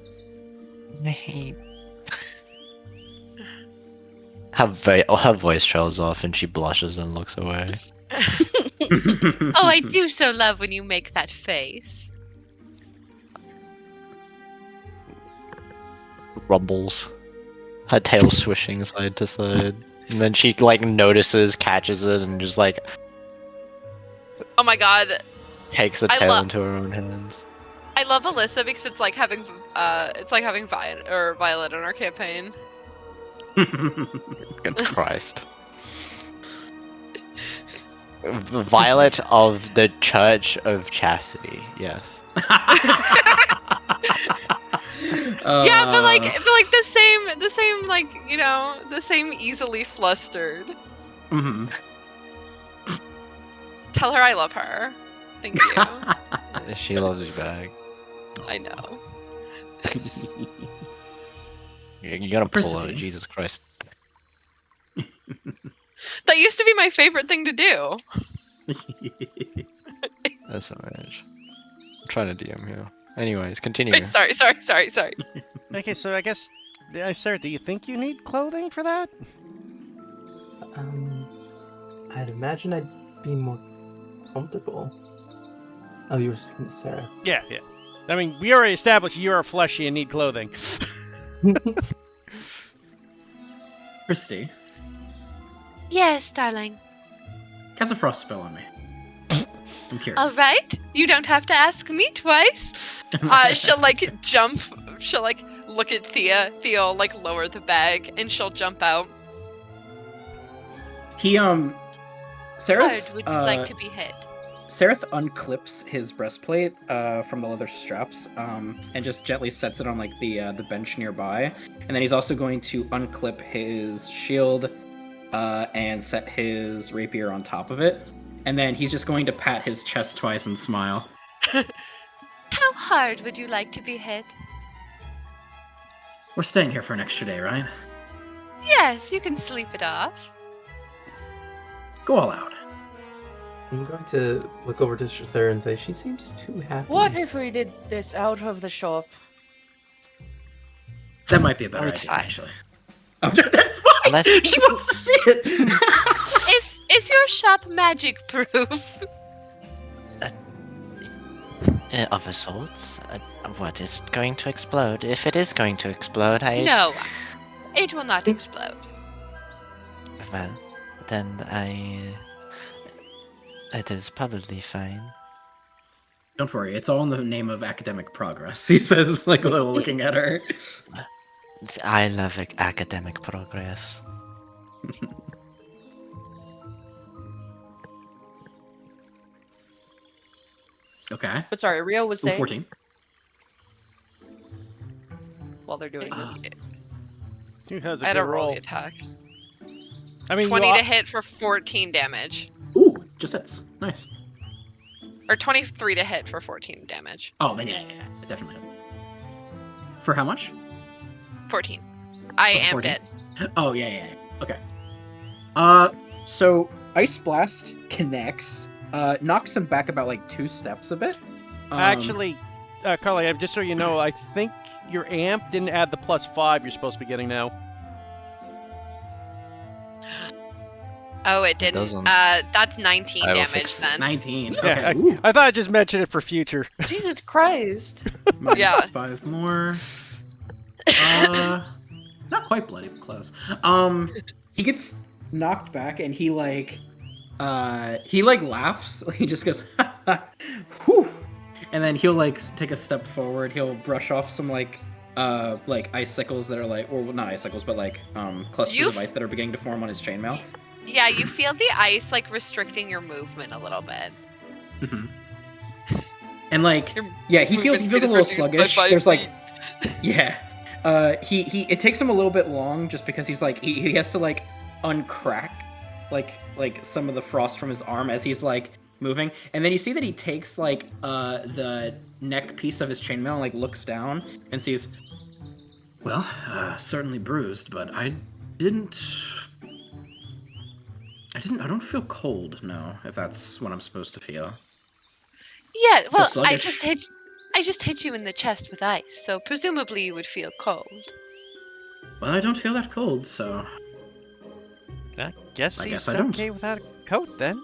Her voice trails off and she blushes and looks away. Oh, I do so love when you make that face. Rumbles. Her tail swishing side to side. And then she like notices, catches it, and just like Oh my god, takes the I tail lo- into her own hands. I love Alyssa because it's like having Violet on our campaign. Good Christ. Violet of the Church of Chastity, yes. Yeah, but like the same like, you know, the same easily flustered. Mhm. Tell her I love her. Thank you. She loves you back. I know. You gotta pull her, Persity. Jesus Christ. That used to be my favorite thing to do. That's alright. I'm trying to DM here. Anyways, continue. Wait, sorry. Okay, so I guess, Sarah, do you think you need clothing for that? I'd imagine I'd be more comfortable. Oh, you were speaking to Sarah. Yeah. I mean, we already established you are fleshy and need clothing. Christy, Yes, darling. cast a frost spell on me. I'm curious. All right, you don't have to ask me twice. She'll like jump. She'll like look at Thea. Thea will like lower the bag and she'll jump out. He Seraph Hard would you like to be hit? Seraph unclips his breastplate from the leather straps and just gently sets it on like the bench nearby, and then he's also going to unclip his shield and set his rapier on top of it, and then he's just going to pat his chest twice and smile. How hard would you like to be hit? We're staying here for an extra day, right? Yes, you can sleep it off. Go all out. I'm going to look over to Shrether and say she seems too happy. What if we did this out of the shop? That might be a better It's idea, fine. actually. Oh, that's fine. Unless- She wants to see it. Is your shop magic proof? Of a sorts? What is going to explode? If it is going to explode, No, it will not explode. Well, then it is probably fine. Don't worry, it's all in the name of academic progress, he says, like looking at her. I love academic progress. Okay. But sorry, Rio was Ooh, saying 14. while they're doing this. Who has a I had good to roll roll? the attack. I mean, 20 to hit for 14 damage. Ooh, just hits. Nice. Or 23 to hit for 14 damage. Oh, then yeah, definitely. For how much? 14. I For amped 14? it. Oh, yeah. Okay. So Ice Blast connects, knocks him back about like 2 steps a bit. Actually, Carly, just so you know, I think your amp didn't add the +5 you're supposed to be getting now. Oh, it didn't. doesn't. That's 19 I will damage fix it. then. 19. Yeah, Okay. Ooh. I thought I'd just mention it for future. Jesus Christ. Minus Yeah. 5 more. Not quite bloody, but close. He gets knocked back and he laughs. He just goes, whew. And then he'll like take a step forward. He'll brush off some like icicles that are like, or not icicles, but like clusters of ice that are beginning to form on his chainmail. Yeah, you feel the ice like restricting your movement a little bit. Mm-hmm. And like, Your yeah, he feels movement a speed little is reduced by sluggish. 5 There's like, feet. yeah, it takes him a little bit long just because he's like he has to like uncrack like some of the frost from his arm as he's like moving, and then you see that he takes like the neck piece of his chainmail and like looks down and sees, well, certainly bruised, but I don't feel cold, no, if that's what I'm supposed to feel. Yeah, well, sluggish. I just hit you in the chest with ice, so presumably you would feel cold. Well, I don't feel that cold, so I guess I he's guess I don't. okay without a coat then.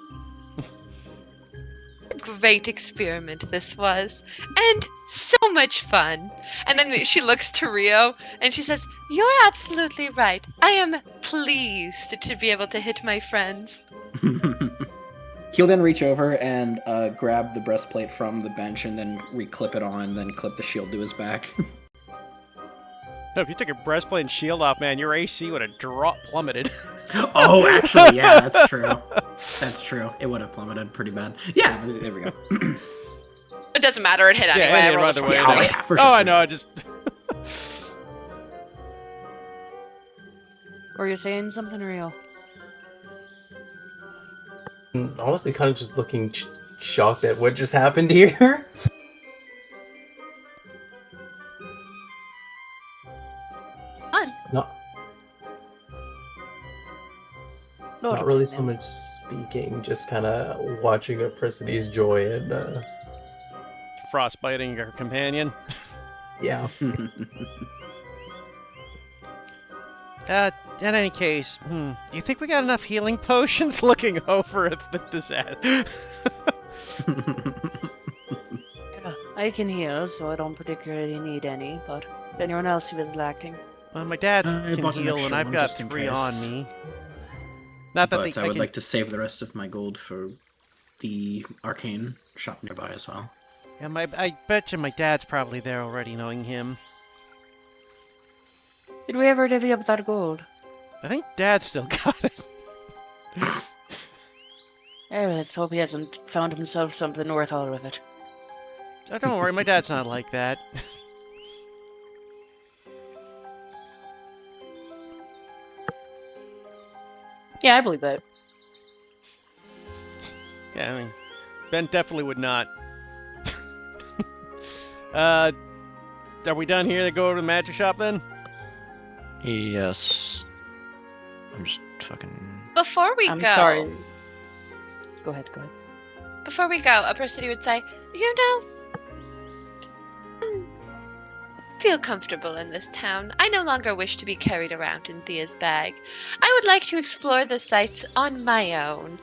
Great experiment this was, and so much fun. And then she looks to Rio and she says, "You're absolutely right. I am pleased to be able to hit my friends." He'll then reach over and grab the breastplate from the bench and then reclip it on, then clip the shield to his back. No, if you took your breastplate and shield off, man, your AC would have plummeted. Oh, actually, yeah, that's true. That's true. It would have plummeted pretty bad. Yeah, there we go. It doesn't matter. It hit anyway. Yeah, I rolled either a way, 20. it is. Yeah, for sure. Oh, I know. I just. Were you saying something, Rio? Honestly, kind of just looking shocked at what just happened here. Fun. Not really so much speaking, just kind of watching Apricity's joy and Frostbiting her companion. yeah. In any case, do you think we got enough healing potions? Looking over at the disaster. Yeah, I can heal, so I don't particularly need any, but if anyone else who is lacking. Well, my dad I can bought an heal, extra and I've one got just in 3 case. on me. Not that But they, I would can... like to save the rest of my gold for the arcane shop nearby as well. Yeah, I bet you my dad's probably there already, knowing him. Did we ever divvy up that gold? I think Dad still got it. Let's hope he hasn't found himself something worth all of it. Oh, don't worry, my dad's not like that. Yeah, I believe that. Yeah, I mean, Ben definitely would not. Are we done here? Go over to the magic shop then? Yes. I'm just fucking. Before we I'm go, sorry. Go ahead. Before we go, Apricity would say, "You know, I feel comfortable in this town. I no longer wish to be carried around in Thea's bag. I would like to explore the sights on my own.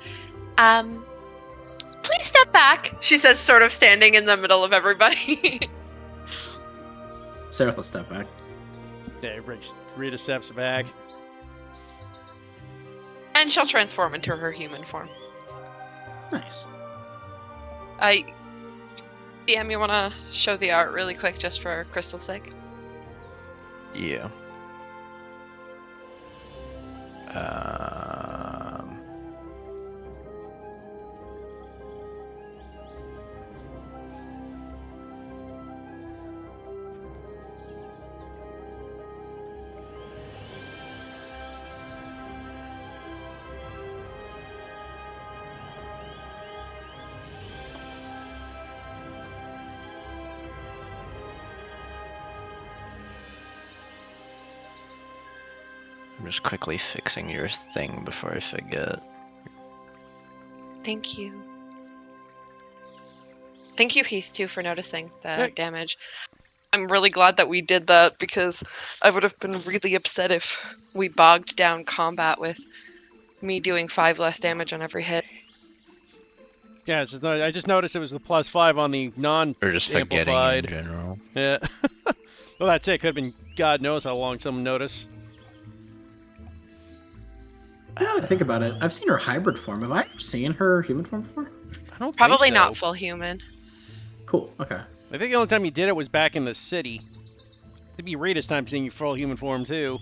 Please step back," she says, sort of standing in the middle of everybody. Seraph will step back. Yeah, Rita steps back. And she'll transform into her human form. Nice. DM, you want to show the art really quick just for Crystal's sake? Yeah. I'm just quickly fixing your thing before I forget. Thank you. Thank you, Heath, too, for noticing the damage. I'm really glad that we did that because I would have been really upset if we bogged down combat with me doing 5 less damage on every hit. Yeah, I just noticed it was the +5 on the Or just forgetting in non-amplified. general. Yeah. Well, that's it. Could have been God knows how long someone noticed. Now that I think about it, I've seen her hybrid form. Have I ever seen her human form before? I don't Probably think so. not full human. Cool. Okay. I think the only time you did it was back in the city. It'd be Rita's time seeing you full human form too.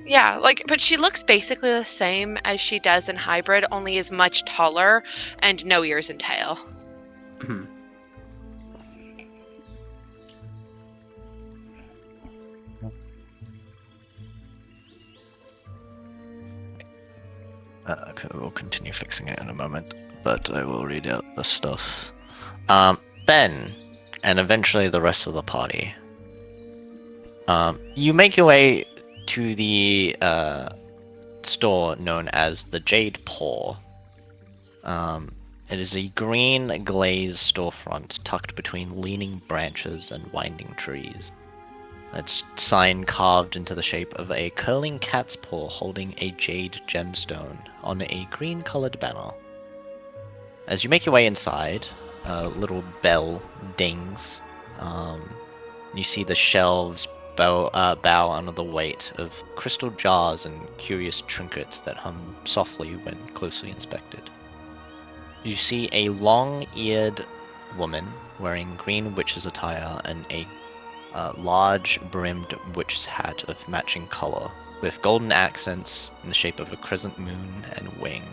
Yeah, but she looks basically the same as she does in hybrid, only is much taller and no ears and tail. Mhm. Okay, we'll continue fixing it in a moment, but I will read out the stuff. Ben, and eventually the rest of the party. You make your way to the store known as the Jade Paw. It is a green glazed storefront tucked between leaning branches and winding trees. Its sign carved into the shape of a curling cat's paw holding a jade gemstone on a green-colored banner. As you make your way inside, a little bell dings. You see the shelves bow under the weight of crystal jars and curious trinkets that hum softly when closely inspected. You see a long-eared woman wearing green witch's attire and a large-brimmed witch's hat of matching color, with golden accents in the shape of a crescent moon and wing.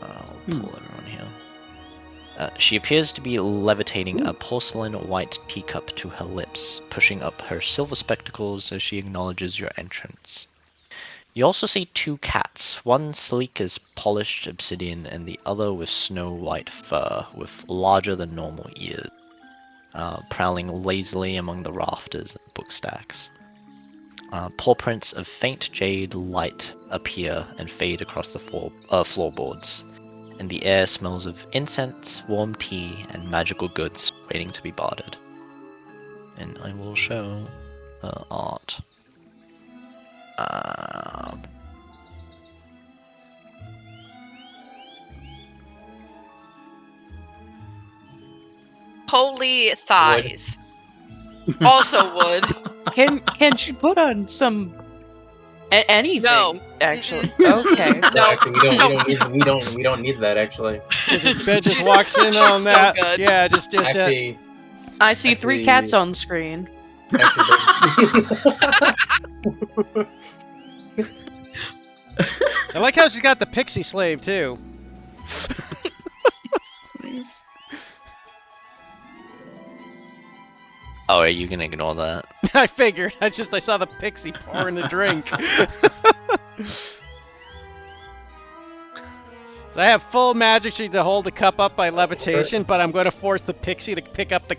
I'll pull everyone here. She appears to be levitating a porcelain white teacup to her lips, pushing up her silver spectacles as she acknowledges your entrance. You also see 2 cats, one sleek as polished obsidian and the other with snow-white fur, with larger than normal ears, prowling lazily among the rafters and book stacks. Paw prints of faint jade light appear and fade across the floorboards, and the air smells of incense, warm tea, and magical goods waiting to be bartered. And I will show art. Holy thighs. Also wood. Can she put on some anything? No. Actually. Okay. No. Actually, we don't need that actually. Ben just She's- walks in she's on so that. good. Yeah, just Actually, I see 3 Actually- cats on screen. I like how she's got the pixie slave too. Oh, are you gonna ignore that? I figured. I saw the pixie pouring the drink. So I have full magic sheet to hold the cup up by levitation, but I'm going to force the pixie to pick up the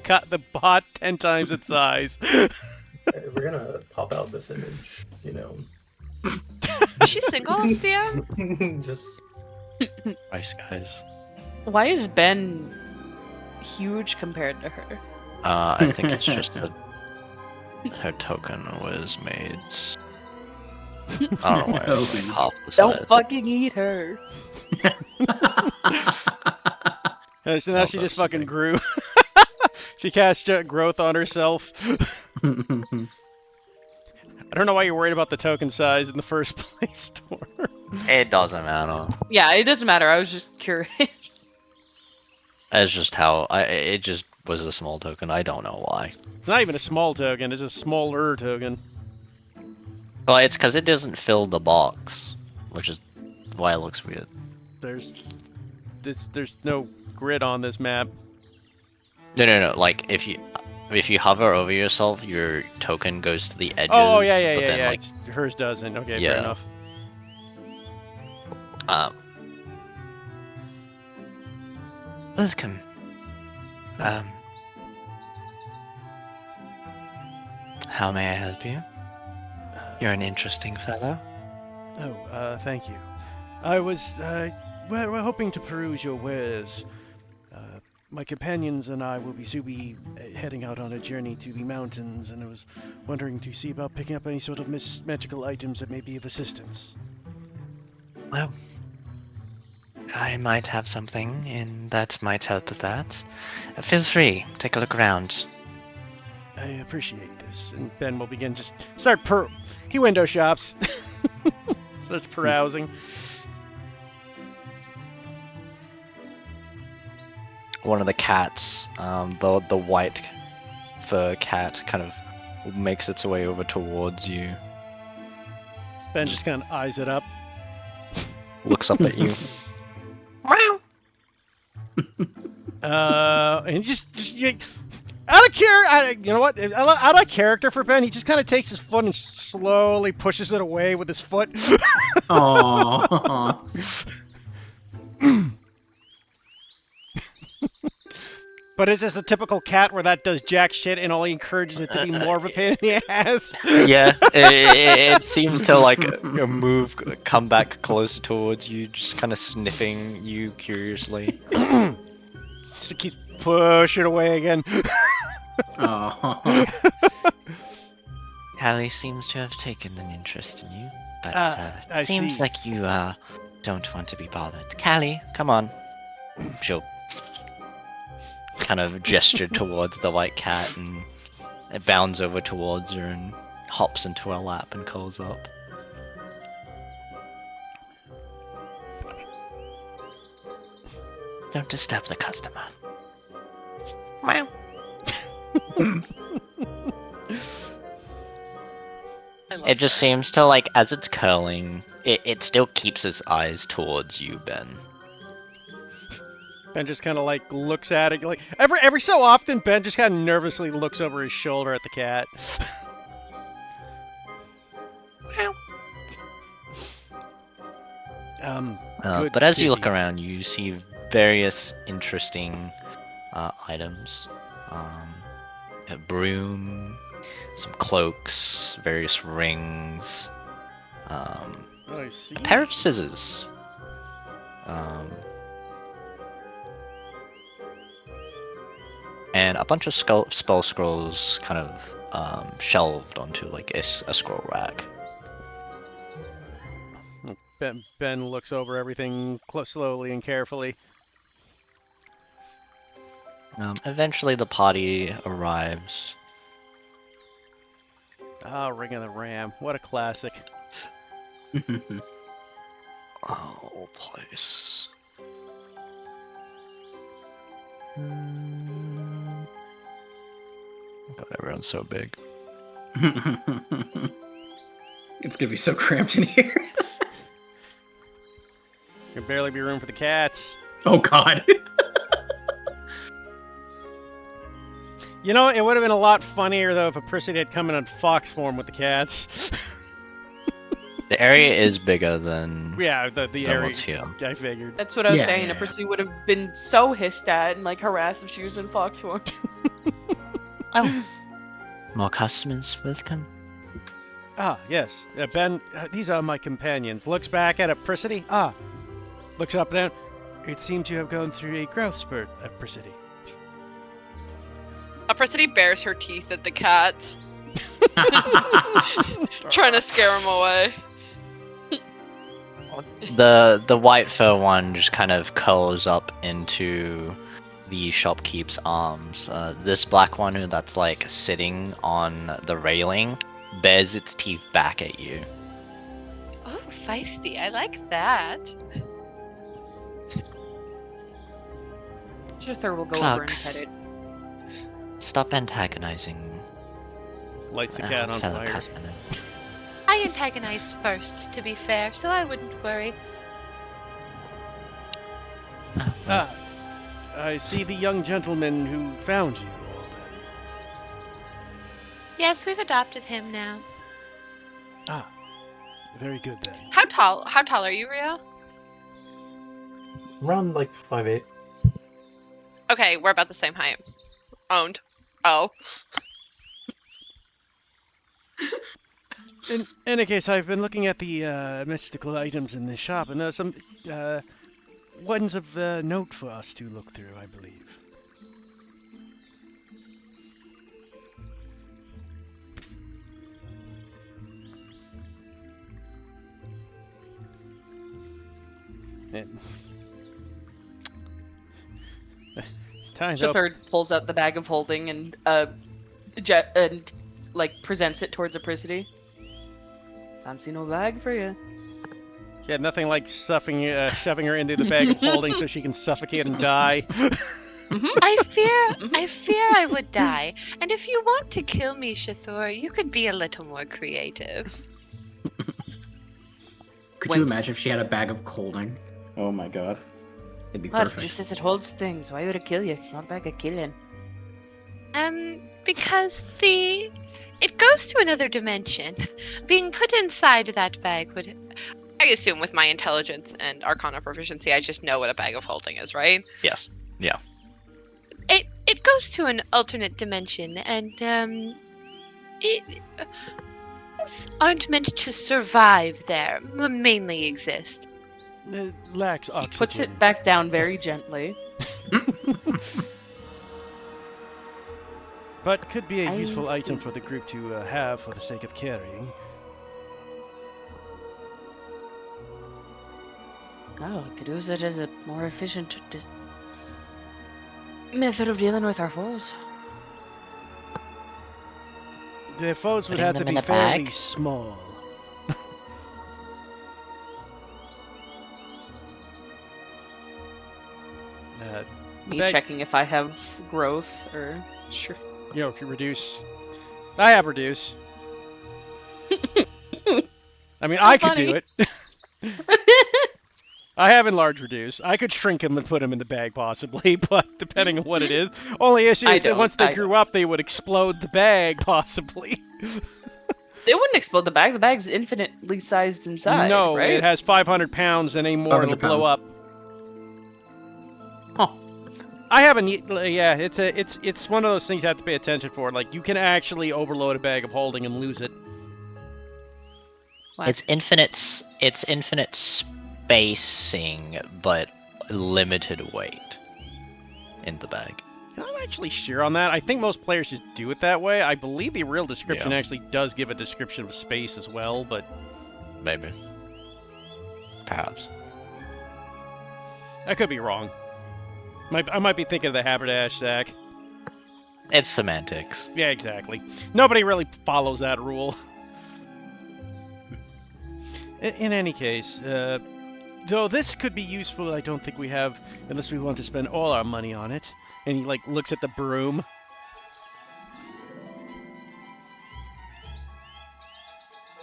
pot 10 times its size. We're gonna pop out this image, you know. Is she single, DM? Just Nice guys. Why is Ben huge compared to her? I think it's just that her token was made. I don't know why it's Token. half the size. Don't fucking eat her. So now she just fucking grew. She cast growth on herself. I don't know why you're worried about the token size in the first place, Storm. It doesn't matter. Yeah, it doesn't matter. I was just curious. It's just how it just was a small token. I don't know why. It's not even a small token, it's a smaller token. Well, it's because it doesn't fill the box, which is why it looks weird. There's no grid on this map. No. Like if you hover over yourself, your token goes to the edges. Oh yeah. but then, like, Hers doesn't. Okay, Yeah. fair enough. Welcome. How may I help you? You're an interesting fellow. Oh, thank you. I was, we're hoping to peruse your wares. My companions and I will be heading out on a journey to the mountains, and I was wondering to see about picking up any sort of magical items that may be of assistance. Well, I might have something, and that might help with that. Feel free, take a look around. I appreciate this. And Ben will begin he window shops. Starts carousing. One of the cats, the white fur cat, kind of makes its way over towards you, Ben just kind of eyes it up. looks up at you. And out of character for Ben, he just kind of takes his foot and slowly pushes it away with his foot. Aww. But is this a typical cat where that does jack shit and only encourages it to be more of a pain in the ass? Yeah, it seems to like come back closer towards you, just kind of sniffing you curiously. So it keeps pushing away again. Aww. Callie seems to have taken an interest in you, but I seems see. like you don't want to be bothered. Callie, come on. She'll kind of gesture towards the white cat, and it bounds over towards her and hops into her lap and curls up. Don't disturb the customer. I love It just her. seems to, like, as it's curling, it still keeps its eyes towards you, Ben. Ben just kind of like looks at it, like every so often. Ben just kind of nervously looks over his shoulder at the cat. Good But as you look kitty. around, you see various interesting items. A broom, some cloaks, various rings, I see. a pair of scissors. And a bunch of spell scrolls kind of shelved onto like a scroll rack. Ben looks over everything slowly and carefully. Eventually the party arrives. Ah, Ring of the Ram. What a classic. Oh, place. God, everyone's so big. It's gonna be so cramped in here. There'd barely be room for the cats. Oh god. You know, it would have been a lot funnier though if a person had come in fox form with the cats. The area is bigger than Yeah, the than area. what's here. I figured. That's what I was Yeah, saying. yeah. A person would have been so hissed at and like harassed if she was in fox form. Oh, more customers welcome. Ah, yes. Ben, these are my companions. Looks back at Apricity. Ah. Looks up then. It seemed to have gone through a growth spurt, Apricity. Apricity bares her teeth at the cats, trying to scare them away. The white fur one just kind of curls up into the shopkeep's arms. This black one that's like sitting on the railing bares its teeth back at you. Oh, feisty. I like that. Chither will go over and Clucks. pet it. Stop antagonizing Lights the cat on fellow fire. customer. I antagonized first, to be fair, so I wouldn't worry. Ah. I see the young gentleman who found you all then. Yes, we've adopted him now. Ah. Very good then. How tall are you, Rio? Around like 5'8". Okay, we're about the same height. Owned. Oh. In any case, I've been looking at the mystical items in the shop, and there's some ones of note for us to look through, I believe. And time's up. Third pulls out the bag of holding and like presents it towards Apricity. Fancy no bag for you. Yeah, nothing like shoving her into the bag of holding so she can suffocate and die. I fear I would die. And if you want to kill me, Shathor, you could be a little more creative. Could you imagine if she had a bag of colding? Oh my god. It'd be What? perfect. Just as it holds things. Why would it kill you? It's not a bag of killing. Because it goes to another dimension. Being put inside that bag would. I assume with my intelligence and Arcana proficiency, I just know what a bag of holding is, right? Yes. Yeah. It goes to an alternate dimension, and it aren't meant to survive there. Mainly exist. It lacks oxygen. Puts it back down very gently. But could be a I useful item see. for the group to have for the sake of carrying. Oh, we could use it as a more efficient method of dealing with our foes. The foes would Putting have to them in be a fairly bag? small. Me Bag- checking if I have growth or sure. You know, if you reduce. I have reduce. I mean, I could do funny. it. I have enlarge reduce. I could shrink him and put him in the bag possibly, but depending on what it is. Only issue is that once they grew up, they would explode the bag possibly. They wouldn't explode the bag. The bag's infinitely sized inside. No, right? it has 500 pounds and any more it'll 500 blow pounds. up. Huh. I haven't. Yeah, it's one of those things you have to pay attention for. Like you can actually overload a bag of holding and lose it. What? It's infinite spacing, but limited weight in the bag. I'm not actually sure on that. I think most players just do it that way. I believe the real description Yeah. actually does give a description of space as well, but Maybe. Perhaps. I could be wrong. I might be thinking of the haberdash sack. It's semantics. Yeah, exactly. Nobody really follows that rule. In any case, though this could be useful, I don't think we have, unless we want to spend all our money on it. And he like looks at the broom.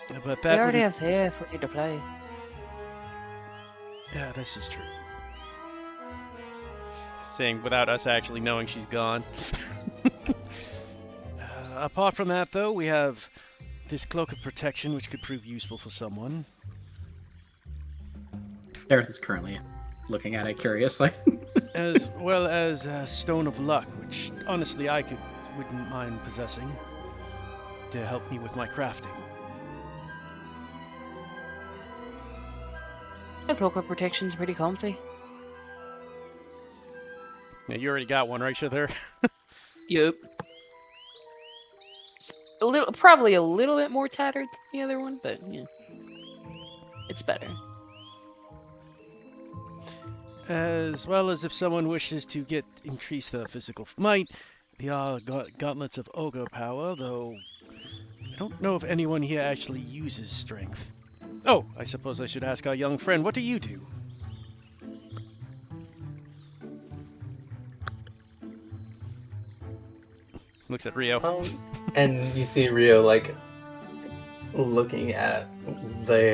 But We that already would. have hair for you to play. Yeah, this is true. Saying without us actually knowing she's gone. Apart from that, though, we have this cloak of protection, which could prove useful for someone. Dareth is currently looking at it curiously. As well as Stone of Luck, which honestly wouldn't mind possessing to help me with my crafting. The cloak of protection's pretty comfy. Yeah, you already got one, right, Shither? Yep. It's probably a little bit more tattered than the other one, but yeah, it's better. As well as if someone wishes to increase the physical might, the gauntlets of ogre power, though I don't know if anyone here actually uses strength. Oh, I suppose I should ask our young friend, what do you do? Looks at Rio. And you see Rio like looking at the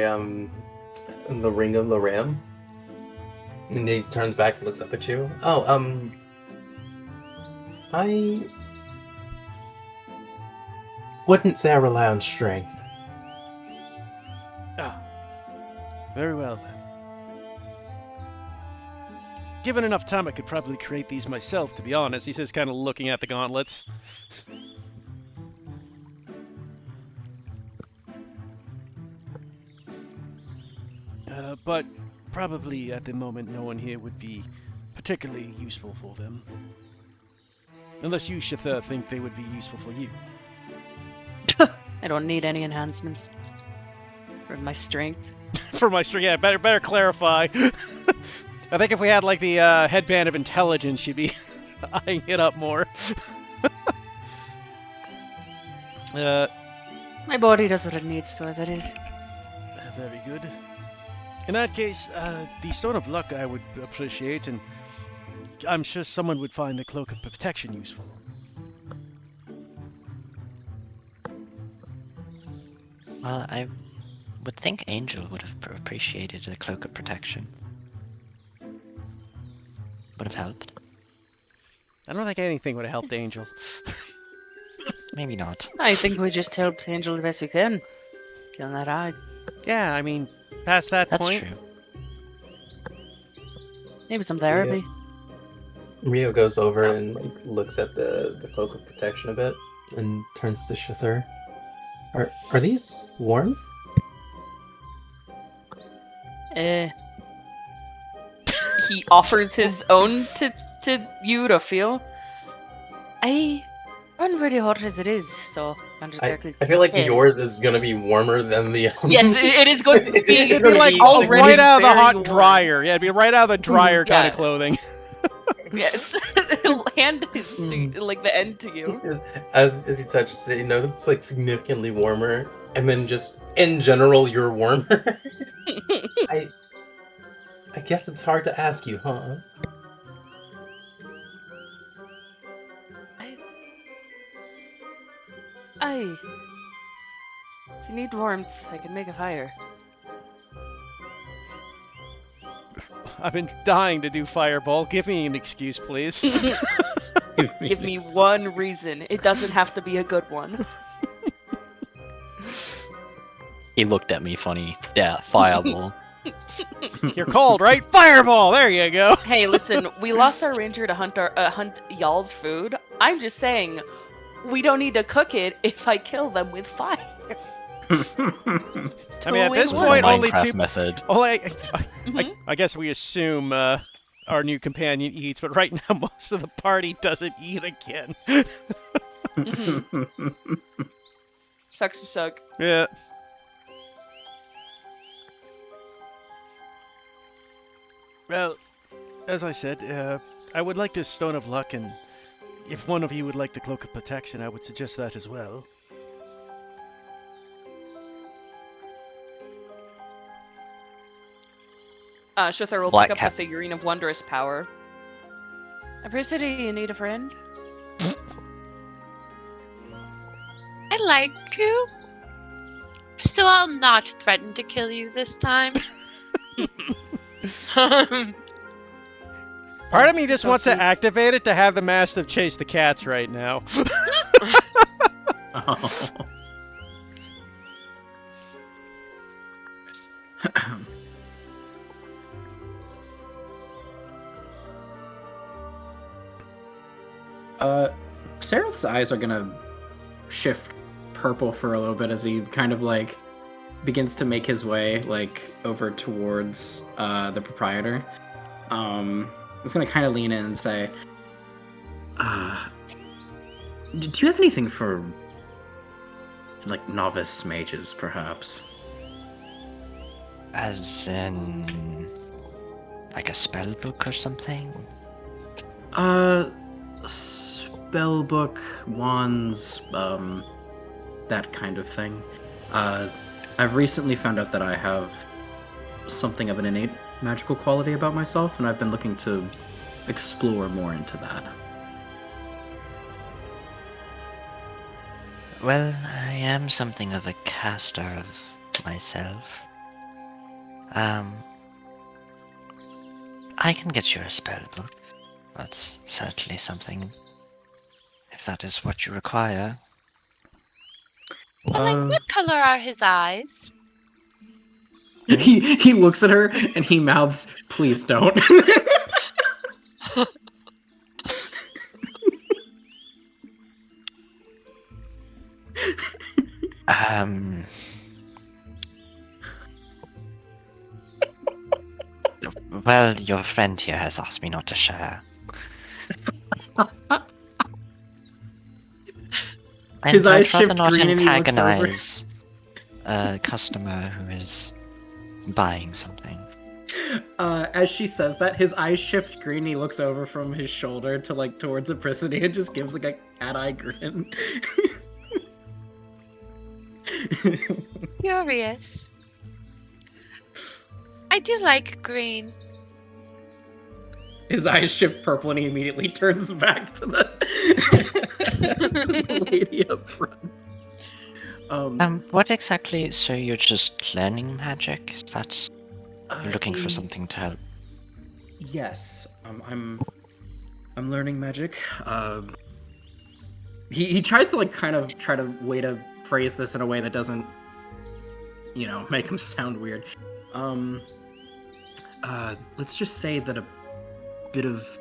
ring of the ram, and he turns back and looks up at you. Oh, I wouldn't say I rely on strength. Ah, very well then. Given enough time, I could probably create these myself, to be honest. He says, kind of looking at the gauntlets. But probably at the moment no one here would be particularly useful for them. Unless you, Shitha, think they would be useful for you. I don't need any enhancements. For my strength. For my strength, yeah, better clarify. I think if we had like the headband of intelligence, you'd be eyeing it up more. My body does what it needs to as it is. Very good. In that case, the Stone of Luck I would appreciate, and I'm sure someone would find the Cloak of Protection useful. Well, I would think Angel would have appreciated a cloak of protection. Would have helped. I don't think anything would have helped Angel. Maybe not. I think we just helped Angel the best we can. Killing that eye. Yeah, I mean, past that That's point. true. Maybe some therapy. Rio goes over and looks at the cloak of protection a bit and turns to Shithur. Are these warm? He offers his own to you to feel. I run pretty hot as it is, so I'm just I directly. feel like Yeah. yours is gonna be warmer than the other. Yes, it is going to be. It's It'd gonna be like be right already out of the very hot warm. dryer. Yeah, it'd be right out of the dryer kind Yeah. of clothing. Yes, it'll hand his thing, like the end to you. As he touches it, he knows it's like significantly warmer, and then just in general, you're warmer. I guess it's hard to ask you, huh? If you need warmth, I can make a fire. I've been dying to do Fireball. Give me an excuse, please. Give me one reason. It doesn't have to be a good one. He looked at me funny. Yeah, fireball. You're cold, right? Fireball! There you go. Hey, listen, we lost our ranger to hunt y'all's food. I'm just saying, we don't need to cook it if I kill them with fire. I mean, at this It was the point, only Minecraft two. method. I guess we assume our new companion eats, but right now most of the party doesn't eat again. Sucks to suck. Yeah. Well, as I said, I would like this Stone of Luck, and if one of you would like the Cloak of Protection, I would suggest that as well. Shithar will Black pick up cat. the figurine of wondrous power. Apricity, you need a friend? I like you. So I'll not threaten to kill you this time. Part of me just So wants to sweet. activate it to have the Mastiff chase the cats right now. Sereth's eyes are gonna shift purple for a little bit as he kind of like begins to make his way like over towards the proprietor. He's gonna kind of lean in and say, "Do you have anything for like novice mages, perhaps?" As in, like a spell book or something? Spell book, wands, that kind of thing. I've recently found out that I have something of an innate magical quality about myself, and I've been looking to explore more into that. Well, I am something of a caster of myself. I can get you a spell book. That's certainly something, if that is what you require. But, like, what color are his eyes? He looks at her and he mouths, "Please don't." Well, your friend here has asked me not to share. And His eyes I'd rather shift not green and he looks over. antagonize a customer who is buying something. As she says that, his eyes shift green. He looks over from his shoulder to like towards Apricity and just gives like a cat eye grin. Curious. I do like green. His eyes shift purple and he immediately turns back to the, to the lady up front. What exactly? So you're just learning magic? Is that you're looking for something to help? Yes, I'm learning magic. He tries to like kind of try to way to phrase this in a way that doesn't, make him sound weird. Let's just say that a bit of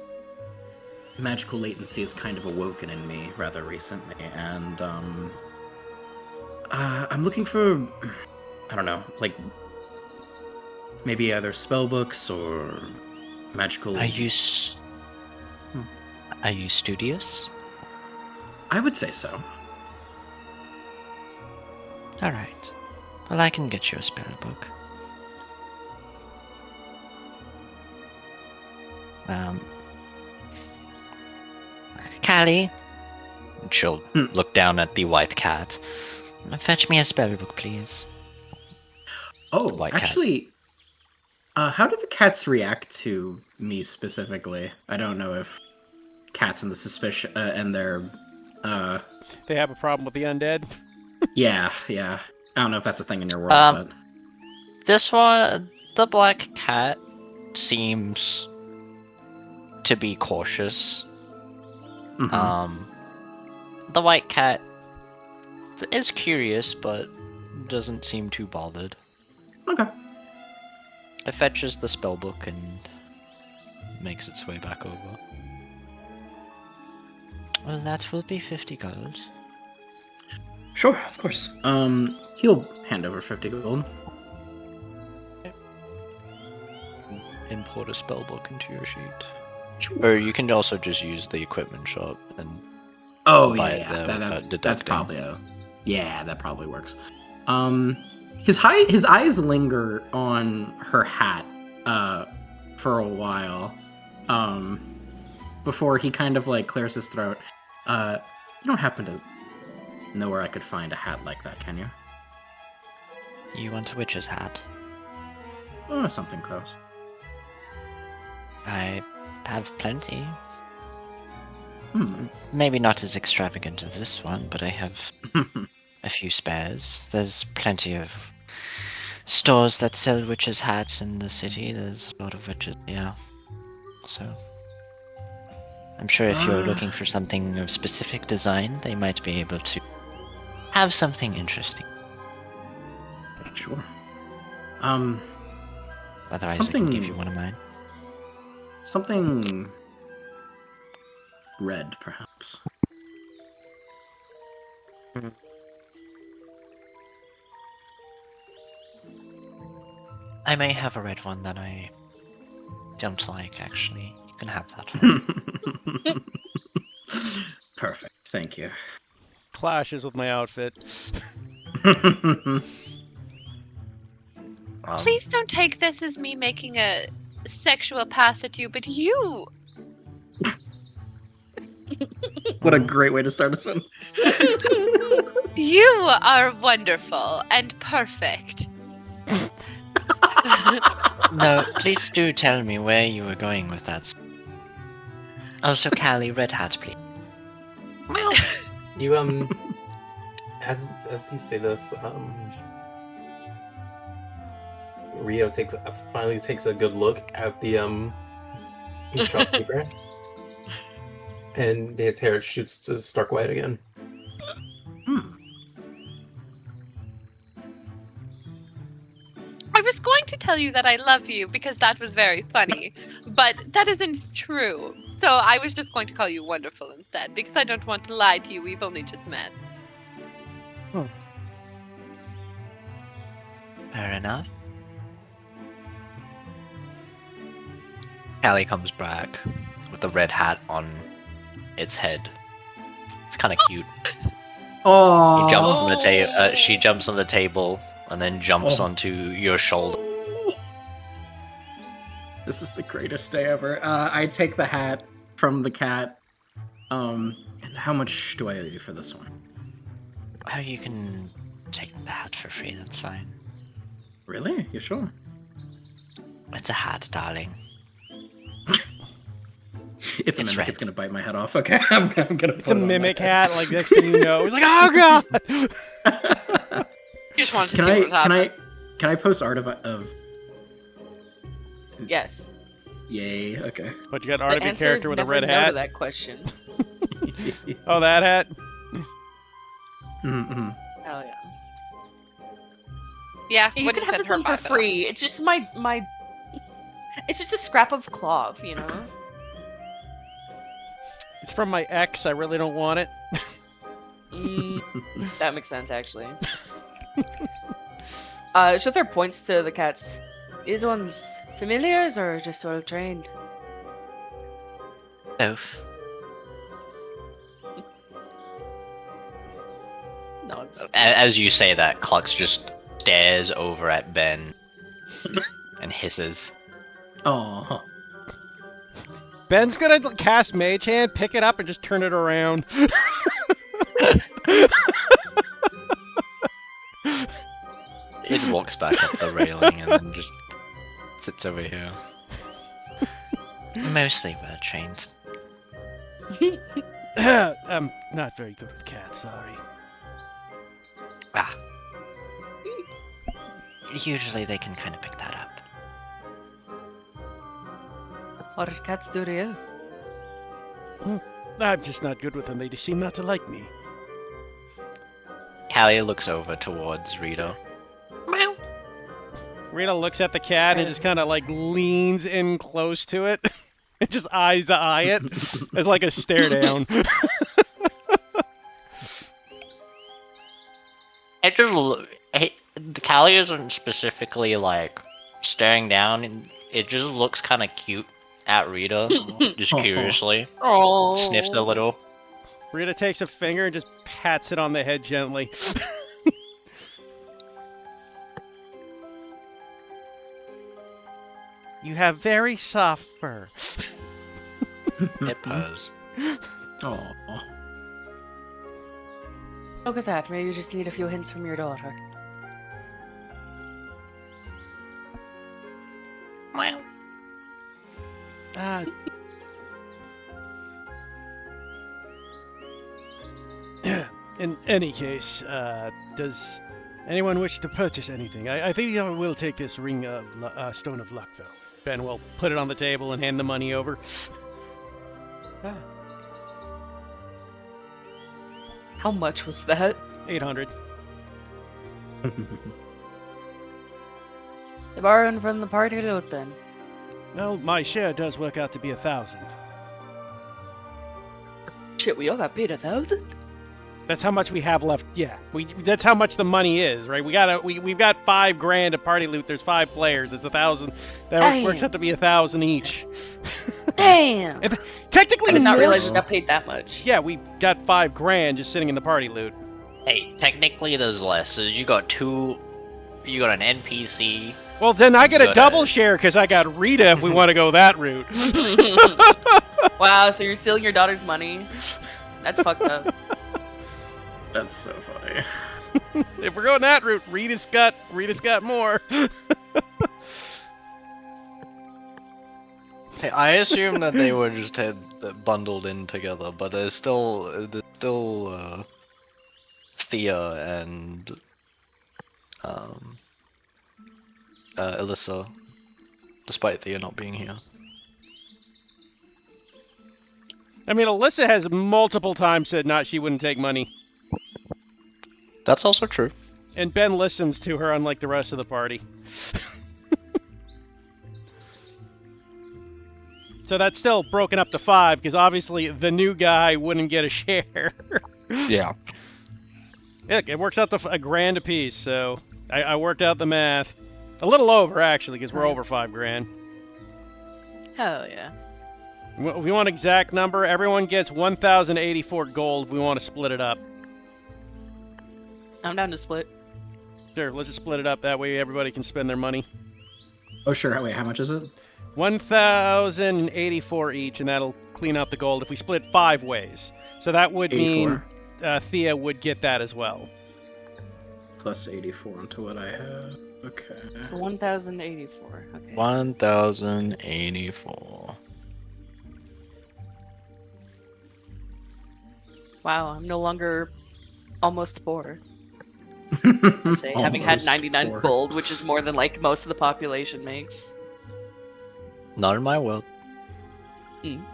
magical latency has kind of awoken in me rather recently, and I'm looking for, I don't know, like maybe either spell books or magical. Are you studious? I would say so. All right. Well, I can get you a spell book. Callie, she'll look down at the white cat. Fetch me a spell book, please. Oh, White cat. actually, how do the cats react to me specifically? I don't know if cats and the suspicion and their, They have a problem with the undead. yeah. I don't know if that's a thing in your world, but This one, the black cat seems to be cautious. mhm. The white cat is curious, but doesn't seem too bothered. Okay. It fetches the spellbook and makes its way back over. Well, that will be 50 gold. Sure, of course. He'll hand over 50 gold. Import a spellbook into your sheet. Sure. Or you can also just use the equipment shop and Oh buy yeah, it there without that's deducting. probably that probably works. His eyes linger on her hat for a while before he kind of like clears his throat. You don't happen to know where I could find a hat like that, can you? You want a witch's hat? Oh, something close. I have plenty. Hmm. Maybe not as extravagant as this one, but I have a few spares. There's plenty of stores that sell witches' hats in the city. There's a lot of witches, yeah. So, I'm sure if you're looking for something of specific design, they might be able to have something interesting. Sure. Otherwise, I can give you one of mine. Something red, perhaps. I may have a red one that I don't like, actually. You can have that one. Perfect. Thank you. Clashes with my outfit. Please don't take this as me making a sexual pass at you, but you What a great way to start a sentence. you are wonderful and perfect. No, please do tell me where you were going with that. Also, Callie, red hat, please. You as you say this, Rio finally takes a good look at the shopkeeper, and his hair shoots to stark white again. I was going to tell you that I love you because that was very funny, but that isn't true. So I was just going to call you wonderful instead because I don't want to lie to you. We've only just met. Fair enough. Callie comes back with the red hat on its head. It's kind of cute. Oh. He jumps on the table. She jumps on the table and then jumps Oh. onto your shoulder. This is the greatest day ever. I take the hat from the cat. And how much do I owe you for this one? Oh, you can take the hat for free, that's fine. Really? You sure? It's a hat, darling. It's a It's mimic. red. It's gonna bite my head off. Okay, I'm gonna put It's a it on my mimic head. hat. Like next thing you know, it's like, oh god. You just wanted to see what would happen. Can I post art of? Yes. Yay. Okay. But you got art of the your answer character is with a never red no to hat. that question. Oh, that hat. Mm-hmm. Hell yeah. Yeah, You wouldn't can have fit this her one for vibe at all. free. It's just my. It's just a scrap of cloth, you know. It's from my ex. I really don't want it. That makes sense, actually. Shuther points to the cats. These ones familiars or just well trained? Both. Nods. As you say that, Clux just stares over at Ben and hisses. Oh. Ben's gonna cast Mage Hand, pick it up, and just turn it around. It walks back up the railing and then just sits over here. Mostly well trained. I'm not very good with cats. Sorry. Ah. Usually they can kind of pick that up. What did cats do to you? I'm just not good with them. They just seem not to like me. Callie looks over towards Rito. Meow. Rita looks at the cat and just kind of like leans in close to it and just eyes to eye it as like a stare down. It just Callie isn't specifically like staring down, and it just looks kind of cute at Rita, just curiously. Oh. Sniffs a little. Rita takes a finger and just pats it on the head gently. You have very soft fur. It purrs. Oh. Look at that. Maybe you just need a few hints from your daughter. Meow. Uh, in any case, does anyone wish to purchase anything? I think I will take this ring of Stone of Luck, though. Ben will put it on the table and hand the money over. How much was that? 800. They borrowing from the party loot then. Well, my share does work out to be 1,000. Shit, we all got paid 1,000? That's how much we have left. Yeah, that's how much the money is, right? We've got $5,000 of party loot. There's 5 players. It's 1,000. That works out to be 1,000 each. Damn! Technically, I did not more realize so- we got paid that much. Yeah, we got $5,000 just sitting in the party loot. Hey, technically there's less. So you got an NPC. Well, then I get a Good. double share because I got Rita if we want to go that route. Wow, so you're stealing your daughter's money? That's fucked up. That's so funny. If we're going that route, Rita's got more. Hey, I assume that they were just bundled in together, but there's still Thea and Alyssa, despite Thea not being here. I mean, Alyssa has multiple times said she wouldn't take money. That's also true. And Ben listens to her unlike the rest of the party. So that's still broken up to 5 because obviously the new guy wouldn't get a share. Yeah. Yeah, it works out to $1,000 a piece, so I worked out the math. A little over, actually, because we're over $5,000. Hell yeah. We want exact number. Everyone gets 1,084 gold. We want to split it up. I'm down to split. Sure, let's just split it up. That way everybody can spend their money. Oh, sure. Wait, how much is it? 1,084 each, and that'll clean up the gold if we split 5 ways. So that would 84. mean Thea would get that as well. Plus 84 into what I have. Okay. So 1,084. Okay. 1,084. Wow, I'm no longer almost poor. I say, having had Almost 99 poor. gold, which is more than like most of the population makes. Not in my world. Mm.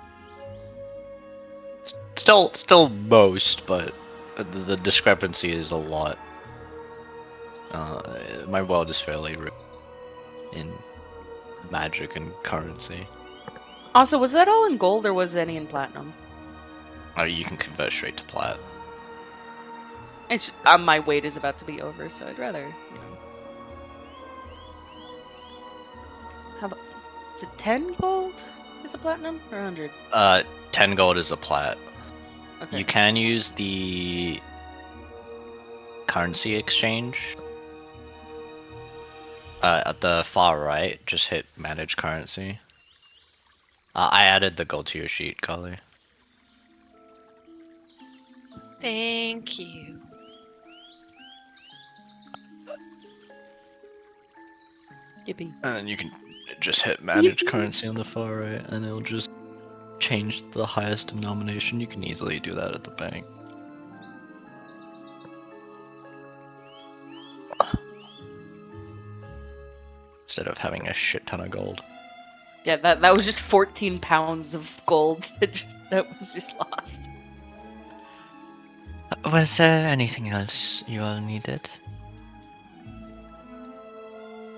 Still most, but the discrepancy is a lot. My world is fairly rich in magic and currency. Also, was that all in gold or was any in platinum? You can convert straight to plat. It's my weight is about to be over, so I'd rather, you know. How about, is it 10 gold? Is it platinum or 100? 10 gold is a plat. Okay. You can use the currency exchange. At the far right, just hit manage currency. I added the gold to your sheet, Carly. Thank you. Yippee. And you can just hit manage currency on the far right, and it'll just change the highest denomination. You can easily do that at the bank. Instead of having a shit ton of gold. Yeah, that was just 14 pounds of gold that was just lost. Was there anything else you all needed?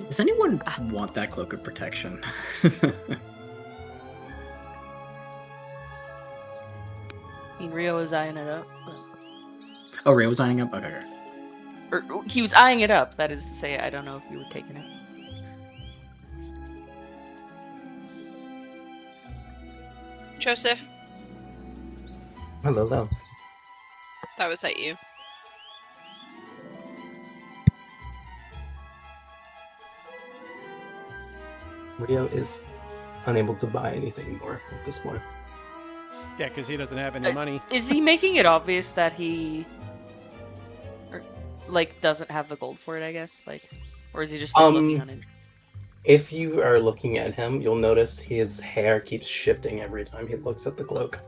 Does anyone want that cloak of protection? I mean, Rio was eyeing it up. Oh, Ray was signing up? Okay. Or he was eyeing it up, that is to say, I don't know if you were taking it. Joseph, Hello. that was at you. Rio is unable to buy anything more at this point. Yeah, because he doesn't have any money. Is he making it obvious that he, doesn't have the gold for it, I guess? Or is he just looking on interest? If you are looking at him, you'll notice his hair keeps shifting every time he looks at the cloak.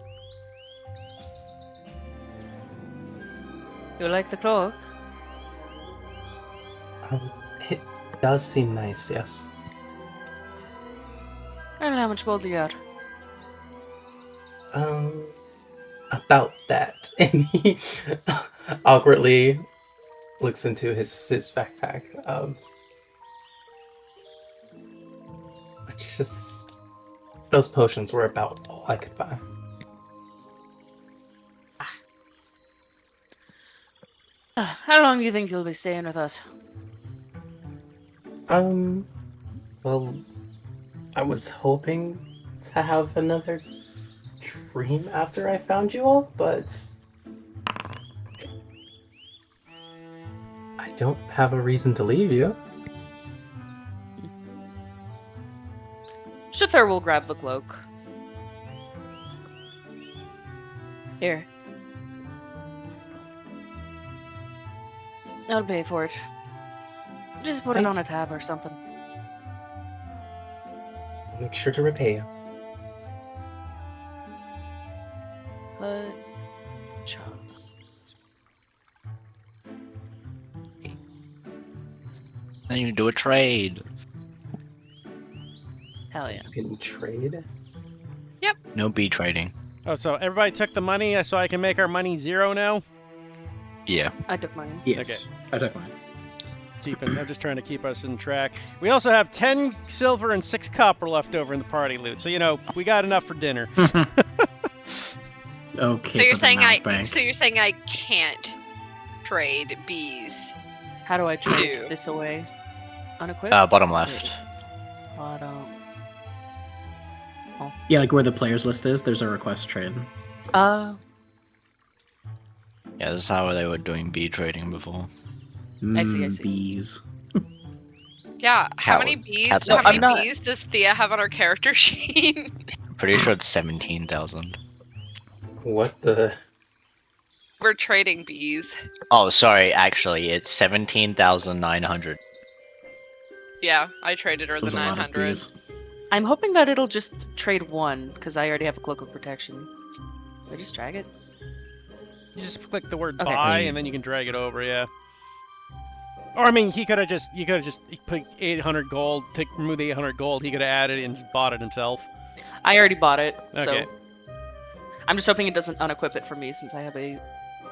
You like the cloak? It does seem nice, yes. I don't know how much gold you got. About that. And he awkwardly looks into his backpack. It's just those potions were about all I could buy. How long do you think you'll be staying with us? Well, I was hoping to have another dream after I found you all, but I don't have a reason to leave you. Shithar will grab the cloak. Here. I'll pay for it. Just put it on a tab or something. Make sure to repay you. Then you do a trade. Hell yeah. You can trade. No B trading. Oh, so everybody took the money so I can make our money 0 now? Yeah. I took mine. Yes. Okay. I took mine. I'm just trying to keep us in track. We also have 10 silver and 6 copper left over in the party loot, so we got enough for dinner. Okay. So you're for the saying mouth bank. I can't trade bees? How do I trade Two. this away? Unequipped? Bottom left. Bottom. Yeah, like where the players list is, there's a request trade. Yeah, this is how they were doing bee trading before. I see. Bees. Yeah, how many Cat- bees? cats How are many I'm not- bees does Thea have on her character sheet? Pretty sure it's 17,000. What the? We're trading bees. Oh, sorry. Actually, it's 17,900. Yeah, I traded her the There's a lot of 900. bees. I'm hoping that it'll just trade one because I already have a cloak of protection. Did I just drag it? You just click the word Okay. buy, and then you can drag it over. Yeah. Or I mean, you could have just put 800 gold, remove the 800 gold. He could have added it and just bought it himself. I already bought it, Okay. so I'm just hoping it doesn't unequip it for me since I have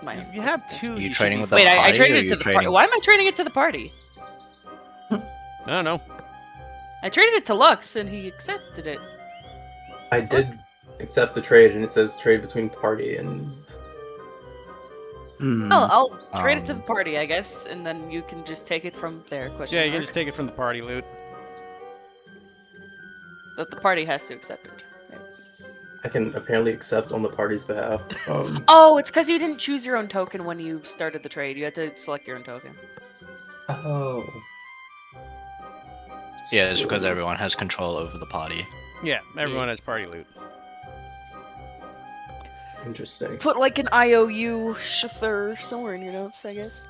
my. You have two. You should trading be with the Wait, I party, or traded it you to the trading- party. Why am I trading it to the party? I don't know. I traded it to Lux and he accepted it. I did accept the trade, and it says trade between party and. Hmm. I'll trade it to the Um, party, I guess, and then you can just take it from there. Question Yeah, you can mark. just take it from the party loot. But the party has to accept it. Right? I can apparently accept on the party's behalf. Oh, it's because you didn't choose your own token when you started the trade. You had to select your own token. Oh. Yeah, it's because everyone has control over the party. Yeah, everyone has party loot. Interesting. Put like an IOU Shather somewhere in your notes, I guess.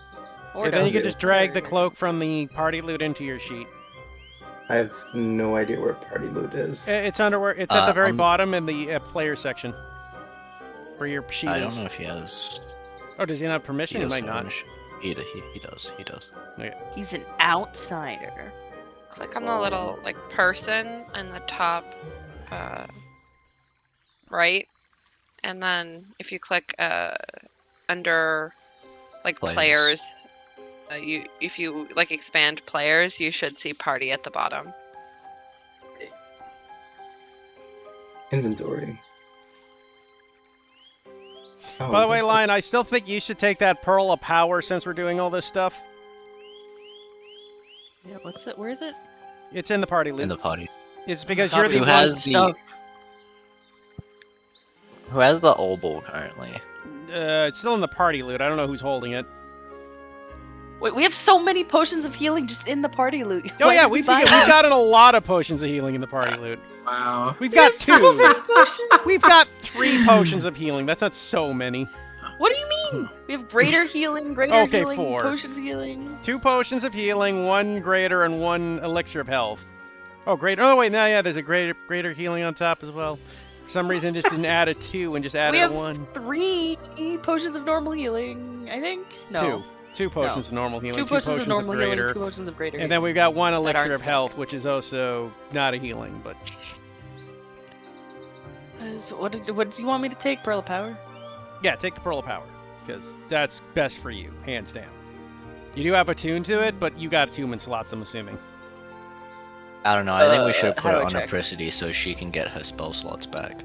Or Yeah, then you don't. can just drag the cloak from the party loot into your sheet. I have no idea where party loot is. It's under. It's at the very on- bottom in the player section, where your sheet I is. don't know if he has. Oh, does he not have permission? He does might have not. permission. He does. He does. He's an outsider. Click on the little like person in the top right, and then if you click under like players, if you like expand players, you should see party at the bottom. Inventory. Oh, By the way, that's Lion, I still think you should take that Pearl of Power since we're doing all this stuff. Yeah, what's it? Where is it? It's in the party loot. In the party. It's because Thought you're the Who we one. has the? stuff. Who has the obol currently? It's still in the party loot. I don't know who's holding it. Wait, we have so many potions of healing just in the party loot. Oh Why yeah, did we we've buy gotten a lot of potions of healing in the party loot. Wow. We've We got have so many two. potions. We've got 3 potions of healing. That's not so many. What do you mean? We have greater healing, greater Okay, healing, 4. potion of healing. 2 potions of healing, 1 greater, and 1 elixir of health. Oh, greater. Oh wait, no, yeah, there's a greater healing on top as well. For some reason, just didn't add a 2 and just added We a have 1. 3 potions of normal healing, I think. No. 2 potions of normal healing, 2 2 potions of normal healing, greater. 2 potions of greater And then we've got 1 elixir aren't of health, which is also not a healing, but What do you want me to take? Pearl of Power? yeah, take the Pearl of Power, because that's best for you, hands down. You do have a tune to it, but you got attunement slots, I'm assuming. I don't know. I think we should how put do it I on check? Apricity so she can get her spell slots back.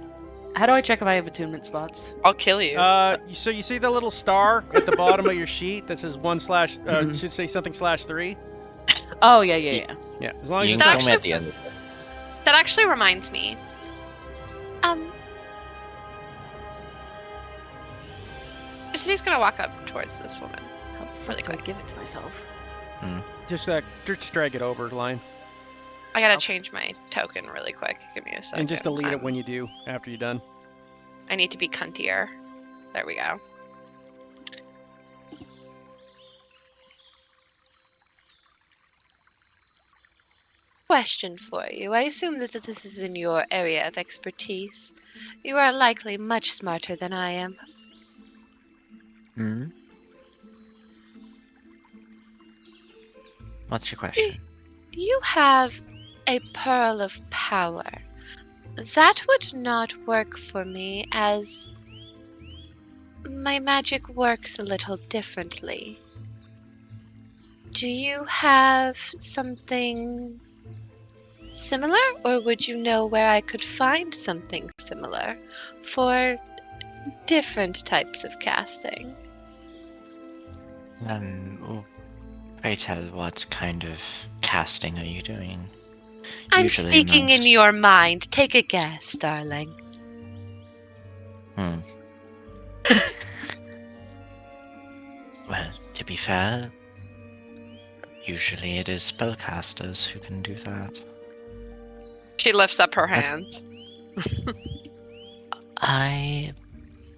How do I check if I have attunement spots? I'll kill you. So you see the little star at the bottom of your sheet that says 1 slash, should say something /3? Oh, yeah. Yeah, as long as You it's can That kill me actually- at the end. That actually reminds me. City's gonna walk up towards this woman. How the Really fuck do I quick. give it to myself? just drag it over, line, I gotta change my token really quick. Give me a second. and just delete it when you do after you're done. I need to be cuntier. There we go. Question for you. I assume that this is in your area of expertise. You are likely much smarter than I am. Hmm? What's your question? You have a pearl of power. That would not work for me, as my magic works a little differently. Do you have something similar, or would you know where I could find something similar for different types of casting? Pray tell, what kind of casting are you doing? I'm Usually speaking in most- your mind. Take a guess, darling. Hmm. Well, to be fair, usually it is spellcasters who can do that. She lifts up her hands. I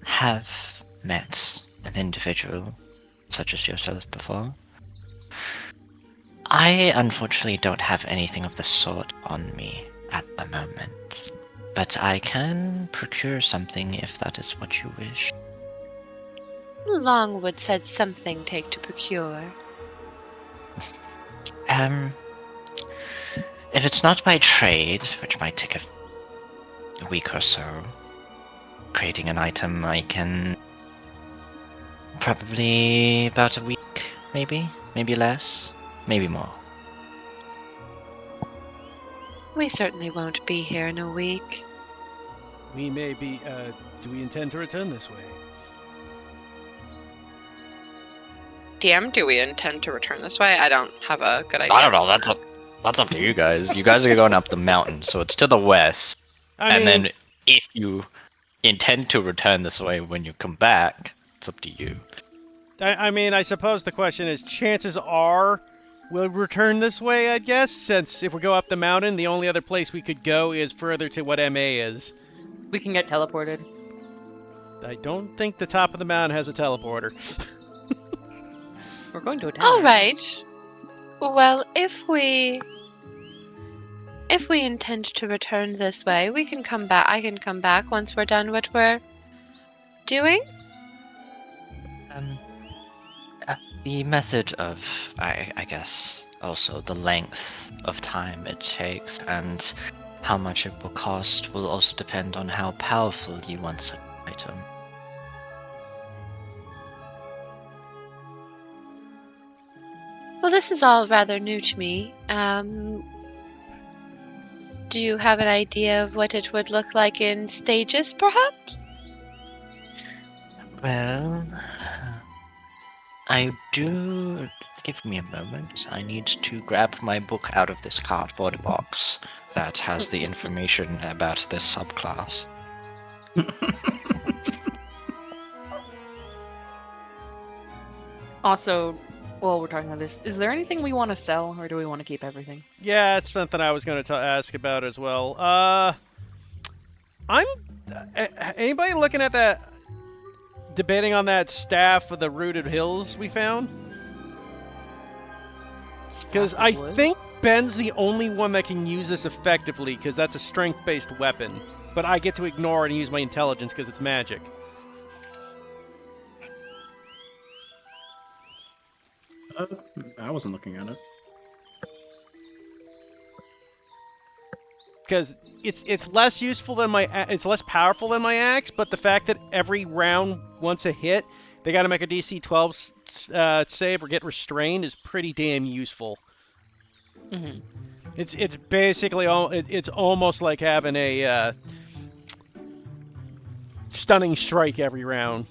have met an individual such as yourself before. I unfortunately don't have anything of the sort on me at the moment, but I can procure something if that is what you wish. Longwood said something take to procure. If it's not by trade, which might take a week or so, creating an item I can probably about a week, maybe less, maybe more. We certainly won't be here in a week. We may be. Do we intend to return this way? DM, do we intend to return this way? I don't have a good idea. I don't know. That's up to you guys. You guys are going up the mountain, so it's to the west. And then if you intend to return this way when you come back, it's up to you. I suppose the question is, chances are we'll return this way, I guess, since if we go up the mountain, the only other place we could go is further to what MA is. We can get teleported. I don't think the top of the mountain has a teleporter. We're going to attack. All right. Well, if we intend to return this way, we can come back. I can come back once we're done what we're doing. The method of, I guess, also the length of time it takes and how much it will cost will also depend on how powerful you want such an item. Well, this is all rather new to me. Do you have an idea of what it would look like in stages, perhaps? Well, I do. Give me a moment. I need to grab my book out of this cardboard box that has the information about this subclass. Also, while we're talking about this, is there anything we want to sell, or do we want to keep everything? Yeah, it's something I was going to ask about as well. Anybody looking at that, debating on that staff of the rooted hills we found? Because I think Ben's the only one that can use this effectively, because that's a strength-based weapon. But I get to ignore it and use my intelligence because it's magic. I wasn't looking at it. Because it's less useful than it's less powerful than my axe, but the fact that every round once a hit, they got to make a DC 12 save or get restrained is pretty damn useful. Mm-hmm. It's basically it's almost like having a stunning strike every round,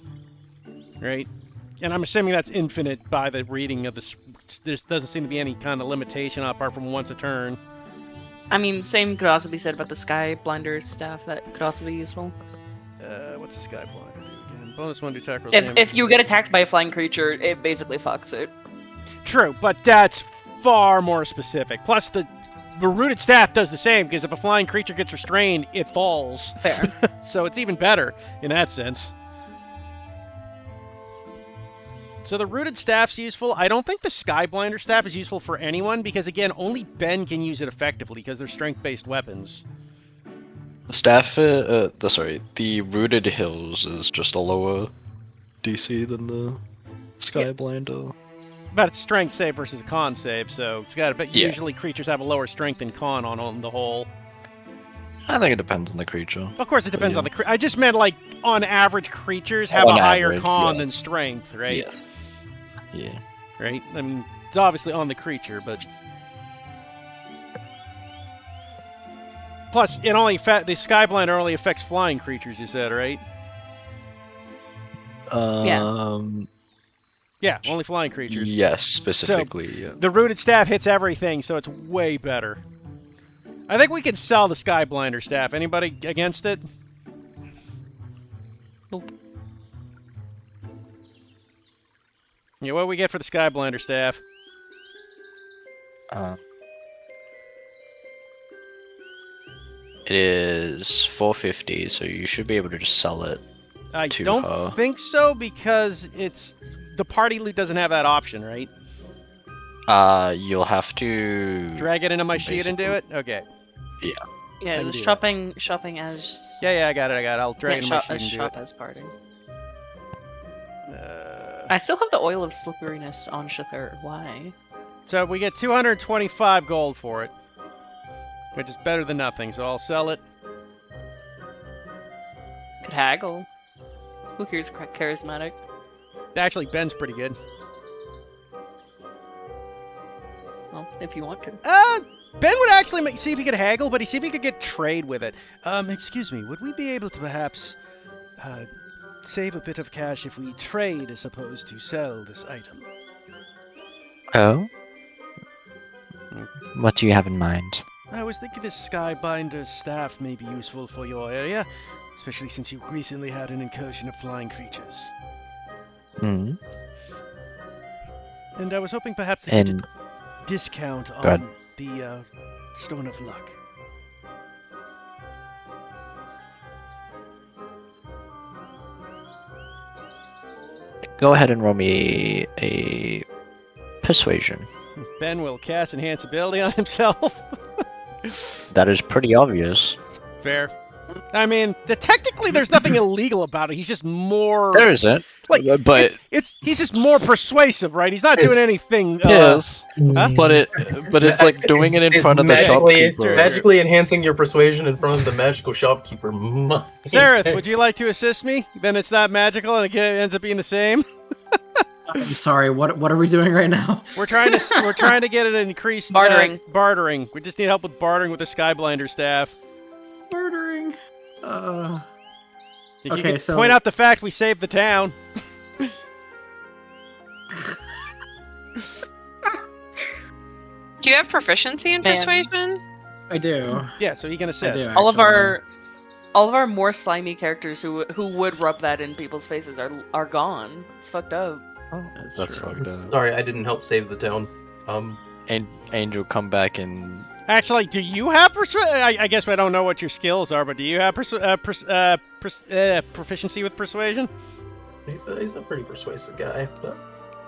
right? And I'm assuming that's infinite by the reading of this. There doesn't seem to be any kind of limitation apart from once a turn. I mean, same could also be said about the Sky Blinder staff. That could also be useful. What's the Sky Blinder do again? Bonus 1 to attack rolls. If you get attacked by a flying creature, it basically fucks it. True, but that's far more specific. Plus, the rooted staff does the same, because if a flying creature gets restrained, it falls. Fair. So it's even better in that sense. So the rooted staff's useful. I don't think the Skyblinder staff is useful for anyone, because again, only Ben can use it effectively, because they're strength-based weapons. The staff, the rooted hills is just a lower DC than the Skyblinder. But it's strength save versus a con save, so it's got. But Yeah. usually creatures have a lower strength than con on the whole. I think it depends on the creature. Of course, it depends yeah. on the. I just meant like on average, creatures have On a higher average, con yes. than strength, right? Yes. Yeah. Right. I mean, it's obviously on the creature, but plus it only the Skyblinder only affects flying creatures. You said, right? Yeah, only flying creatures. Yes, specifically. Yeah. The rooted staff hits everything, so it's way better. I think we could sell the Skyblinder staff. Anybody against it? Nope. Yeah, what do we get for the Skyblinder staff? It is 450, so you should be able to just sell it. I to don't her. think so because it's the party loot doesn't have that option, right? You'll have to Drag it into my sheet and do it. Okay. Yeah, can the do shopping as Yeah, I got it. I'll drag it into my shop, sheet and do shop it. as party. Uh, I still have the oil of slipperiness on Shather. Why? so we get 225 gold for it, which is better than nothing. So I'll sell it. Could haggle. Who here's charismatic? Actually, Ben's pretty good. Well, if you want to. Ben would actually see if he could haggle, but he see if he could get trade with it. Excuse me, would we be able to perhaps save a bit of cash if we trade as opposed to sell this item? Oh? What do you have in mind? I was thinking this Skybinder staff may be useful for your area, especially since you recently had an incursion of flying creatures. Hmm. And I was hoping perhaps to get a And discount Go ahead. on the Stone of Luck. go ahead and roll me a persuasion. Ben will cast Enhance Ability on himself. That is pretty obvious. Fair. I mean, technically there's nothing illegal about it. He's just more... There isn't. Like, but he's just more persuasive, right? He's not doing anything... yes. Huh? But it's like doing it in front of the shopkeeper. Magically enhancing your persuasion in front of the magical shopkeeper. Zareth, would you like to assist me? Then it's not magical and it ends up being the same. I'm sorry. What are we doing right now? We're trying to get an increased Bartering. Bartering. We just need help with bartering with the Skyblinder staff. Murdering. You Okay, can so- point out the fact we saved the town. Do you have proficiency in Man. persuasion? I do. Yeah, so he can assist. do. All of Actually. our more slimy characters who would rub that in people's faces are gone. It's fucked up. That's fucked up. Sorry, I didn't help save the town. And Angel come back and Actually, do you have I guess I don't know what your skills are, but do you have proficiency with persuasion? He's a pretty persuasive guy, but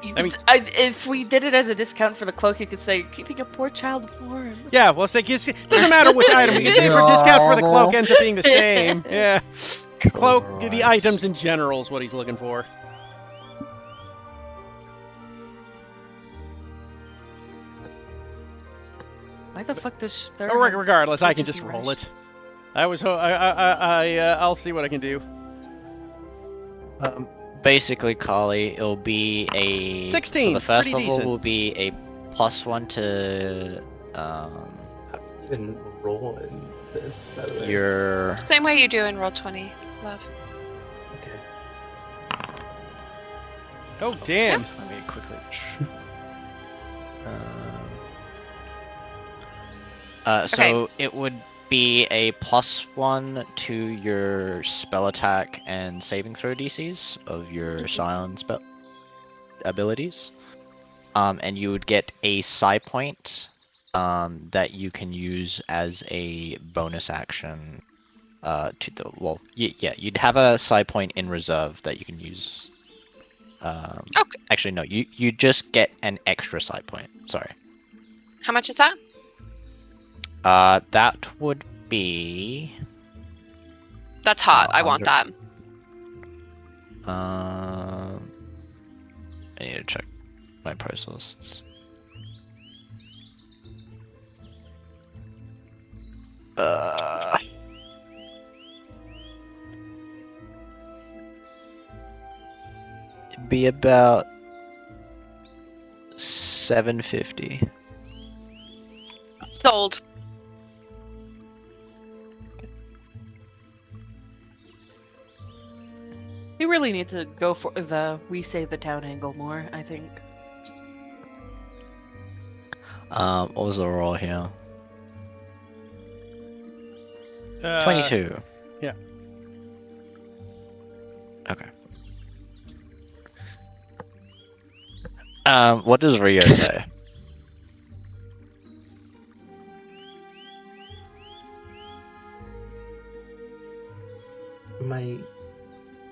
If we did it as a discount for the cloak, you could say keeping a poor child warm. Yeah, well, it doesn't matter which item. We can say for discount for the cloak ends up being the same. Yeah. Cloak, the items in general is what he's looking for. Why the fuck this? Regardless, I can just roll it. I'll see what I can do. basically, Carly, it'll be a 16, So the first pretty level decent. will be a +1 to didn't roll in this, by the way. your. Same way you do in Roll20, love. Okay. Oh, damn. Let me quickly. So it would be a +1 to your spell attack and saving throw DCs of your Scion spell abilities. And you would get a psi point that you can use as a bonus action. You'd have a psi point in reserve that you can use. Okay. Actually, no, you just get an extra psi point. Sorry. How much is that? That would be. That's hot. I want 100. that. I need to check my price lists. It'd be about 750. Sold. We really need to go for the we save the town angle more, I think. What was the roll here? 22. yeah. Okay. What does Rio say? My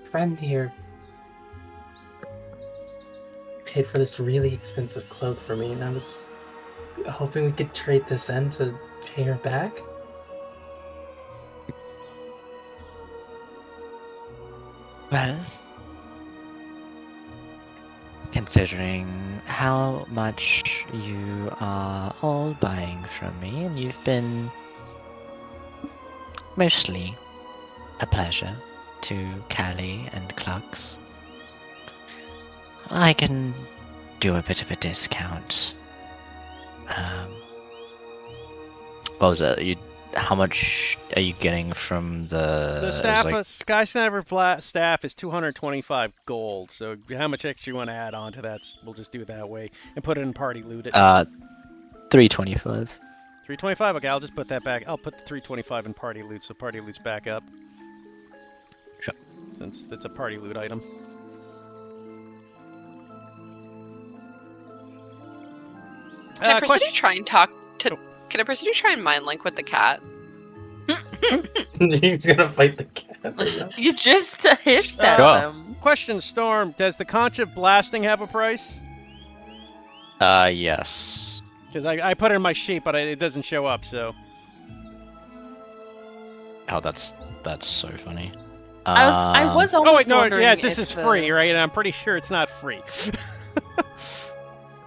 friend here paid for this really expensive cloak for me, and I was hoping we could trade this in to pay her back. Well, considering how much you are all buying from me, and you've been mostly a pleasure to Callie and Clux, I can do a bit of a discount. What was it? How much are you getting from the? The staff, Sky Sniper staff is 225 gold. So how much extra you want to add on to that? We'll just do it that way and put it in party loot. 325. 325. Okay, I'll just put that back. I'll put the 325 in party loot, so party loot's back up. Sure. Since it's a party loot item. Can I proceed question- to try and talk to? Can I proceed to try and mind link with the cat? You're gonna fight the cat right now. You just hissed at Sure. them. Question, Storm. Does the conch of blasting have a price? Yes. Because I put it in my sheet, but it doesn't show up, so. Oh, that's so funny. I was almost Oh wait, no, wondering yeah, this if is free, right? And I'm pretty sure it's not free.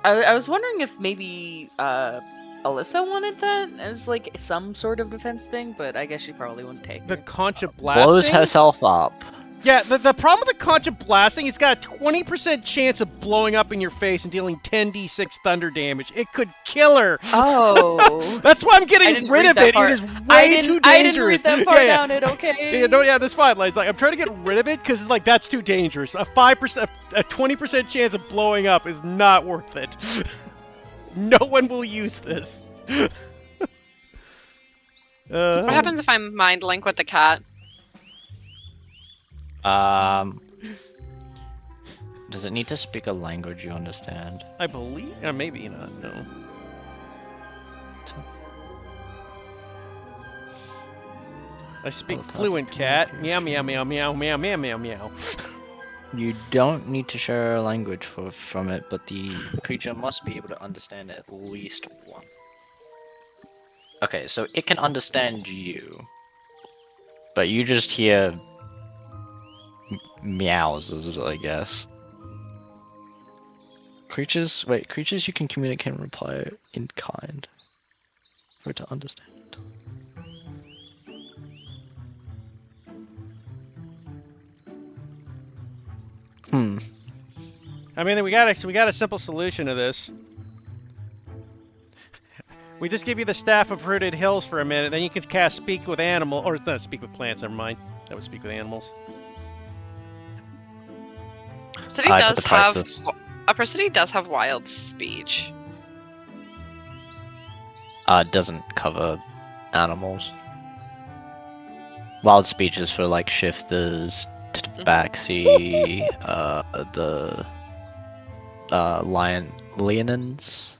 I was wondering if maybe Alyssa wanted that as like some sort of defense thing, but I guess she probably wouldn't take The it. conch of blasting. Blows herself up. Yeah, the problem with the conch of blasting, it's got a 20% chance of blowing up in your face and dealing 10d6 thunder damage. It could kill her. Oh. That's why I'm I getting didn't rid read of that it. part. It is way too dangerous. I didn't read that far yeah, down it, okay? Yeah, that's fine. Like, I'm trying to get rid of it because like that's too dangerous. A 5%, a 20% chance of blowing up is not worth it. No one will use this. What happens if I mind link with the cat? Does it need to speak a language you understand? I believe, maybe not. No. I speak fluent cat. Meow meow meow meow meow meow meow meow. You don't need to share a language from it, but the creature must be able to understand at least one. Okay, so it can understand you, but you just hear meows, I guess. Creatures you can communicate and reply in kind for it to understand. I mean, we got a simple solution to this. We just give you the Staff of Rooted Hills for a minute, then you can cast Speak with Animal, or it's not Speak with Plants. Never mind. That was Speak with Animals. City I does put the have prices. City does have wild speech. It doesn't cover animals. Wild speech is for like shifters, tabaxi, the leonins.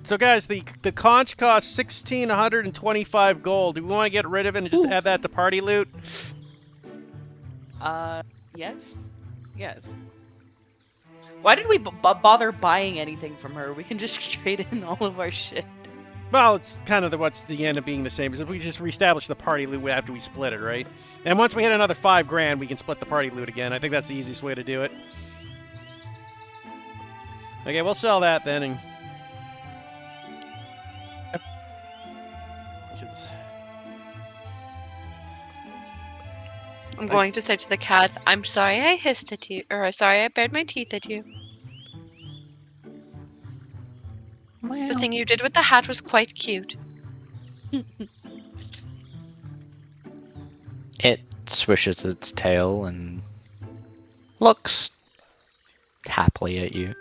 So guys, the conch costs 1,625 gold. Do we want to get rid of it and just add that to party loot? Yes? Yes. Why did we bother buying anything from her? We can just trade in all of our shit. Well, it's kind of what's the end up being the same. Is if we just reestablish the party loot after we split it, right? And once we hit another 5 grand, we can split the party loot again. I think that's the easiest way to do it. Okay, we'll sell that then. And... I'm going to say to the cat, "I'm sorry I hissed at you, or sorry I bared my teeth at you. The thing you did with the hat was quite cute." It swishes its tail and looks happily at you.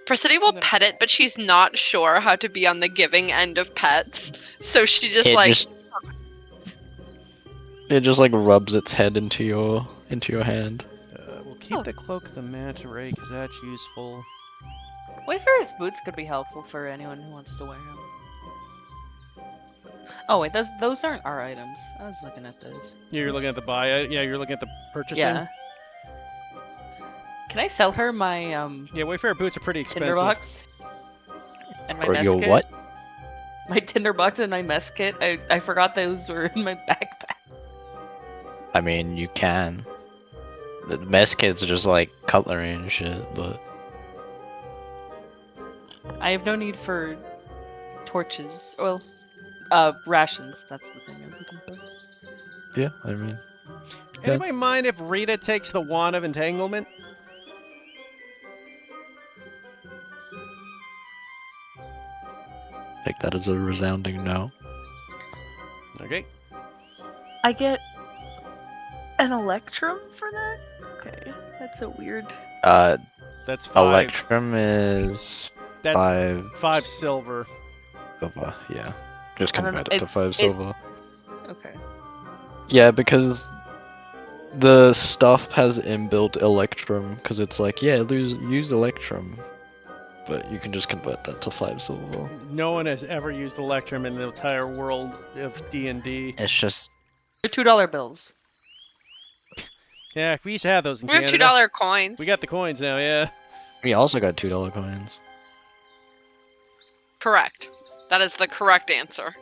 Persidy will gonna pet it, but she's not sure how to be on the giving end of pets. So she just It just like rubs its head into your hand. We'll keep the cloak of the manta ray because that's useful. Wayfarer's boots could be helpful for anyone who wants to wear them. Oh wait, those aren't our items. I was looking at those. You're looking at the buy. Yeah, you're looking at the purchasing. Yeah. Can I sell her my Yeah, Wayfarer boots are pretty expensive. tinderbox? And my Or mess your kit? what? My tinderbox and my mess kit. I forgot those were in my backpack. I mean, you can. The mess kits are just like cutlery and shit, but I have no need for torches. Well, rations. That's the thing I was looking for. yeah, I mean, Anybody mind if Rita takes the wand of entanglement? take that as a resounding no. Okay. I get an electrum for that? Okay, that's a weird... That's 5. Electrum is That's 5 5 silver. silver. Yeah, just I don't know, convert it to it's- 5 silver. Okay. Yeah, because the stuff has inbuilt Electrum, because it's like, yeah, use Electrum, but you can just convert that to 5 silver. No one has ever used Electrum in the entire world of D&D. It's just, They're $2 bills. Yeah, we used to have those in We have Canada. $2 coins. We got the coins now, yeah. we also got $2 coins. Correct. That is the correct answer.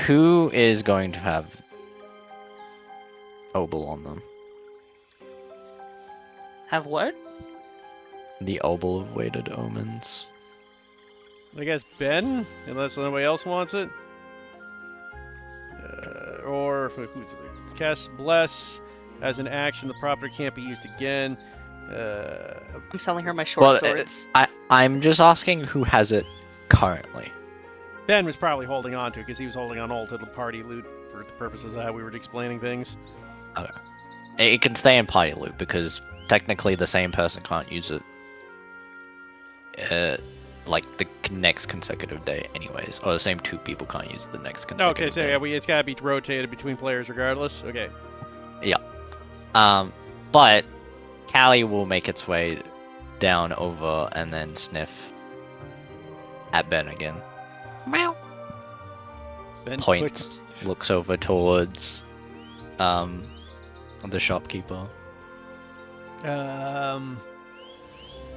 Who is going to have obol on them? Have what? The obol of weighted omens. I guess Ben, unless nobody else wants it. Or who's cast bless as an action. The property can't be used again. I'm selling her my short swords. I'm just asking who has it currently. Ben was probably holding on to it because he was holding on all to the party loot for the purposes of how we were explaining things. Okay. It can stay in party loot because technically the same person can't use it. Like the next consecutive day, anyways, or the same 2 people can't use the next consecutive. Okay, so day. yeah, it's gotta be rotated between players regardless. Okay. But Callie will make its way down over and then sniff at Ben again. Meow. Ben Points, looks over towards the shopkeeper.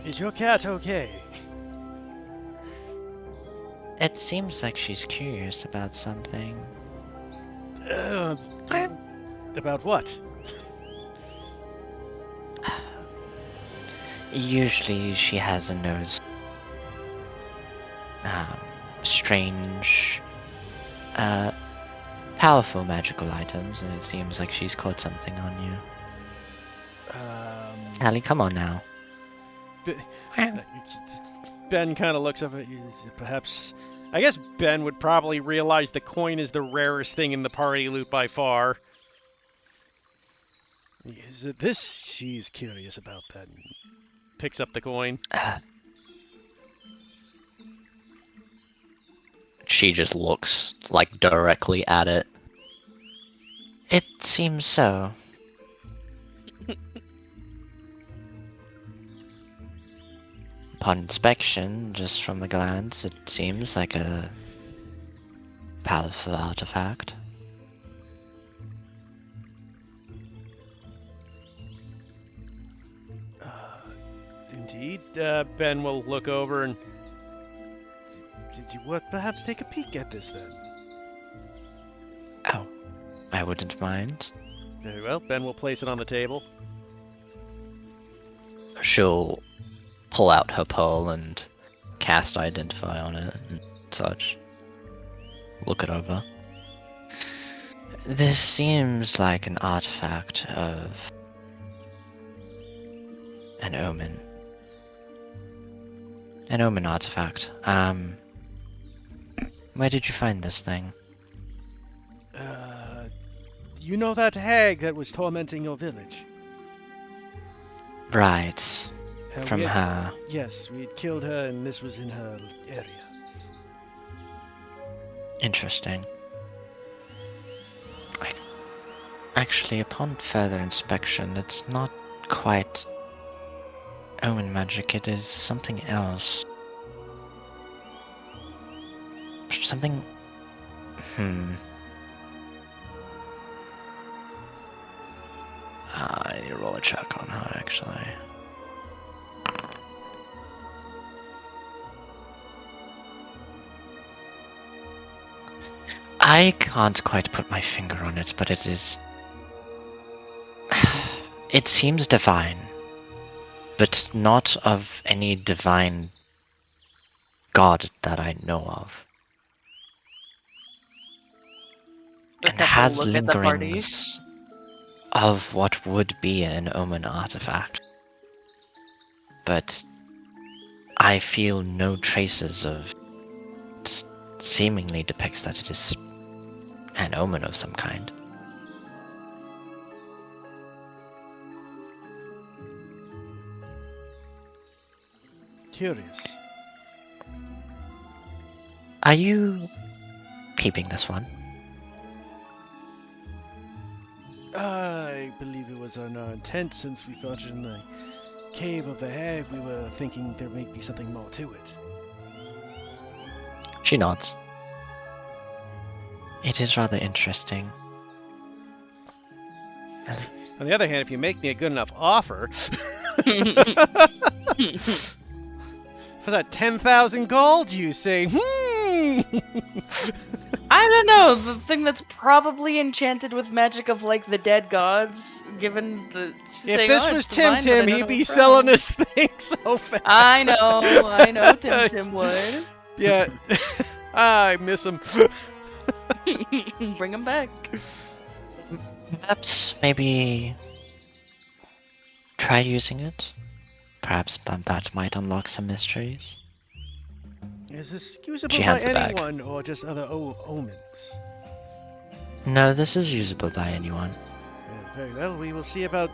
Is your cat okay? It seems like she's curious about something. About what? Usually she has a nose. Strange, powerful magical items, and it seems like she's caught something on you. Callie, come on now. Ben kind of looks up at you. Perhaps, I guess Ben would probably realize the coin is the rarest thing in the party loot by far. Is it this she's curious about, Ben? Picks up the coin. She just looks like directly at it. It seems so. Upon inspection, just from a glance, it seems like a powerful artifact. Indeed. Ben will look over and... Did you perhaps take a peek at this then? Oh, I wouldn't mind. Very well. Ben will place it on the table. She'll pull out her pearl and cast Identify on it and such. Look it over. This seems like an artifact of an omen. An omen artifact. Where did you find this thing? You know that hag that was tormenting your village? Right. We From had- her. Yes, we had killed her, and this was in her area. Interesting. Actually, upon further inspection, it's not quite omen magic, it is something else. Something. I need to roll a check on her, actually. I can't quite put my finger on it, but it is. It seems divine, but not of any divine god that I know of. And That's a has look at the party. lingerings of what would be an omen artifact. But I feel no traces of. Seemingly depicts that it is an omen of some kind. Curious. Are you keeping this one? I believe it was on our intent since we found it in the cave of the hag. We were thinking there may be something more to it. She nods. It is rather interesting. On the other hand, if you make me a good enough offer, for that 10,000 gold, you say, I don't know, the thing that's probably enchanted with magic of like the dead gods, given the. she's If saying, this "Oh, was it's Tim divine, but I Tim, don't he'd know be what's selling wrong." this thing so fast. I know, Tim would. Yeah, I miss him. Bring him back. Perhaps maybe try using it. Perhaps that might unlock some mysteries. Is this usable She by hands it back. anyone or just other omens? No, this is usable by anyone. Yeah, very well. We will see about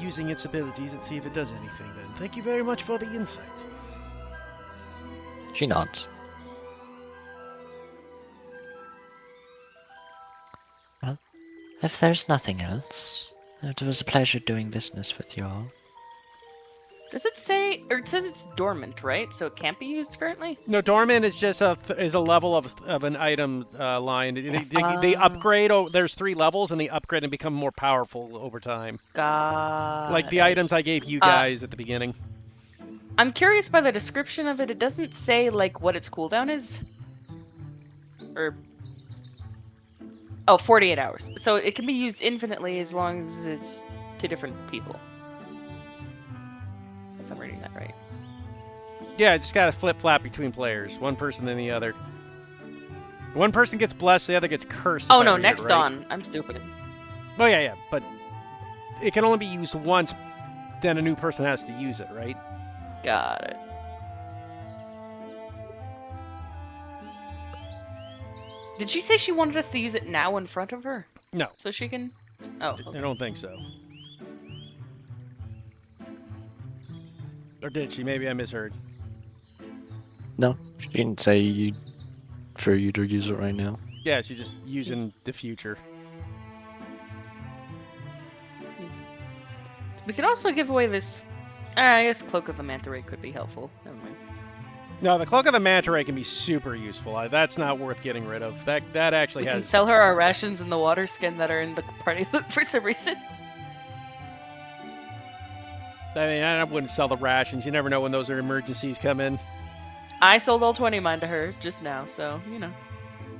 using its abilities and see if it does anything then. Thank you very much for the insight. She nods. Well, if there's nothing else, it was a pleasure doing business with you all. Does it say, or it says it's dormant, right? So it can't be used currently? No, dormant is just a level of an item line. They upgrade. Oh, there's 3 levels, and they upgrade and become more powerful over time. Like the items I gave you guys at the beginning. I'm curious by the description of it. It doesn't say like what its cooldown is. Or 48 hours. So it can be used infinitely as long as it's to different people. If I'm reading that right. Yeah, just gotta flip-flap between players. One person then the other. One person gets blessed, the other gets cursed. Oh if I no, read it next right. on. I'm stupid. Oh yeah, but it can only be used once. Then a new person has to use it, right? Got it. Did she say she wanted us to use it now in front of her? No, So she can. Oh. I don't think so. Or did she? Maybe I misheard. No, she didn't say for you to use it right now. Yeah, she's just using the future. We could also give away this. I guess Cloak of the Manta Ray could be helpful. Never mind. No, the Cloak of the Manta Ray can be super useful. That's not worth getting rid of. That actually We can has. sell her our rations and the water skin that are in the party loot for some reason. I mean, I wouldn't sell the rations. You never know when those are emergencies come in. I sold all 20 of mine to her just now, so, you know.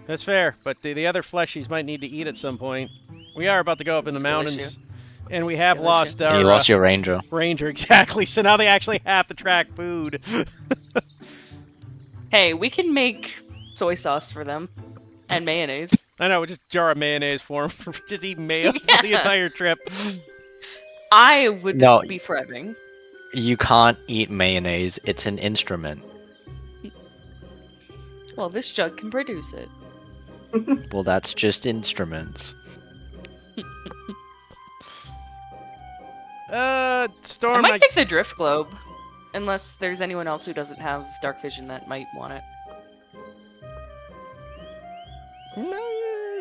That's fair, but the other fleshies might need to eat at some point. We are about to go up in the Skill mountains, issue. and we have Skill lost issue. our And you lost your ranger. ranger, exactly. So now they actually have to track food. Hey, we can make soy sauce for them. And mayonnaise. I know, just jar of mayonnaise for them. Just eat mayo for the Yeah. entire trip. I would No. be thriving. You can't eat mayonnaise. It's an instrument. Well, this jug can produce it. Well, that's just instruments. I Storm, might take the drift globe, unless there's anyone else who doesn't have dark vision that might want it.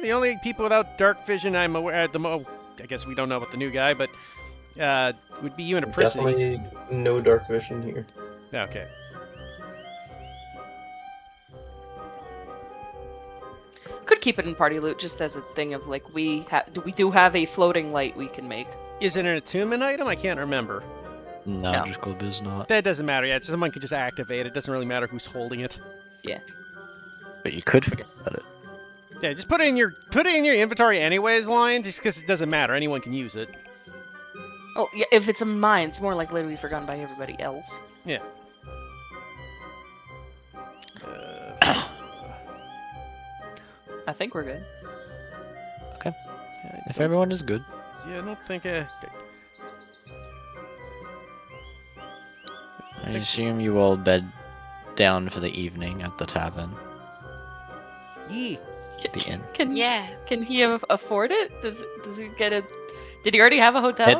The only people without dark vision I'm aware at the I guess we don't know about the new guy, but would be you and a Prissy. Definitely no dark vision here. Okay. Could keep it in party loot just as a thing of like we do have a floating light we can make. Is it an attunement item? I can't remember. No, No. Drift Globe is not. That doesn't matter. Yeah, someone could just activate it. Doesn't really matter who's holding it. But you could forget about it. Yeah, just put it in your inventory anyways, Lion, just because it doesn't matter. Anyone can use it. Oh, yeah, if it's a mine, it's more likely to be forgotten by everybody else. Yeah. I think we're good. If everyone is good. Yeah, I don't think. I assume you all bed down for the evening at the tavern. Yeah. The inn. Can Yeah. Can he afford it? Does he get a? Did he already have a hotel?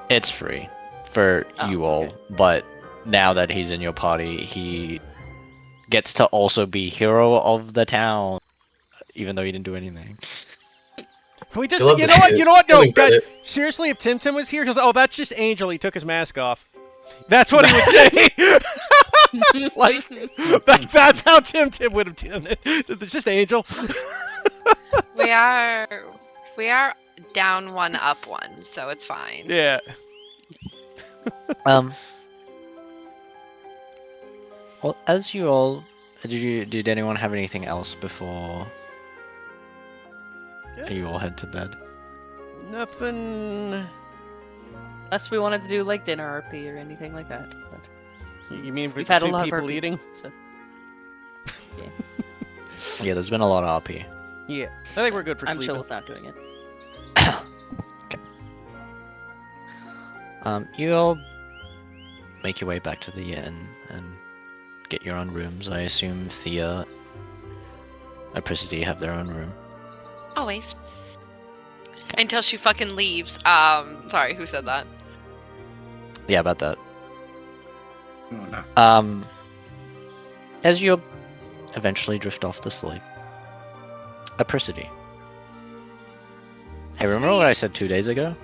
It's free for Oh, you all, okay. but now that he's in your party, he gets to also be hero of the town, even though he didn't do anything. Can we just? You'll have You to know what? see You it. know what? No, Something guys. credit. Seriously, if Tim was here, he goes, "Oh, that's just Angel. He took his mask off." That's what he would say. Like, that's how Tim would have done it. It's just Angel. We are down one, up one, so it's fine. Yeah. Well, as you all, did anyone have anything else before you all head to bed? Nothing. Unless we wanted to do like dinner RP or anything like that. But You mean we've for had a two lot of people RP, eating? So. Yeah, there's been a lot of RP. Yeah. I think we're good for I'm sleeping. chill with not doing it. You all make your way back to the inn and get your own rooms. I assume Thea and Prissy have their own room. Always. Until she fucking leaves. Sorry, who said that? Yeah, about that. Oh no. As you eventually drift off to sleep, Apricity. Hey, remember what I said 2 days ago?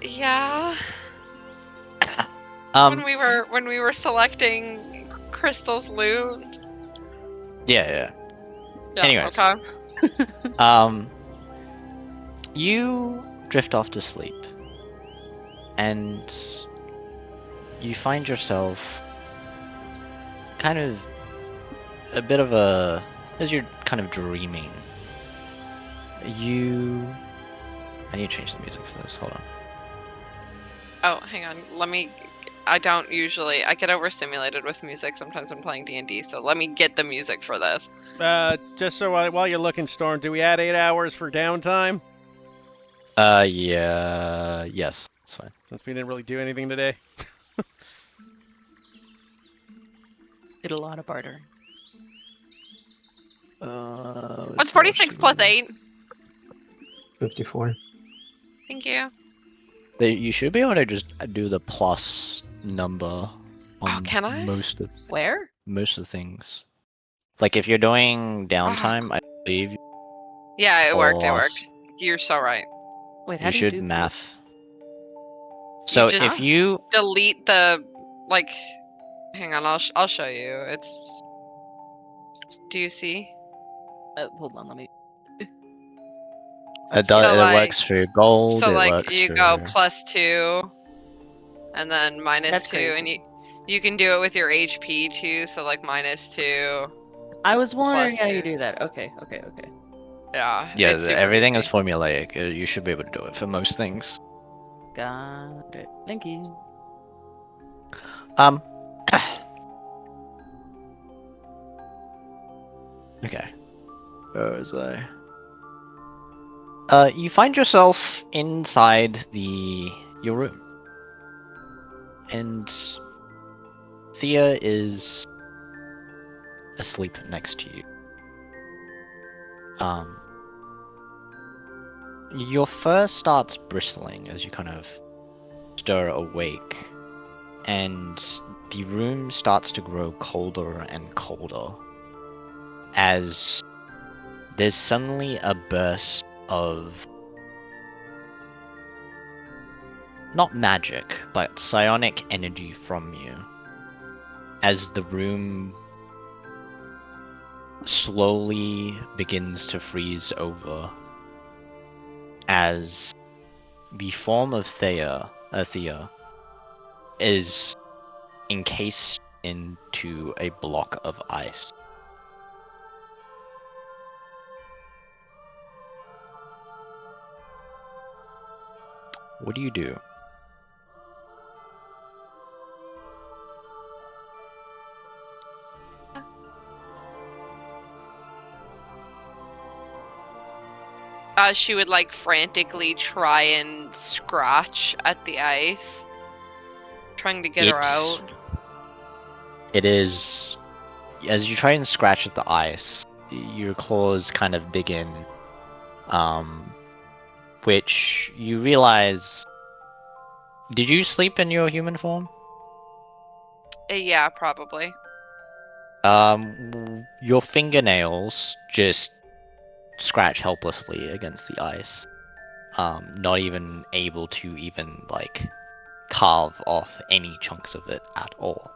Yeah. Um, When we were selecting Crystal's loot. yeah. Yeah, Anyways. Okay. You drift off to sleep, and you find yourself kind of a bit of a, as you're kind of dreaming, I need to change the music for this, hold on. Oh, hang on. I don't usually. I get overstimulated with music sometimes when playing D&D, so let me get the music for this. Just so while you're looking, Storm, do we add 8 hours for downtime? Yeah, yes, that's fine. Since we didn't really do anything today. Did a lot of bartering. What's 46 plus 8? 54. Thank you. You should be able to just do the plus number on can I? most of Where? things. Like if you're doing downtime, I believe Yeah, it worked. It plus- worked. You're so right. Wait, how you do should do math. So just- if you Delete the like. Hang on, I'll show you. It's. Do you see? Hold on, let me. it, So, it like- works for gold. So it like works you for... go +2, and then That's -2, and crazy. you can do it with your HP too. So like -2. I was wondering Plus how you 2. do that. Okay. Yeah. Yeah, it's super everything is easy. formulaic. You should be able to do it for most things. Got it. Thank you. Okay. Where was I? You find yourself inside your room, and Thea is asleep next to you. Your fur starts bristling as you kind of stir awake, and the room starts to grow colder and colder as there's suddenly a burst of not magic, but psionic energy from you as the room slowly begins to freeze over as the form of Thea is encased into a block of ice. What do you do? She would like frantically try and scratch at the ice, trying to get her out. It is, as you try and scratch at the ice, your claws kind of dig in, which you realize. Did you sleep in your human form? Yeah, probably. Your fingernails just scratch helplessly against the ice. Not even able to even like carve off any chunks of it at all.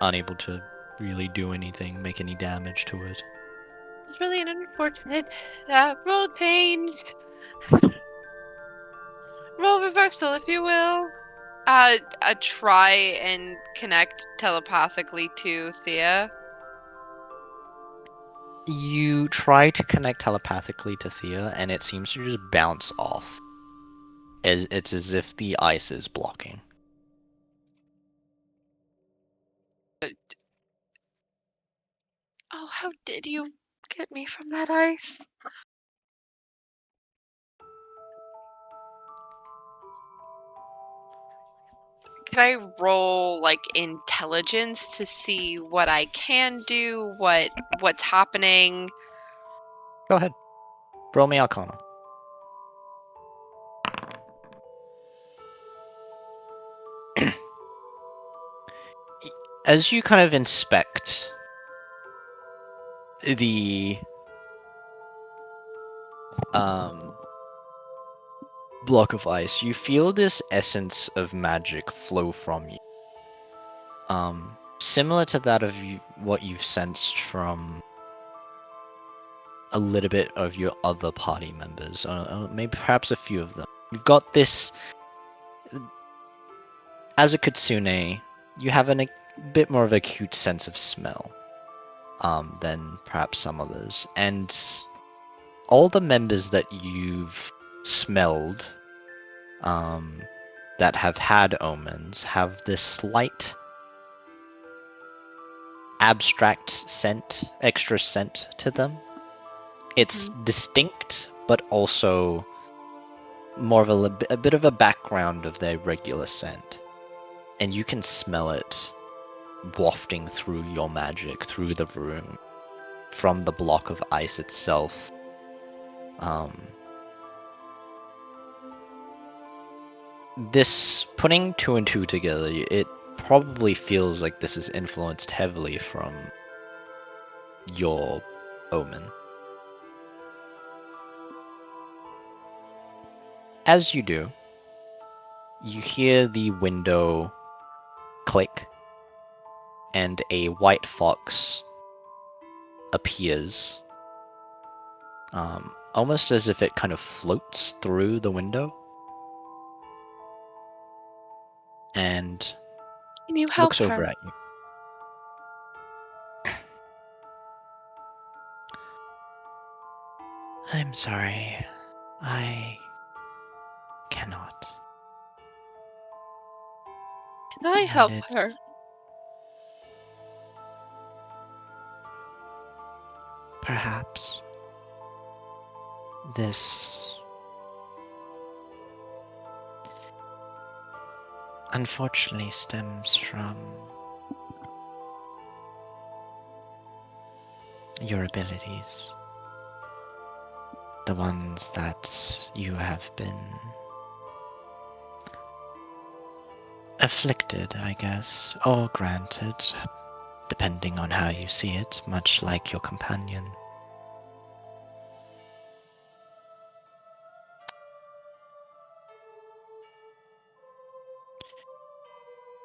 Unable to really do anything, make any damage to it. It's really an unfortunate roll change. Roll reversal, if you will. Try and connect telepathically to Thea. You try to connect telepathically to Thea, and it seems to just bounce off. It's as if the ice is blocking. Oh, how did you get me from that ice? Can I roll like intelligence to see what I can do, what's happening? Go ahead. Roll me Arcana. As you kind of inspect the block of ice, you feel this essence of magic flow from you. Similar to that of what you've sensed from a little bit of your other party members, maybe perhaps a few of them. You've got this. As a Kitsune, you have a bit more of an acute sense of smell than perhaps some others. And all the members that you've smelled that have had omens have this slight abstract scent, extra scent to them. It's distinct, but also more of a bit of a background of their regular scent. And you can smell it wafting through your magic, through the room, from the block of ice itself. This, putting two and two together, it probably feels like this is influenced heavily from your omen. As you do, you hear the window click, and a white fox appears, almost as if it kind of floats through the window, and Can you help looks over her? at you. I'm sorry. I cannot. Can I And help her? perhaps this unfortunately stems from your abilities. The ones that you have been afflicted, I guess, or granted, depending on how you see it, much like your companion.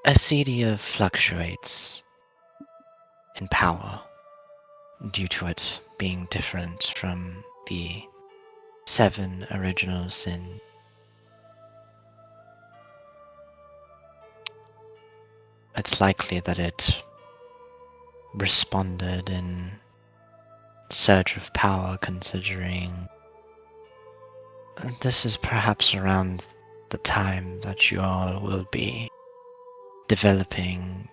Acedia fluctuates in power due to it being different from the 7 original sins. It's likely that it responded in surge of power, considering this is perhaps around the time that you all will be developing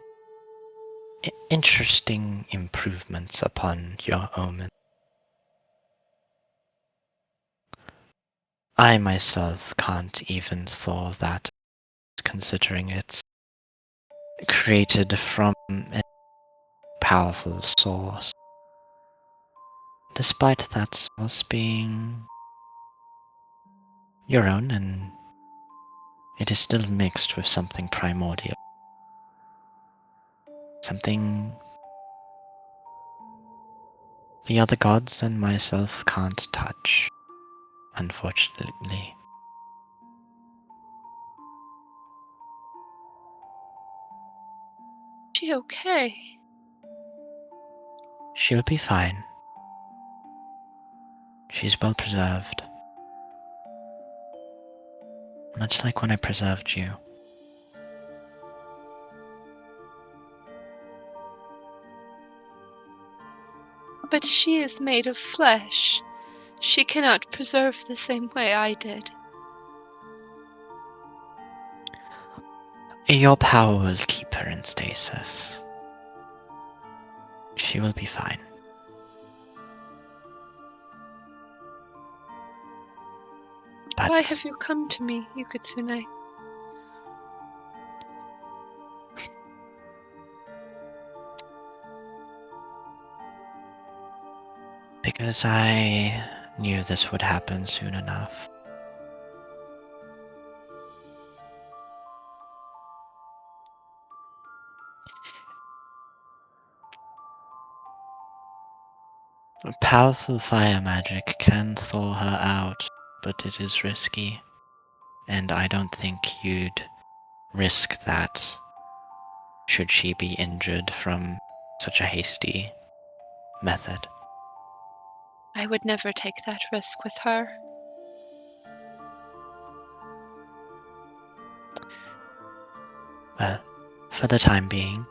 interesting improvements upon your omen. I myself can't even thaw that, considering it's created from a powerful source. Despite that source being your own, and it is still mixed with something primordial. Something the other gods and myself can't touch, unfortunately. She okay? She'll be fine. She's well preserved. Much like when I preserved you. But she is made of flesh. She cannot preserve the same way I did. Your power will keep her in stasis. She will be fine. But Why have you come to me, Yukatsune? because I knew this would happen soon enough. Powerful fire magic can thaw her out, but it is risky, and I don't think you'd risk that should she be injured from such a hasty method. I would never take that risk with her. Well, for the time being,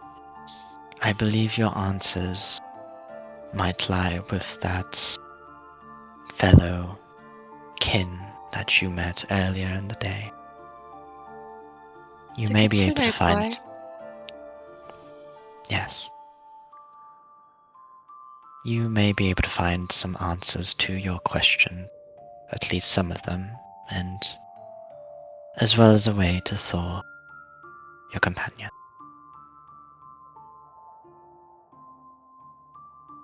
I believe your answers might lie with that fellow kin that you met earlier in the day. You The may be able to Kitsune find... boy. Yes. You may be able to find some answers to your question, at least some of them, and as well as a way to thaw your companion.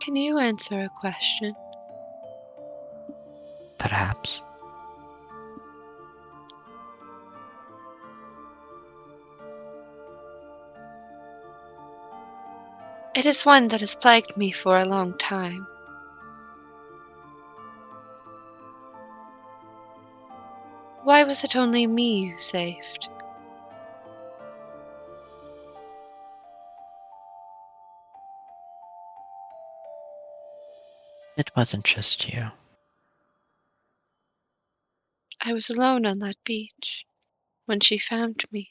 Can you answer a question? Perhaps. It is one that has plagued me for a long time. Why was it only me you saved? It wasn't just you. I was alone on that beach when she found me.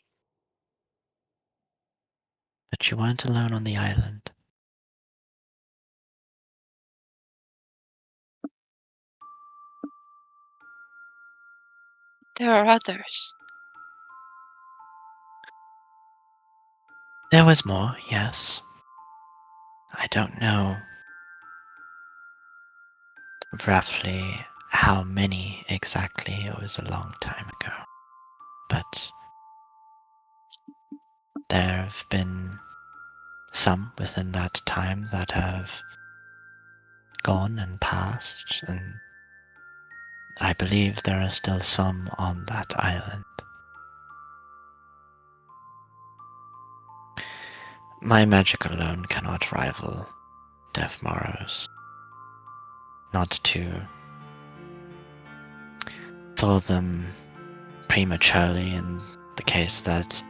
But you weren't alone on the island. There are others. There was more, yes. I don't know roughly how many exactly. It was a long time ago. But there have been some within that time that have gone and passed, and I believe there are still some on that island. My magic alone cannot rival Deaf Morrow's. Not to throw them prematurely in the case that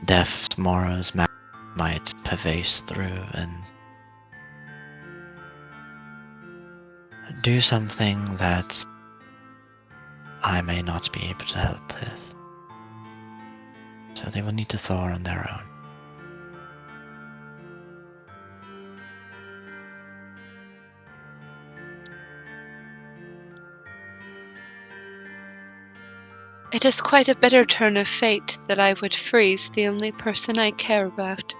Deaf Morrow's magic might pervase through and do something that I may not be able to help with. So they will need to thaw on their own. It is quite a bitter turn of fate that I would freeze the only person I care about.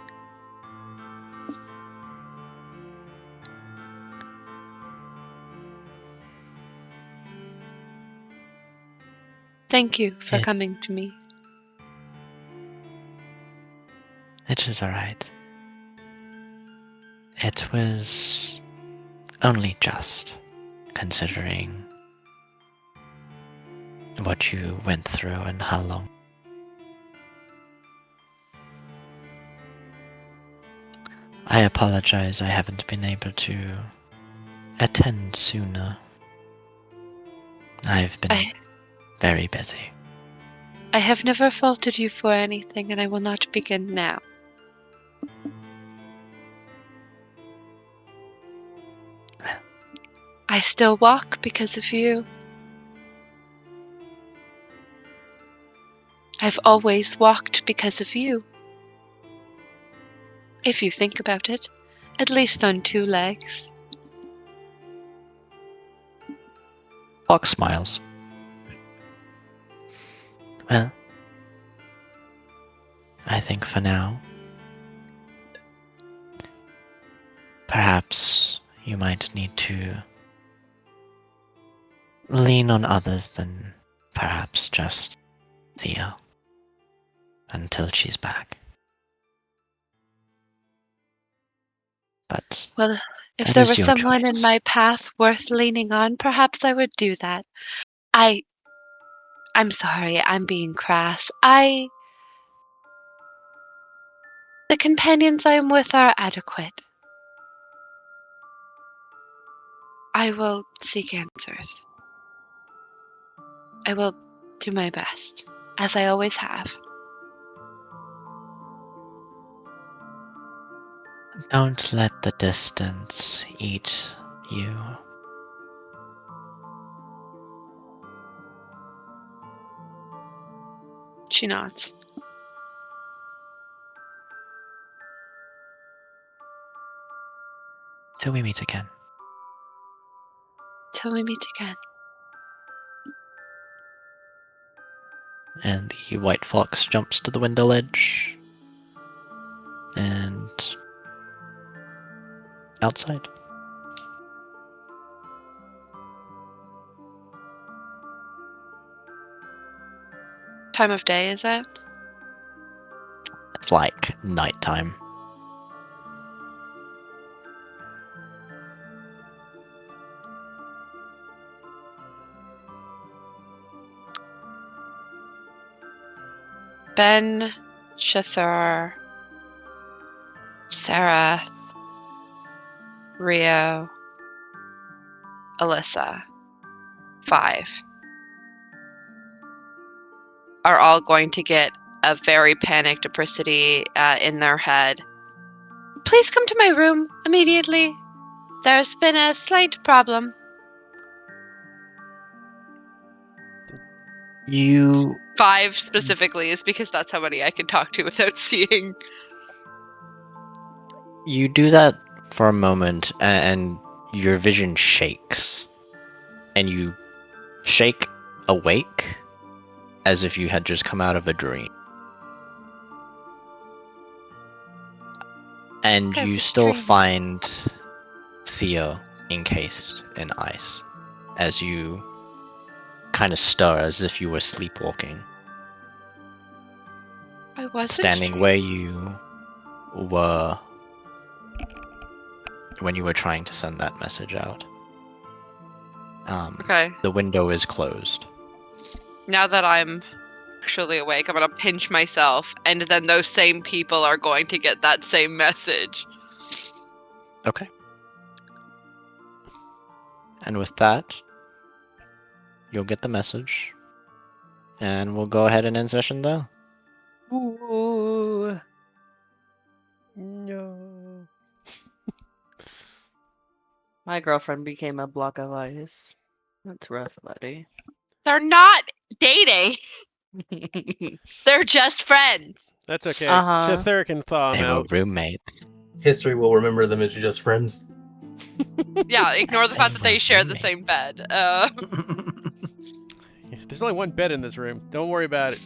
Thank you for It- coming to me. It is alright. It was only just, considering what you went through and how long. I apologize I haven't been able to attend sooner. I've been very busy. I have never faulted you for anything, and I will not begin now. I still walk because of you. I've always walked because of you. If you think about it, at least on 2 legs. Fox smiles. Well, I think for now, perhaps you might need to lean on others than perhaps just Thea until she's back. But Well, if that there is was your someone in choice. my path worth leaning on, perhaps I would do that. I'm sorry, I'm being crass. The companions I am with are adequate. I will seek answers. I will do my best, as I always have. Don't let the distance eat you. She nods. Till we meet again. Till we meet again. And the white fox jumps to the window ledge. And outside. Time of day, is it? It's like nighttime. Ben, Shathur, Sarah, Rio, Alyssa, 5, are all going to get a very panicked apricity in their head. Please come to my room immediately. There's been a slight problem. You 5 specifically is because that's how many I can talk to without seeing. do that for a moment, and your vision shakes, and you shake awake as if you had just come out of a dream. And I you was still dreaming. find Theo encased in ice as you kind of stir as if you were sleepwalking, I wasn't standing where you were when you were trying to send that message out. Okay. The window is closed. Now that I'm actually awake, I'm gonna pinch myself, and then those same people are going to get that same message. Okay. And with that, you'll get the message. And we'll go ahead and end session though. Ooh. No. My girlfriend became a block of ice. That's rough, buddy. They're not dating. They're just friends. That's okay. Uh-huh. Chithur can thaw They him were out. roommates. History will remember them as just friends. Yeah, ignore the fact that they were share the same roommates. bed. There's only one bed in this room. Don't worry about it.